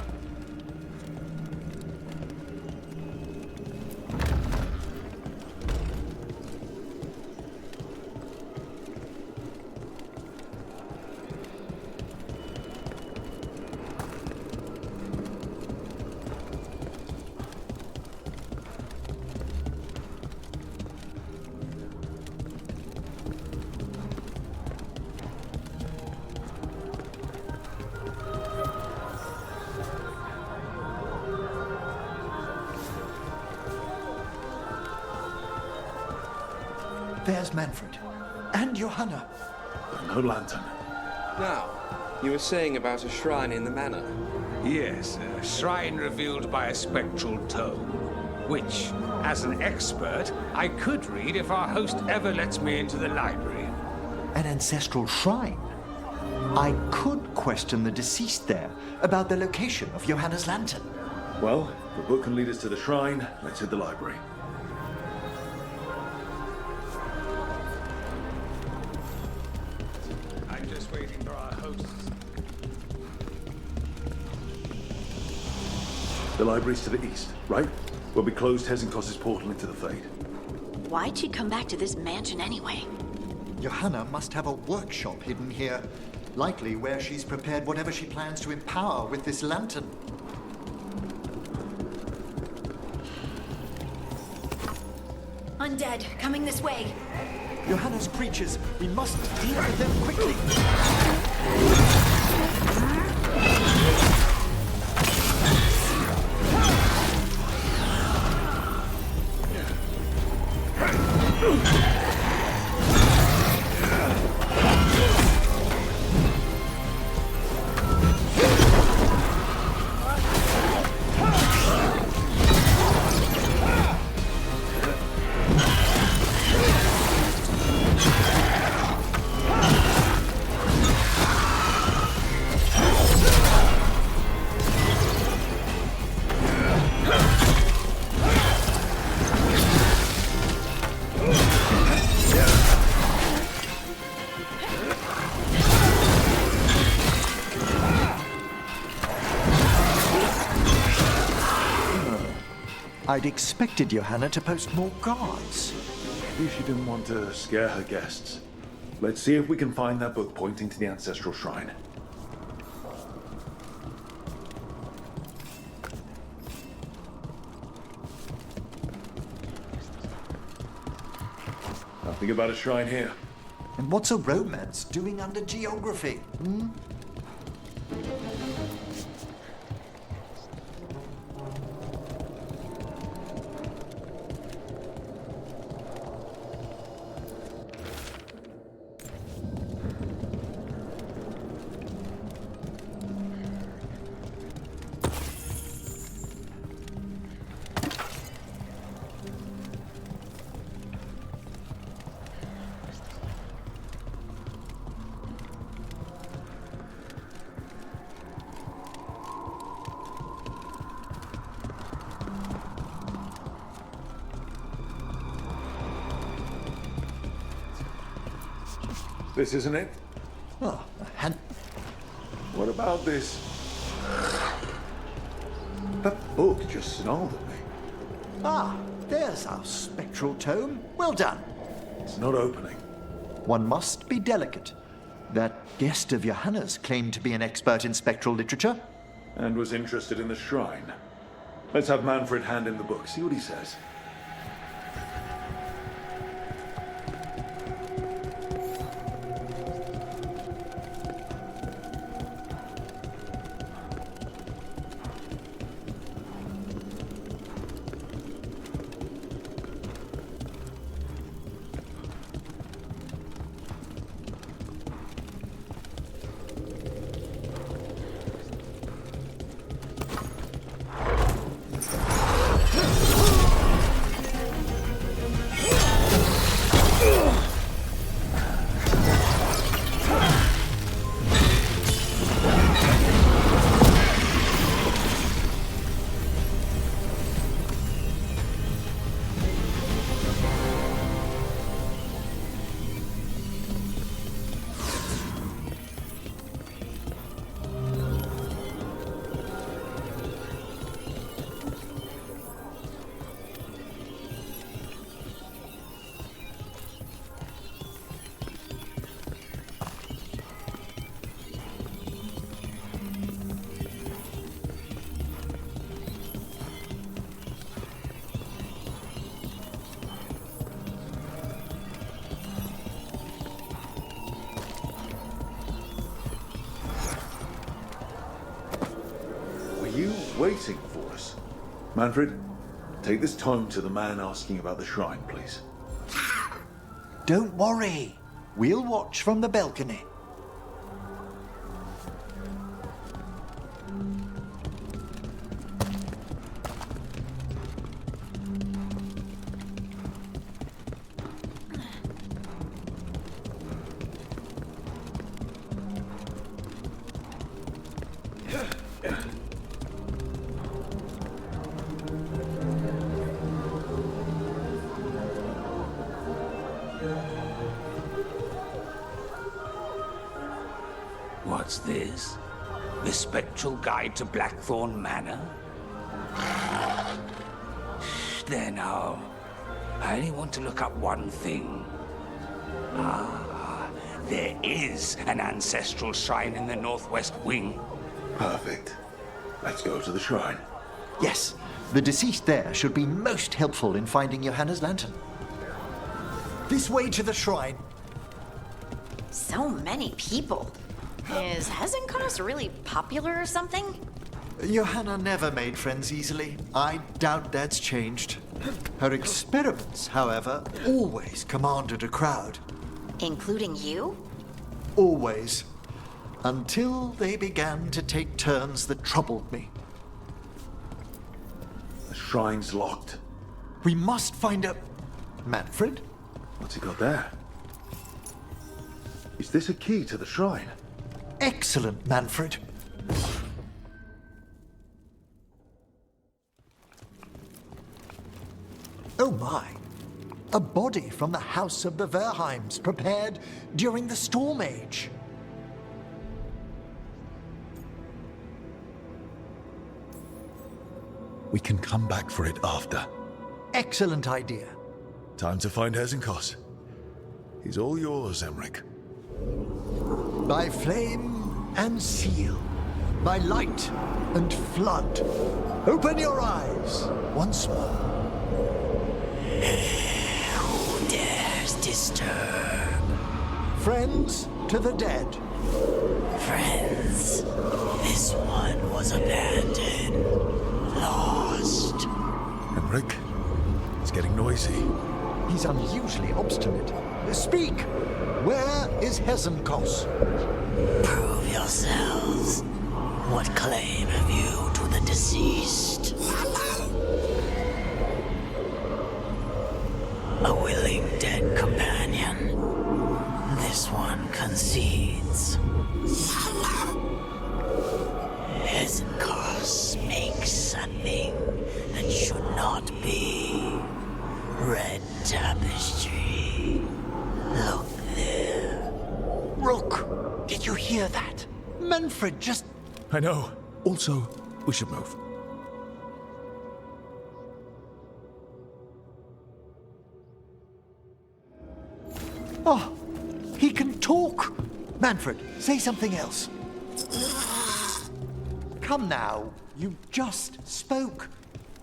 There's Manfred. And Johanna. But no lantern. Now, you were saying about a shrine in the manor. Yes, a shrine revealed by a spectral tome, which, as an expert, I could read if our host ever lets me into the library. An ancestral shrine? I could question the deceased there about the location of Johanna's lantern. Well, if the book can lead us to the shrine, let's hit the library. I'm just waiting for our hosts. The library's to the east, right? Where we closed Hezenkos' portal into the Fade. Why'd she come back to this mansion anyway? Johanna must have a workshop hidden here. Likely where she's prepared whatever she plans to empower with this lantern. Undead, coming this way. Johanna's creatures, we must deal with them quickly. I'd expected Johanna to post more guards. Maybe she didn't want to scare her guests. Let's see if we can find that book pointing to the ancestral shrine. Think about a shrine here. And what's a romance doing under geography? This isn't it? Oh, What about this? That book just snarled at me. Ah, there's our spectral tome. Well done. It's not opening. One must be delicate. That guest of Johanna's claimed to be an expert in spectral literature. And was interested in the shrine. Let's have Manfred hand him the book, see what he says. Waiting for us. Manfred, take this tome to the man asking about the shrine, please. Don't worry. We'll watch from the balcony. What's this? The Spectral Guide to Blackthorn Manor? There now. I only want to look up one thing. Ah, there is an ancestral shrine in the northwest wing. Perfect. Let's go to the shrine. Yes, the deceased there should be most helpful in finding Johanna's lantern. This way to the shrine. So many people. Is Hezenkos really popular or something? Johanna never made friends easily. I doubt that's changed. Her experiments, however, always commanded a crowd. Including you? Always. Until they began to take turns that troubled me. The shrine's locked. We must find a... Manfred? What's he got there? Is this a key to the shrine? Excellent, Manfred. Oh my. A body from the House of the Verheims, prepared during the Storm Age. We can come back for it after. Excellent idea. Time to find Hezenkos. He's all yours, Emmerich. By flame and seal, by light and flood, open your eyes once more. Who dare dares disturb. Friends to the dead. Friends, this one was abandoned, lost. Henrik, it's getting noisy. He's unusually obstinate. Speak! Where is Hesenkos? Prove yourselves. What claim have you to the deceased? A willing dead companion. This one concedes. Hesenkos makes a thing that should not be. Red tapestry. Look there. Rook, did you hear that? Manfred just... I know. Also, we should move. Oh, he can talk! Manfred, say something else. Come now, you just spoke.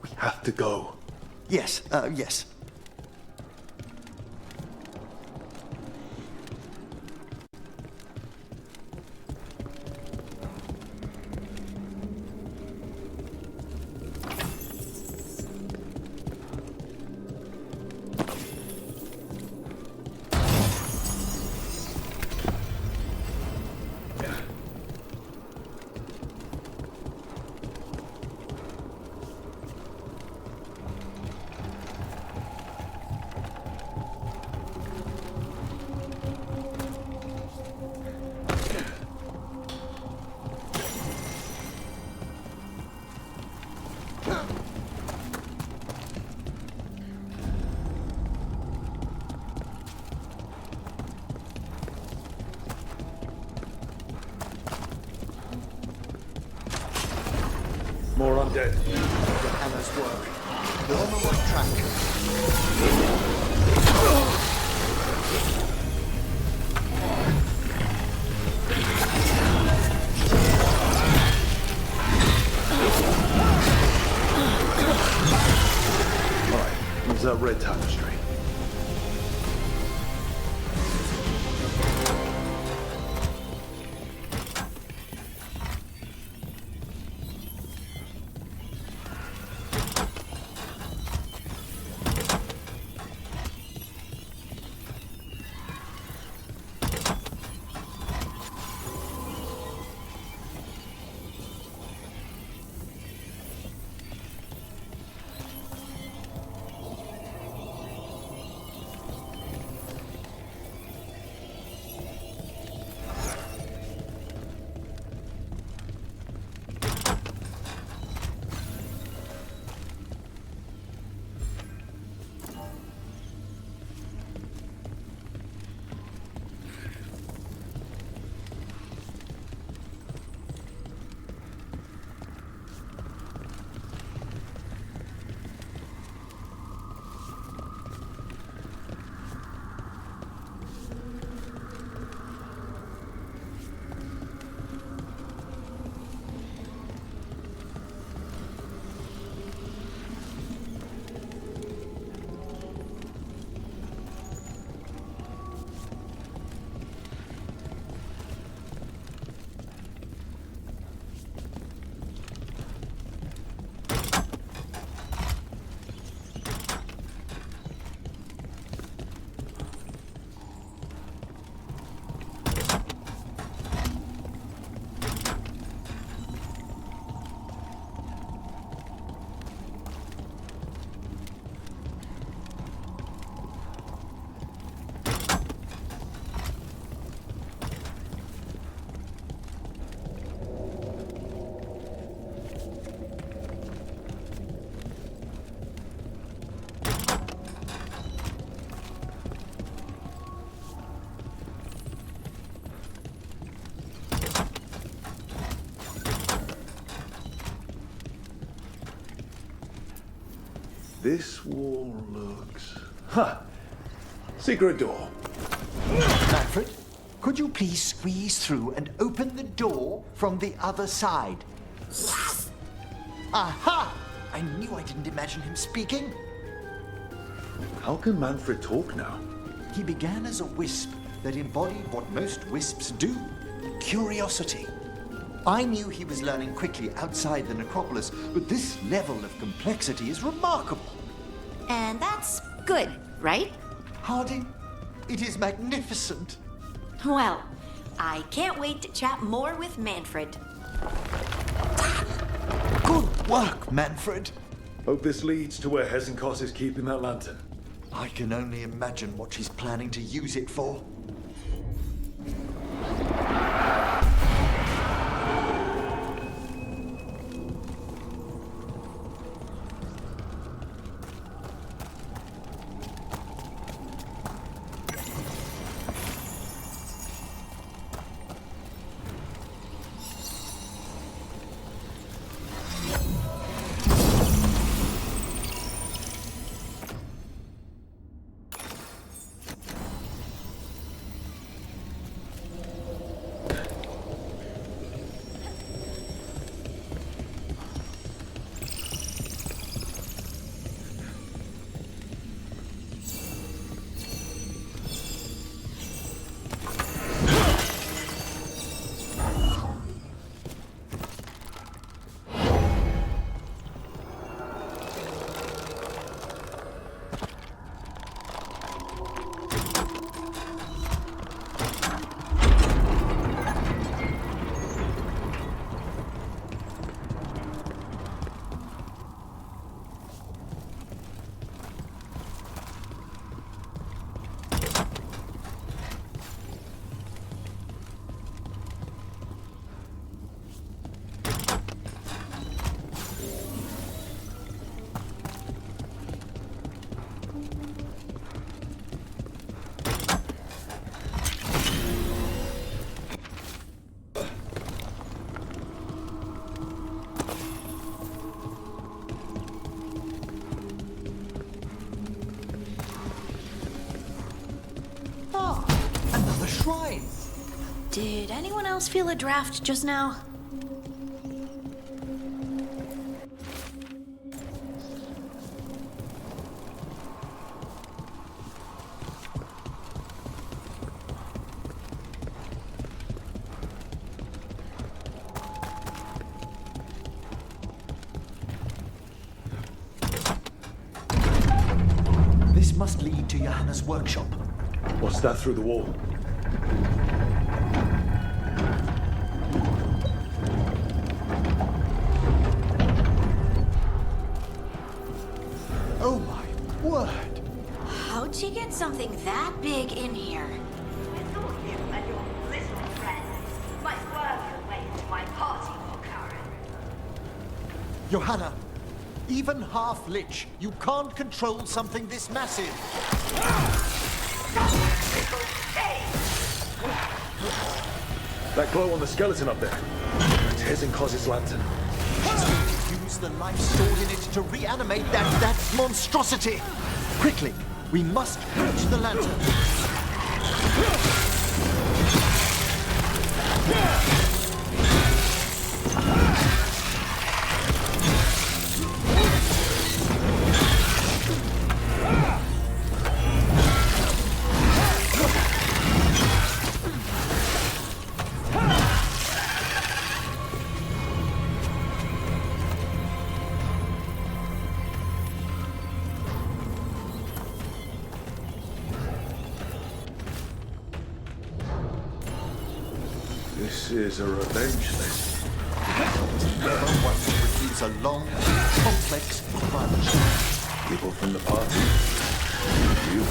We have to go. Yes, yes. More undead. The hammer's work. You're on the right track. Use that red tapestry. This wall looks... Ha! Secret door. Manfred, could you please squeeze through and open the door from the other side? Yes! Aha! I knew I didn't imagine him speaking. How can Manfred talk now? He began as a wisp that embodied what most wisps do: curiosity. I knew he was learning quickly outside the necropolis, but this level of complexity is remarkable. And that's good, right? Harding, it is magnificent. Well, I can't wait to chat more with Manfred. Good work, Manfred. Hope this leads to where Hezenkos is keeping that lantern. I can only imagine what she's planning to use it for. Another shrine! Did anyone else feel a draft just now? This must lead to Johanna's workshop. What's that through the wall? Oh my word! How'd she get something that big in here? With all you and your little friends might work your way to my party for Karen. Johanna, even half Lich, you can't control something this massive. That glow on the skeleton up there. It's Hezenkos' lantern. She's going to use the life stored in it to reanimate that monstrosity. Quickly, we must reach the lantern. This is a revenge list. Never one to refuse a long, complex grudge. People from the party. You.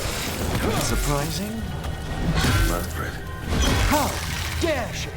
Surprising? Manfred. How dare she?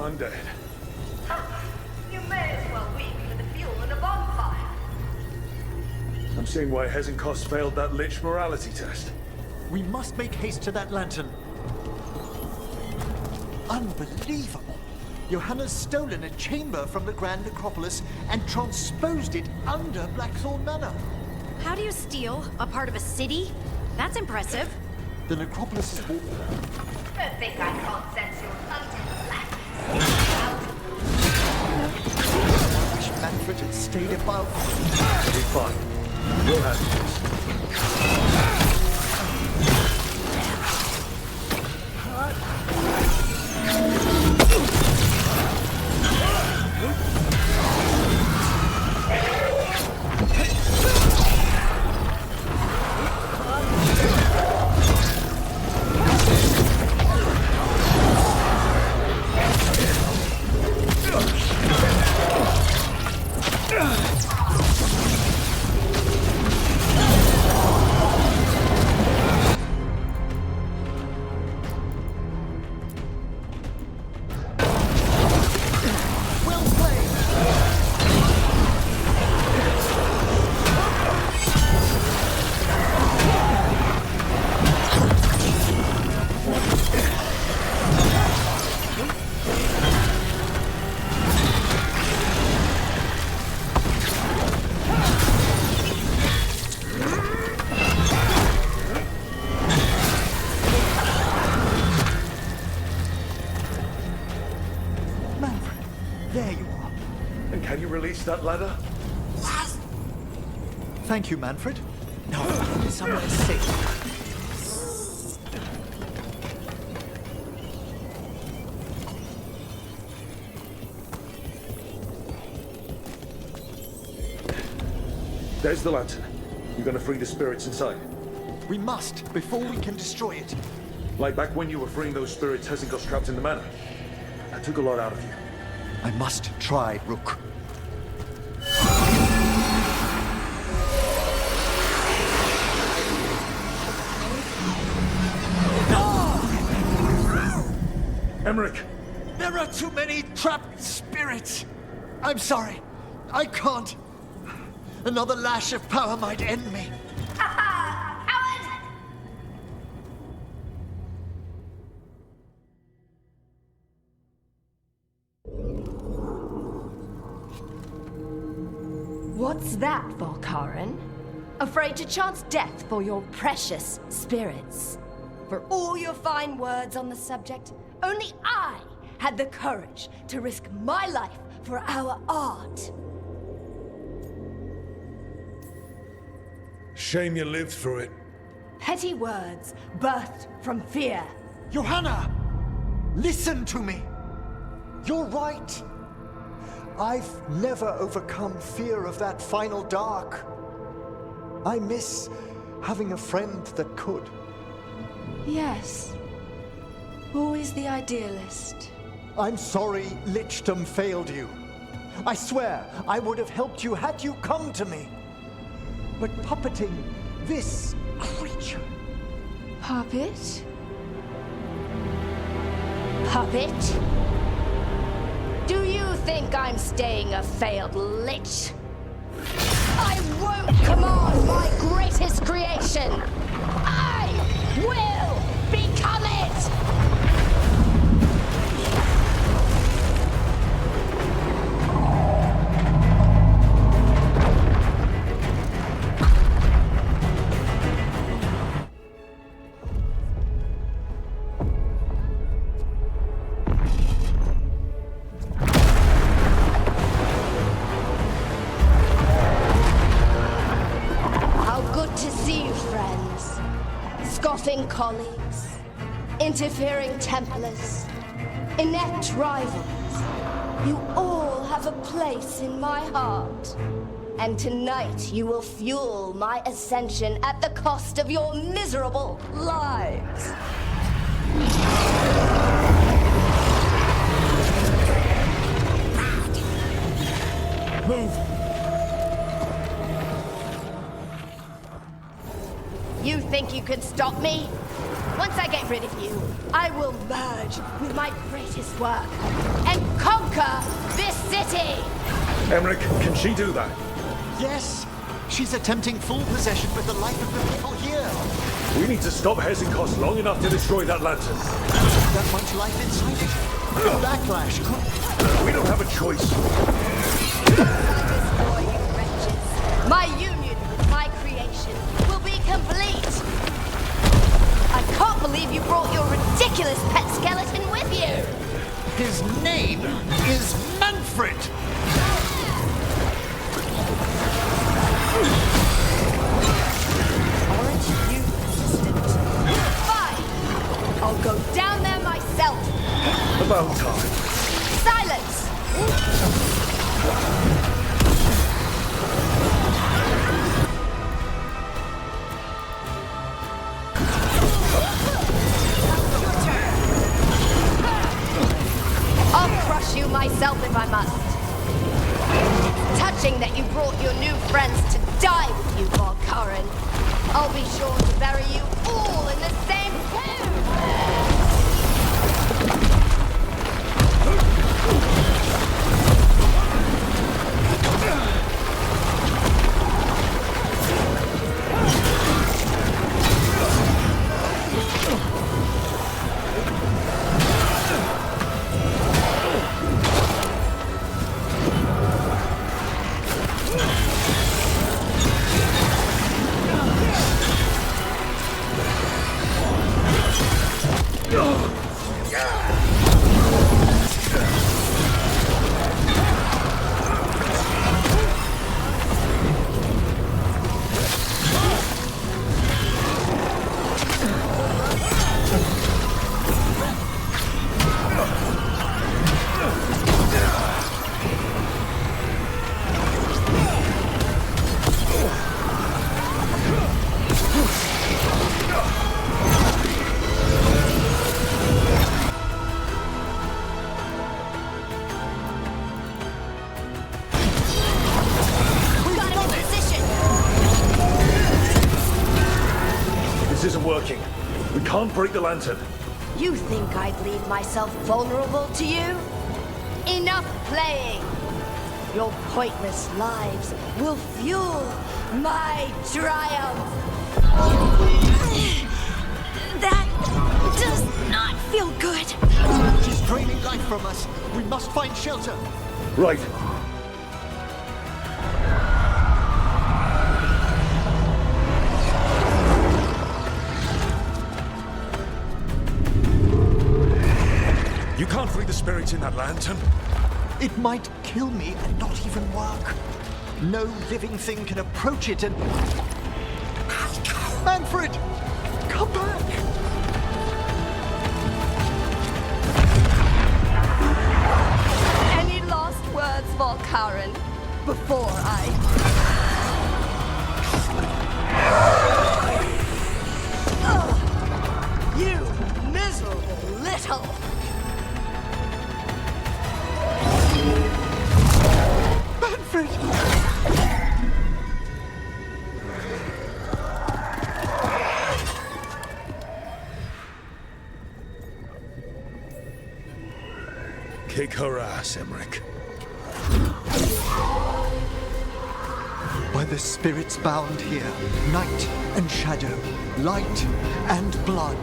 undead. You may as well weep for the fuel in a bonfire. I'm seeing why Hezenkos failed that Lich morality test. We must make haste to that lantern. Unbelievable! Johanna's stolen a chamber from the Grand Necropolis and transposed it under Blackthorn Manor. How do you steal a part of a city? That's impressive. The Necropolis is walled. Don't think I can't sense your undead black. I wish Manfred had stayed above. Be fine. We'll have this. That ladder? Thank you, Manfred. Now find somewhere safe. There's the lantern. You're gonna free the spirits inside. We must, before we can destroy it. Like back when you were freeing those spirits Hezenkos trapped in the manor. That took a lot out of you. I must try, Rook. Emmerich! There are too many trapped spirits! I'm sorry. I can't. Another lash of power might end me. What's that, Volkaren? Afraid to chance death for your precious spirits? For all your fine words on the subject, only I had the courage to risk my life for our art. Shame you lived through it. Petty words birthed from fear. Johanna! Listen to me! You're right. I've never overcome fear of that final dark. I miss having a friend that could. Yes. Always the idealist. I'm sorry Lichdom failed you. I swear I would have helped you had you come to me. But puppeting this creature... Puppet? Puppet? Do you think I'm staying a failed lich? I won't command my greatest creation! I will become it! Colleagues, interfering Templars, inept rivals, you all have a place in my heart. And tonight you will fuel my ascension at the cost of your miserable lives. Move! You think you could stop me? Once I get rid of you, I will merge with my greatest work and conquer this city! Emmerich, can she do that? Yes! She's attempting full possession with the life of the people here. We need to stop Hesychos long enough to destroy that lantern. That much life inside it. The backlash. We don't have a choice. Destroy you wretches. My union with my creation will be complete. I can't believe you brought your ridiculous pet skeleton with you. His name is Manfred. Aren't you resistant? Fine! I'll go down there myself! About time. Silence! I'll crush you myself if I must. Touching that you brought your new friends to die with you, Volkaren. I'll be sure to bury you all in the same tomb! Working. We can't break the lantern. You think I'd leave myself vulnerable to you? Enough playing! Your pointless lives will fuel my triumph! That does not feel good! She's draining life from us. We must find shelter. Right. You can't free the spirits in that lantern. It might kill me and not even work. No living thing can approach it and... Manfred! Come back! Any last words, Volkaren, before I... You miserable little... Manfred! Kick her ass, Emmerich. By the spirits bound here, night and shadow, light and blood.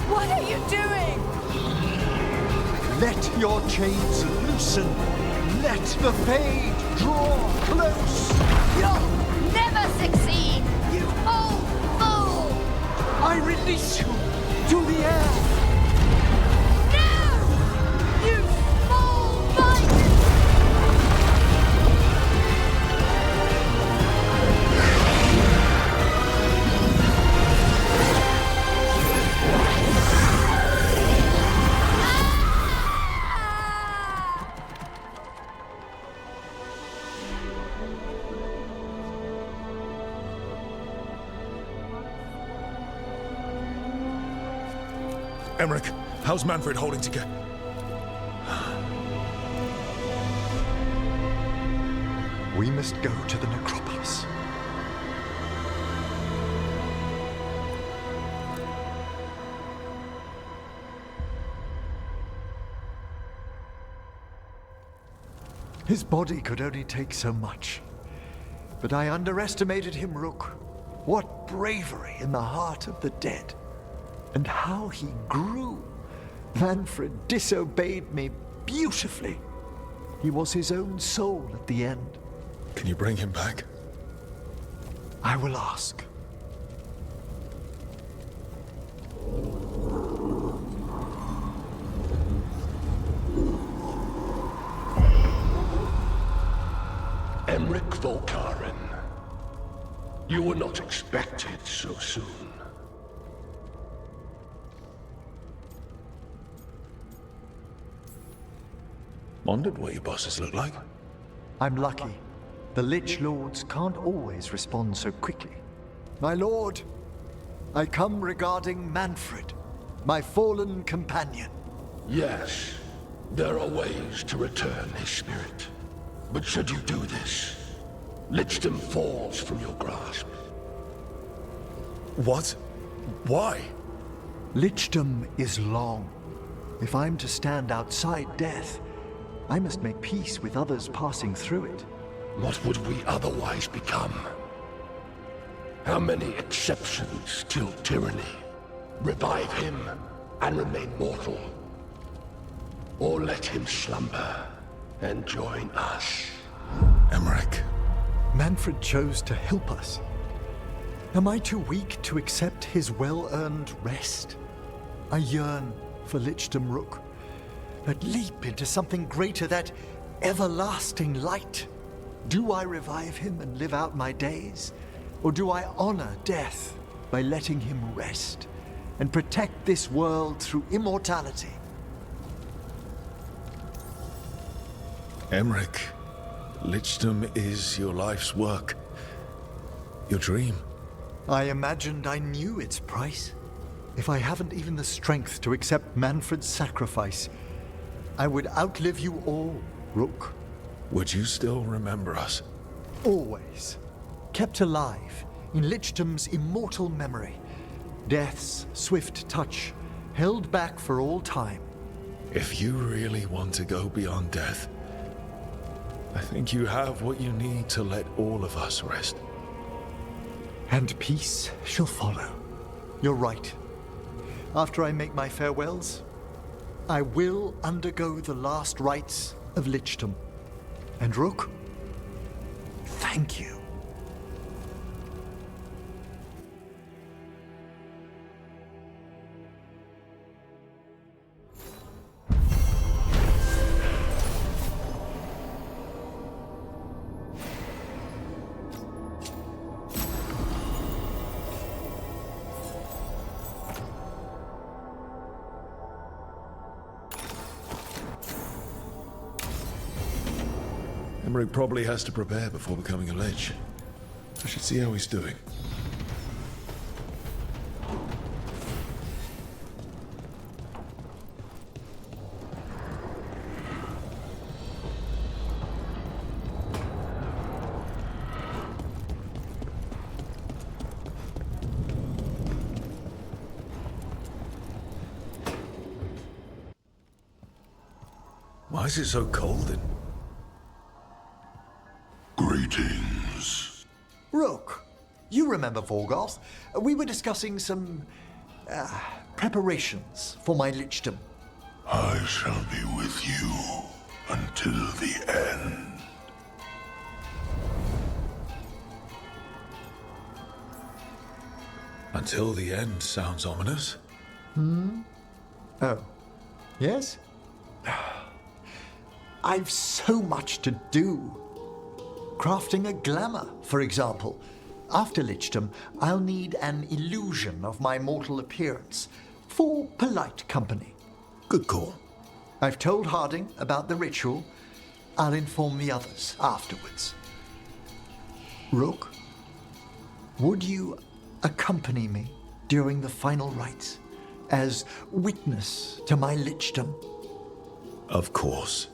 What are you doing? Let your chains loosen. Let the fade draw close. You'll never succeed, you old fool! I release you to the air. No! You small-minded... Emmerich, how's Manfred holding together? We must go to the necropolis. His body could only take so much. But I underestimated him, Rook. What bravery in the heart of the dead. And how he grew. Manfred disobeyed me beautifully. He was his own soul at the end. Can you bring him back? I will ask. Emric Volkaren. You were not expected so soon. Wondered what your bosses look like. I'm lucky. The Lich Lords can't always respond so quickly. My lord, I come regarding Manfred, my fallen companion. Yes, there are ways to return his spirit. But should you do this, Lichdom falls from your grasp. What? Why? Lichdom is long. If I'm to stand outside death, I must make peace with others passing through it. What would we otherwise become? How many exceptions till tyranny? Revive him and remain mortal. Or let him slumber and join us. Emric. Manfred chose to help us. Am I too weak to accept his well-earned rest? I yearn for Lichdom, Rook. That leap into something greater, that everlasting light. Do I revive him and live out my days? Or do I honor death by letting him rest and protect this world through immortality? Emric, Lichdom is your life's work. Your dream. I imagined I knew its price. If I haven't even the strength to accept Manfred's sacrifice, I would outlive you all, Rook. Would you still remember us? Always. Kept alive in Lichdom's immortal memory. Death's swift touch, held back for all time. If you really want to go beyond death, I think you have what you need to let all of us rest. And peace shall follow. You're right. After I make my farewells, I will undergo the last rites of Lichdom. And Rook, thank you. Emric probably has to prepare before becoming a Lich. I should see how he's doing. Why is it so cold in... Greetings. Rook, you remember Vorgoth? We were discussing some preparations for my Lichdom. I shall be with you until the end. Until the end sounds ominous. Oh, yes? I've so much to do. Crafting a glamour, for example. After Lichdom, I'll need an illusion of my mortal appearance for polite company. Good call. I've told Harding about the ritual. I'll inform the others afterwards. Rook, would you accompany me during the final rites as witness to my Lichdom? Of course.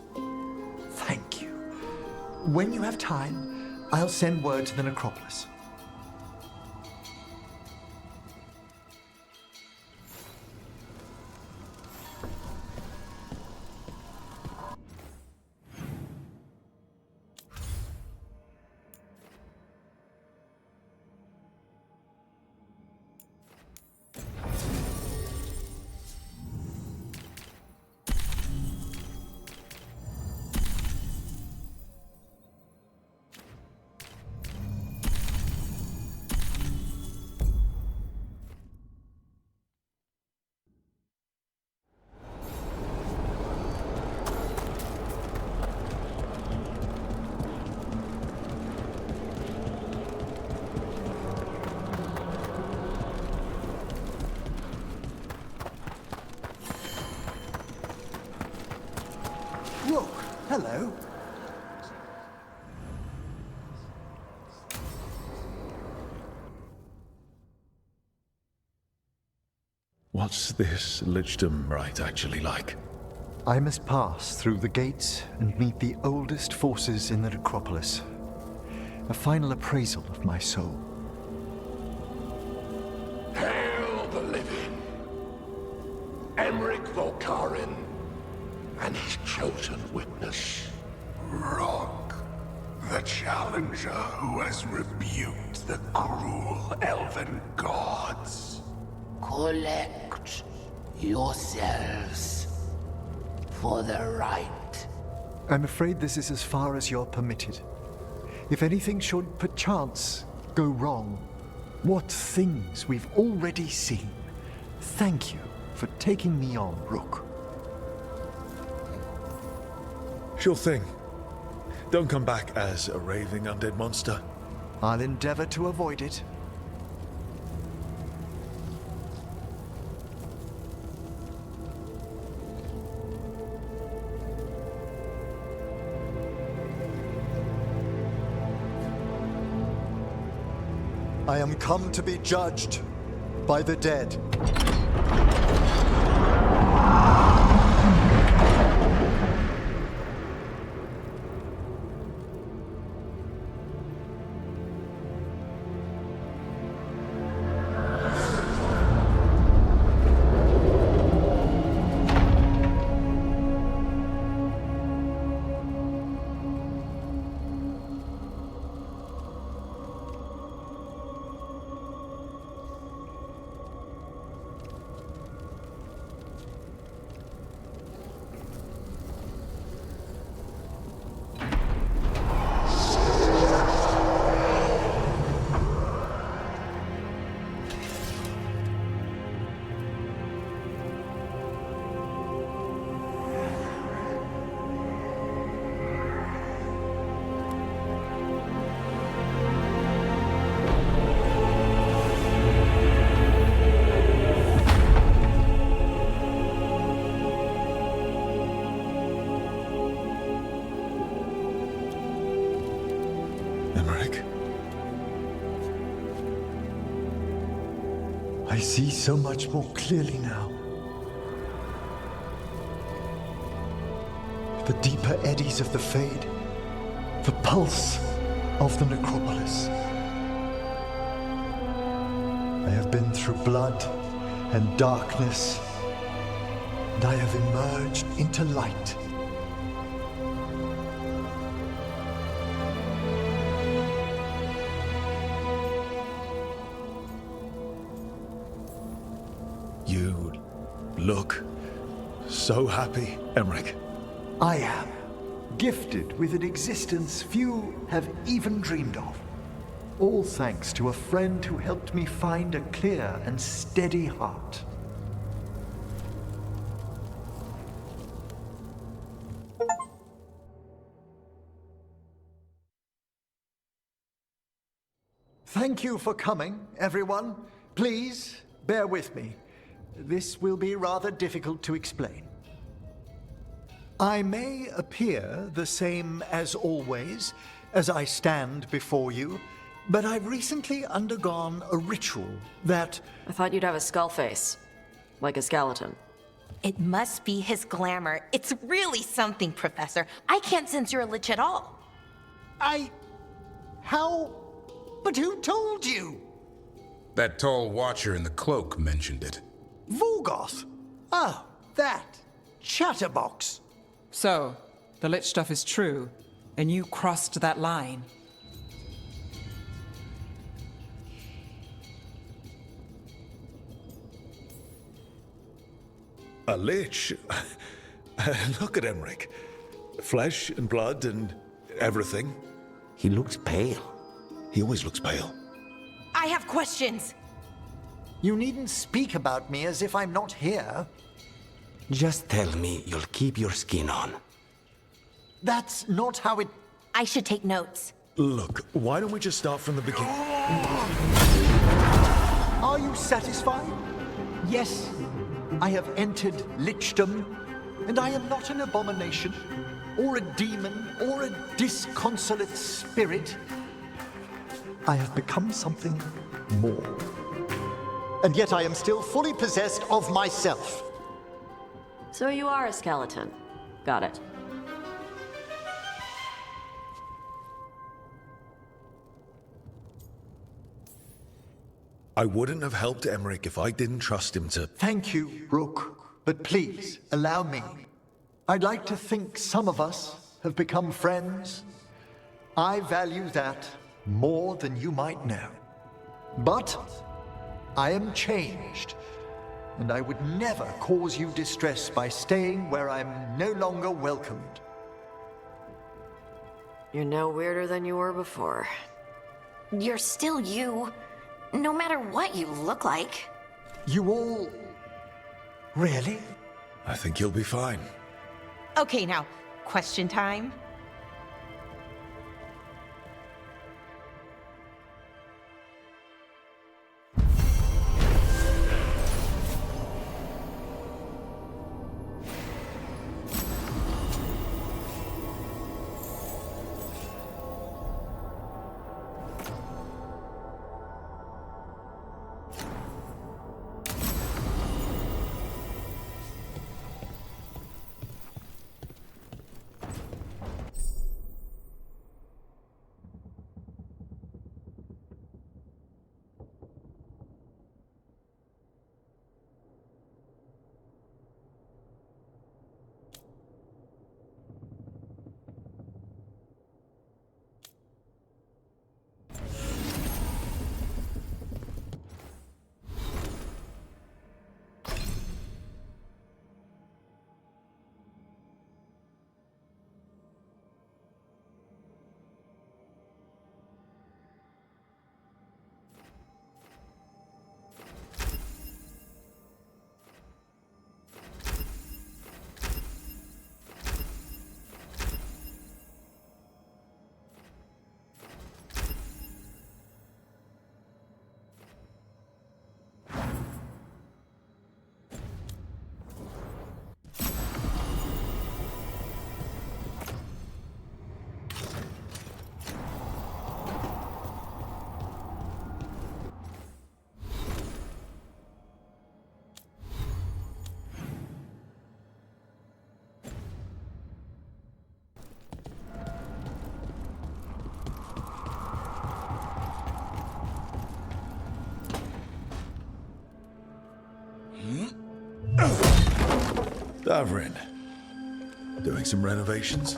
Thank you. When you have time, I'll send word to the necropolis. hello. What's this Lichdom rite actually like? I must pass through the gates and meet the oldest forces in the necropolis. A final appraisal of my soul. Hail the living! Emmerich Volkarin and his chosen witness, Rock, the challenger who has rebuked the cruel elven gods. Collect yourselves for the right. I'm afraid this is as far as you're permitted. If anything should perchance go wrong, what things we've already seen. Thank you for taking me on, Rook. Sure thing. Don't come back as a raving undead monster. I'll endeavor to avoid it. I am come to be judged by the dead. I see so much more clearly now. The deeper eddies of the Fade, the pulse of the necropolis. I have been through blood and darkness, and I have emerged into light. You look so happy, Emmerich. I am gifted with an existence few have even dreamed of. All thanks to a friend who helped me find a clear and steady heart. Thank you for coming, everyone. Please bear with me. This will be rather difficult to explain. I may appear the same as always, as I stand before you, but I've recently undergone a ritual that... I thought you'd have a skull face, like a skeleton. It must be his glamour. It's really something, Professor. I can't sense you're a lich at all. How? But who told you? That tall watcher in the cloak mentioned it. Vorgoth? Oh, that. Chatterbox. So, the lich stuff is true, and you crossed that line. A lich? Look at Emmerich. Flesh and blood and everything. He looks pale. He always looks pale. I have questions. You needn't speak about me as if I'm not here. Just tell me you'll keep your skin on. That's not how it... I should take notes. Look, why don't we just start from the beginning? Are you satisfied? Yes, I have entered lichdom, and I am not an abomination. or a demon, or a disconsolate spirit. I have become something more. And yet I am still fully possessed of myself. So you are a skeleton. Got it. I wouldn't have helped Emmerich if I didn't trust him to... Thank you, Rook. But please, allow me. I'd like to think some of us have become friends. I value that more than you might know. But I am changed, and I would never cause you distress by staying where I'm no longer welcomed. You're no weirder than you were before. You're still you, no matter what you look like. You all... Really? I think you'll be fine. Okay, now, question time. Davrin, doing some renovations?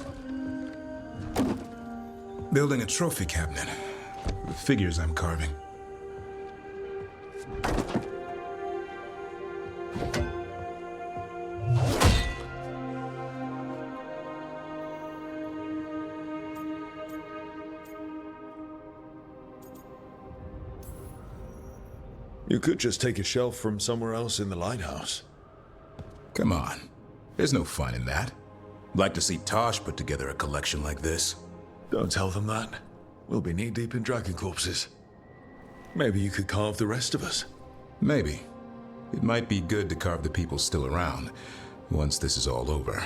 Building a trophy cabinet with figures I'm carving. You could just take a shelf from somewhere else in the lighthouse. Come on. There's no fun in that. Like to see Tosh put together a collection like this. Don't tell them that. We'll be knee-deep in dragon corpses. Maybe you could carve the rest of us. Maybe. It might be good to carve the people still around, once this is all over.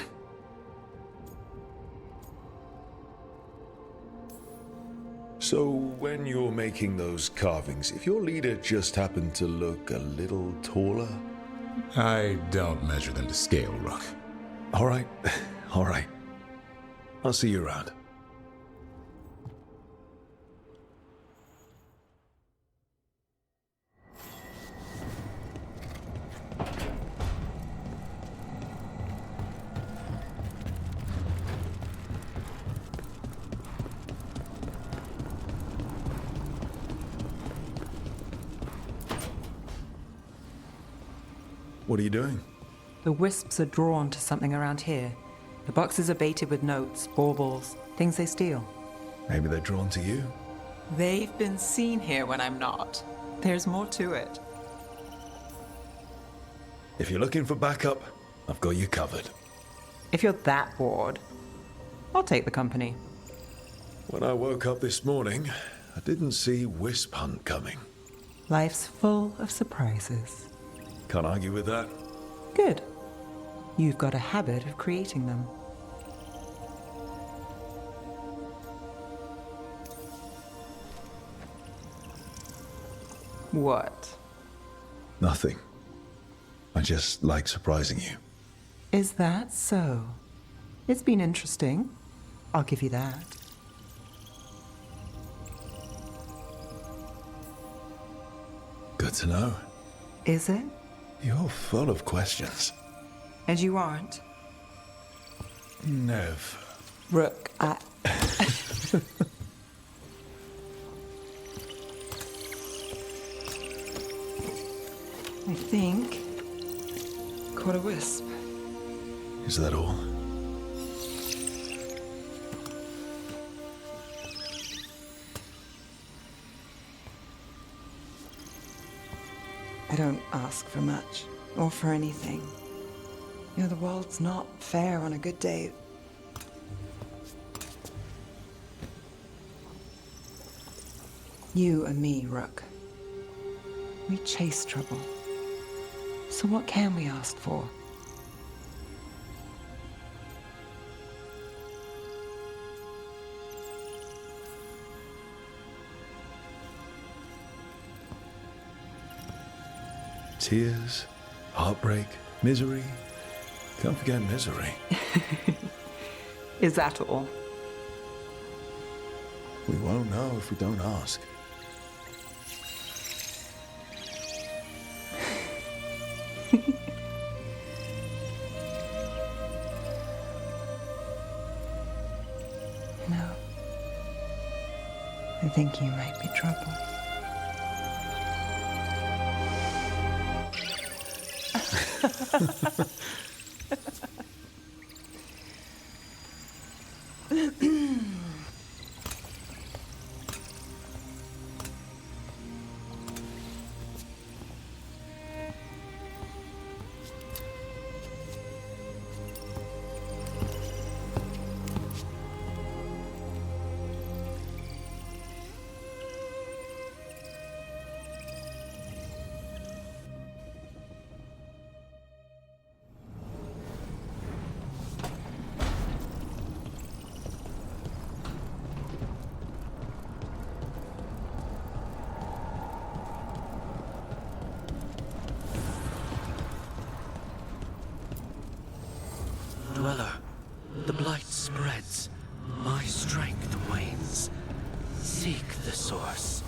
So, when you're making those carvings, if your leader just happened to look a little taller... I don't measure them to scale, Rook. All right. All right. I'll see you around. What are you doing? The wisps are drawn to something around here. The boxes are baited with notes, baubles, things they steal. Maybe they're drawn to you. They've been seen here when I'm not. There's more to it. If you're looking for backup, I've got you covered. If you're that bored, I'll take the company. When I woke up this morning, I didn't see Wisp Hunt coming. Life's full of surprises. Can't argue with that. Good. You've got a habit of creating them. What? Nothing. I just like surprising you. Is that so? It's been interesting. I'll give you that. Good to know. Is it? You're full of questions. And you aren't? Never. Rook, I think... caught a wisp. Is that all? I don't ask for much, or for anything. You know, the world's not fair on a good day. You and me, Rook. We chase trouble. So what can we ask for? Tears, heartbreak, misery. Can't forget misery. Is that all? We won't know if we don't ask. No. I think you might be trouble. Dweller, the blight spreads. My strength wanes. Seek the source.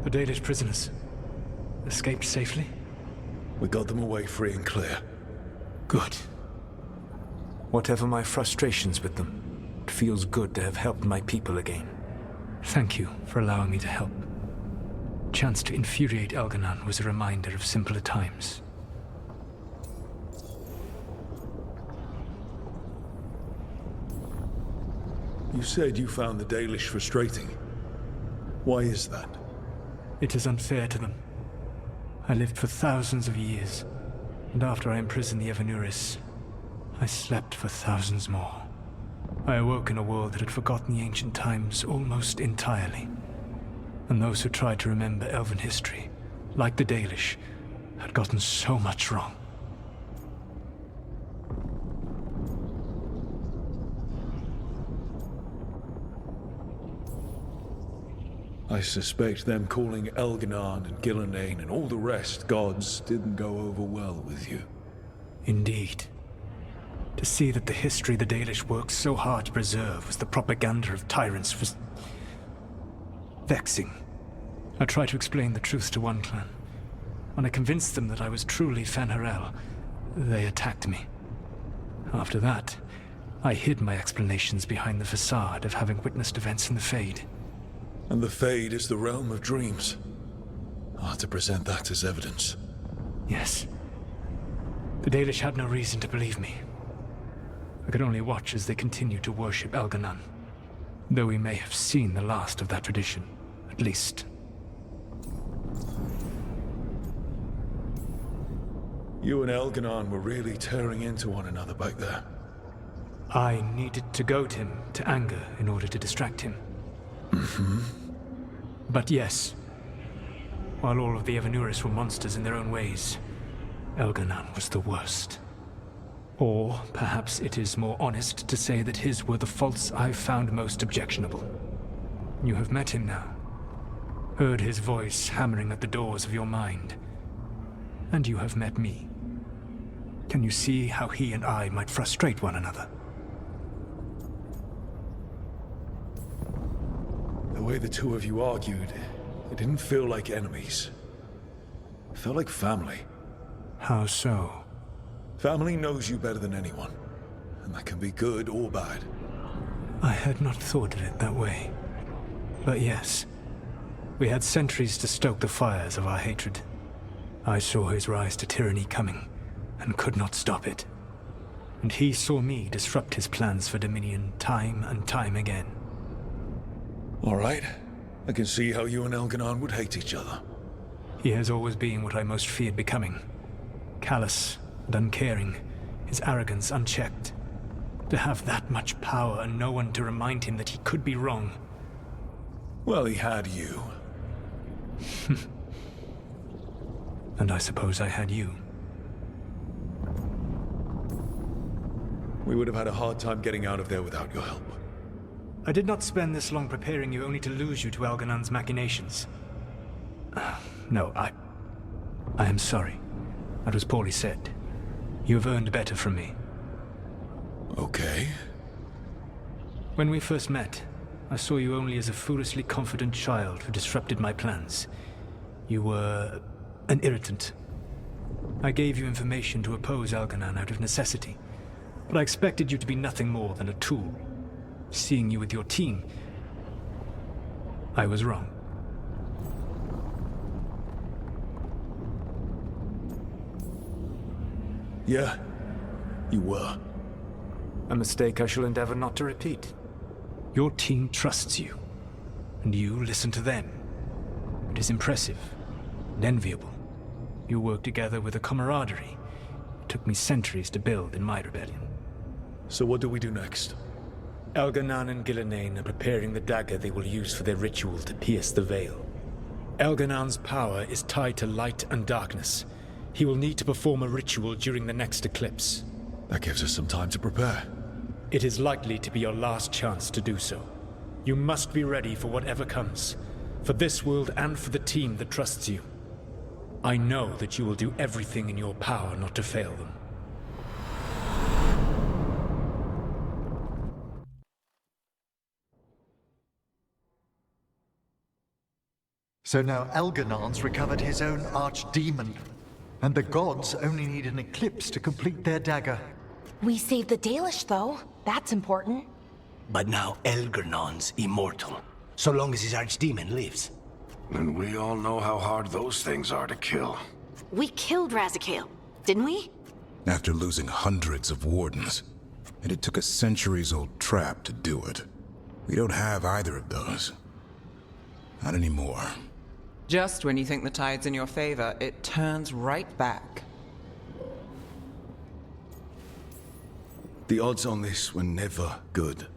The Dalish prisoners escaped safely? We got them away free and clear. Good. Whatever my frustrations with them, it feels good to have helped my people again. Thank you for allowing me to help. Chance to infuriate Elganon was a reminder of simpler times. You said you found the Dalish frustrating. Why is that? It is unfair to them. I lived for thousands of years, and after I imprisoned the Evanuris, I slept for thousands more. I awoke in a world that had forgotten the ancient times almost entirely. And those who tried to remember elven history, like the Dalish, had gotten so much wrong. I suspect them calling Elganon and Gillenane and all the rest gods didn't go over well with you. Indeed. To see that the history the Dalish worked so hard to preserve was the propaganda of tyrants was vexing. I tried to explain the truth to one clan. When I convinced them that I was truly Fen'Harel, they attacked me. After that, I hid my explanations behind the facade of having witnessed events in the Fade. And the Fade is the realm of dreams. I'll have to present that as evidence. Yes. The Dalish had no reason to believe me. I could only watch as they continued to worship Elganon, though we may have seen the last of that tradition, at least. You and Elganon were really tearing into one another back there. I needed to goad him to anger in order to distract him. Mm-hmm. But yes, while all of the Evanuris were monsters in their own ways, Elganon was the worst. Or perhaps it is more honest to say that his were the faults I've found most objectionable. You have met him now, heard his voice hammering at the doors of your mind, and you have met me. Can you see how he and I might frustrate one another? The way the two of you argued, it didn't feel like enemies. It felt like family. How so? Family knows you better than anyone, and that can be good or bad. I had not thought of it that way. But yes, we had centuries to stoke the fires of our hatred. I saw his rise to tyranny coming, and could not stop it. And he saw me disrupt his plans for dominion time and time again. All right. I can see how you and Elganon would hate each other. He has always been what I most feared becoming. Callous and uncaring, his arrogance unchecked. To have that much power and no one to remind him that he could be wrong. Well, he had you. And I suppose I had you. We would have had a hard time getting out of there without your help. I did not spend this long preparing you only to lose you to Elganon's machinations. No, I am sorry. That was poorly said. You have earned better from me. Okay. When we first met, I saw you only as a foolishly confident child who disrupted my plans. You were an irritant. I gave you information to oppose Elganon out of necessity, but I expected you to be nothing more than a tool. Seeing you with your team, I was wrong. Yeah, you were. A mistake I shall endeavor not to repeat. Your team trusts you, and you listen to them. It is impressive and enviable. You work together with a camaraderie it took me centuries to build in my rebellion. So what do we do next? Elganon and Gillenane are preparing the dagger they will use for their ritual to pierce the veil. Elganon's power is tied to light and darkness. He will need to perform a ritual during the next eclipse. That gives us some time to prepare. It is likely to be your last chance to do so. You must be ready for whatever comes, for this world and for the team that trusts you. I know that you will do everything in your power not to fail them. So now Elganon's recovered his own archdemon, and the gods only need an eclipse to complete their dagger. We saved the Dalish, though. That's important. But now Elganon's immortal, so long as his archdemon lives. And we all know how hard those things are to kill. We killed Razikale, didn't we? After losing hundreds of wardens. And it took a centuries-old trap to do it. We don't have either of those. Not anymore. Just when you think the tide's in your favor, it turns right back. The odds on this were never good.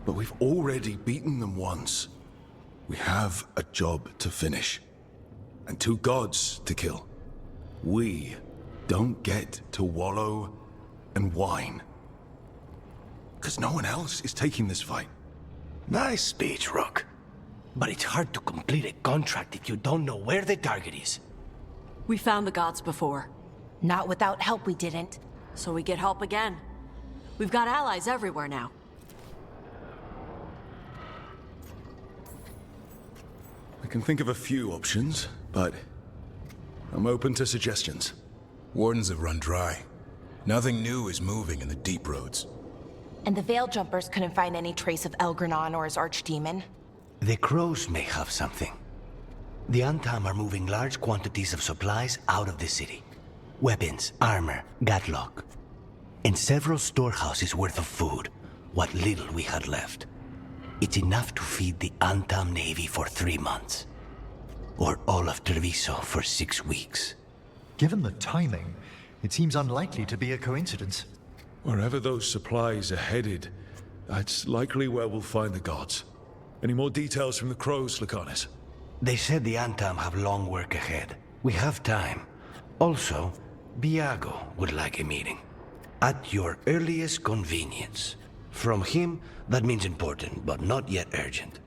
But we've already beaten them once. We have a job to finish. And 2 gods to kill. We don't get to wallow and whine. Because no one else is taking this fight. Nice speech, Rook. But it's hard to complete a contract if you don't know where the target is. We found the gods before. Not without help, we didn't. So we get help again. We've got allies everywhere now. I can think of a few options, but I'm open to suggestions. Wardens have run dry. Nothing new is moving in the deep roads. And the Veil Jumpers couldn't find any trace of Elgranon or his archdemon. The crows may have something. The Antam are moving large quantities of supplies out of the city. Weapons, armor, gatlock. And several storehouses worth of food, what little we had left. It's enough to feed the Antam Navy for 3 months. Or all of Treviso for 6 weeks. Given the timing, it seems unlikely to be a coincidence. Wherever those supplies are headed, that's likely where we'll find the gods. Any more details from the crows, Lucanus? They said the Antam have long work ahead. We have time. Also, Biago would like a meeting. At your earliest convenience. From him, that means important, but not yet urgent.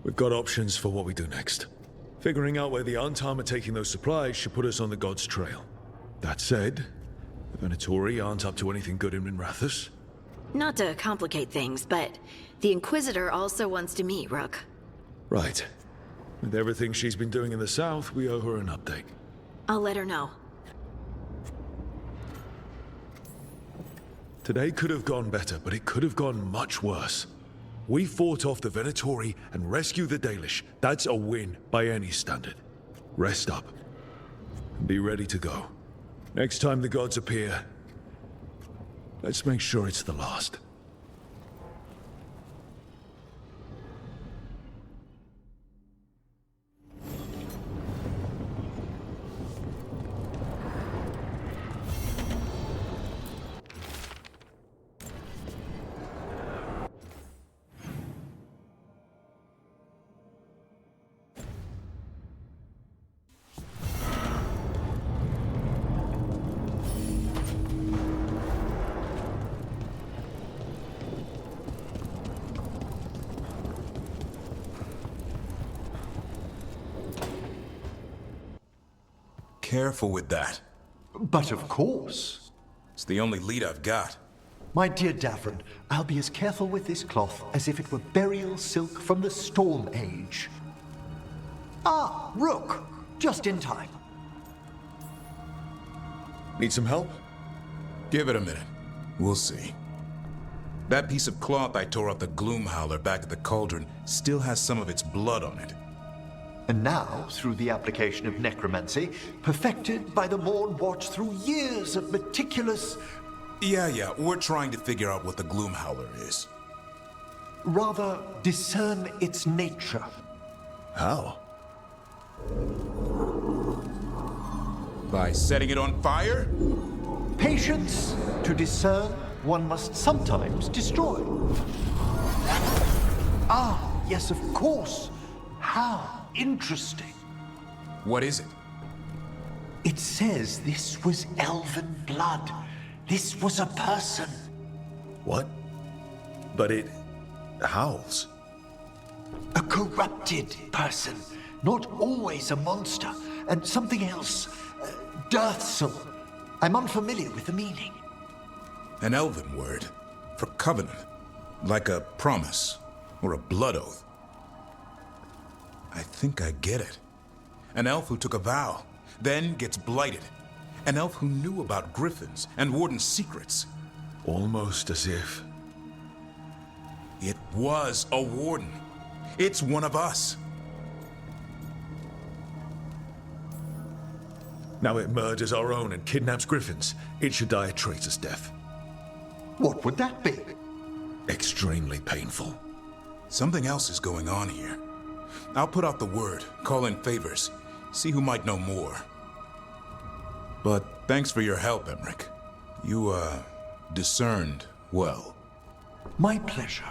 We've got options for what we do next. Figuring out where the Antam are taking those supplies should put us on the gods' trail. That said, the Venatori aren't up to anything good in Minrathous. Not to complicate things, but the Inquisitor also wants to meet Rook. Right. With everything she's been doing in the south, we owe her an update. I'll let her know. Today could have gone better, but it could have gone much worse. We fought off the Venatori and rescued the Dalish. That's a win by any standard. Rest up. And be ready to go. Next time the gods appear, let's make sure it's the last. Careful with that. But of course. It's the only lead I've got. My dear Davron, I'll be as careful with this cloth as if it were burial silk from the Storm Age. Ah, Rook! Just in time. Need some help? Give it a minute. We'll see. That piece of cloth I tore off the Gloom Howler back at the cauldron still has some of its blood on it. And now, through the application of necromancy, perfected by the Morn Watch through years of meticulous... Yeah, we're trying to figure out what the Gloom Howler is. Rather, discern its nature. How? By setting it on fire? Patience. To discern, one must sometimes destroy. Ah, yes, of course. How interesting. What is it? It says this was elven blood. This was a person. What? But it howls. A corrupted person. Not always a monster. And something else. Dirthsel. I'm unfamiliar with the meaning. An elven word for covenant. Like a promise or a blood oath. I think I get it. An elf who took a vow, then gets blighted. An elf who knew about griffins and Warden's secrets. Almost as if... It was a Warden. It's one of us. Now it murders our own and kidnaps griffins. It should die a traitor's death. What would that be? Extremely painful. Something else is going on here. I'll put out the word, call in favors, see who might know more. But Thanks for your help, Emmerich. You, discerned well. My pleasure.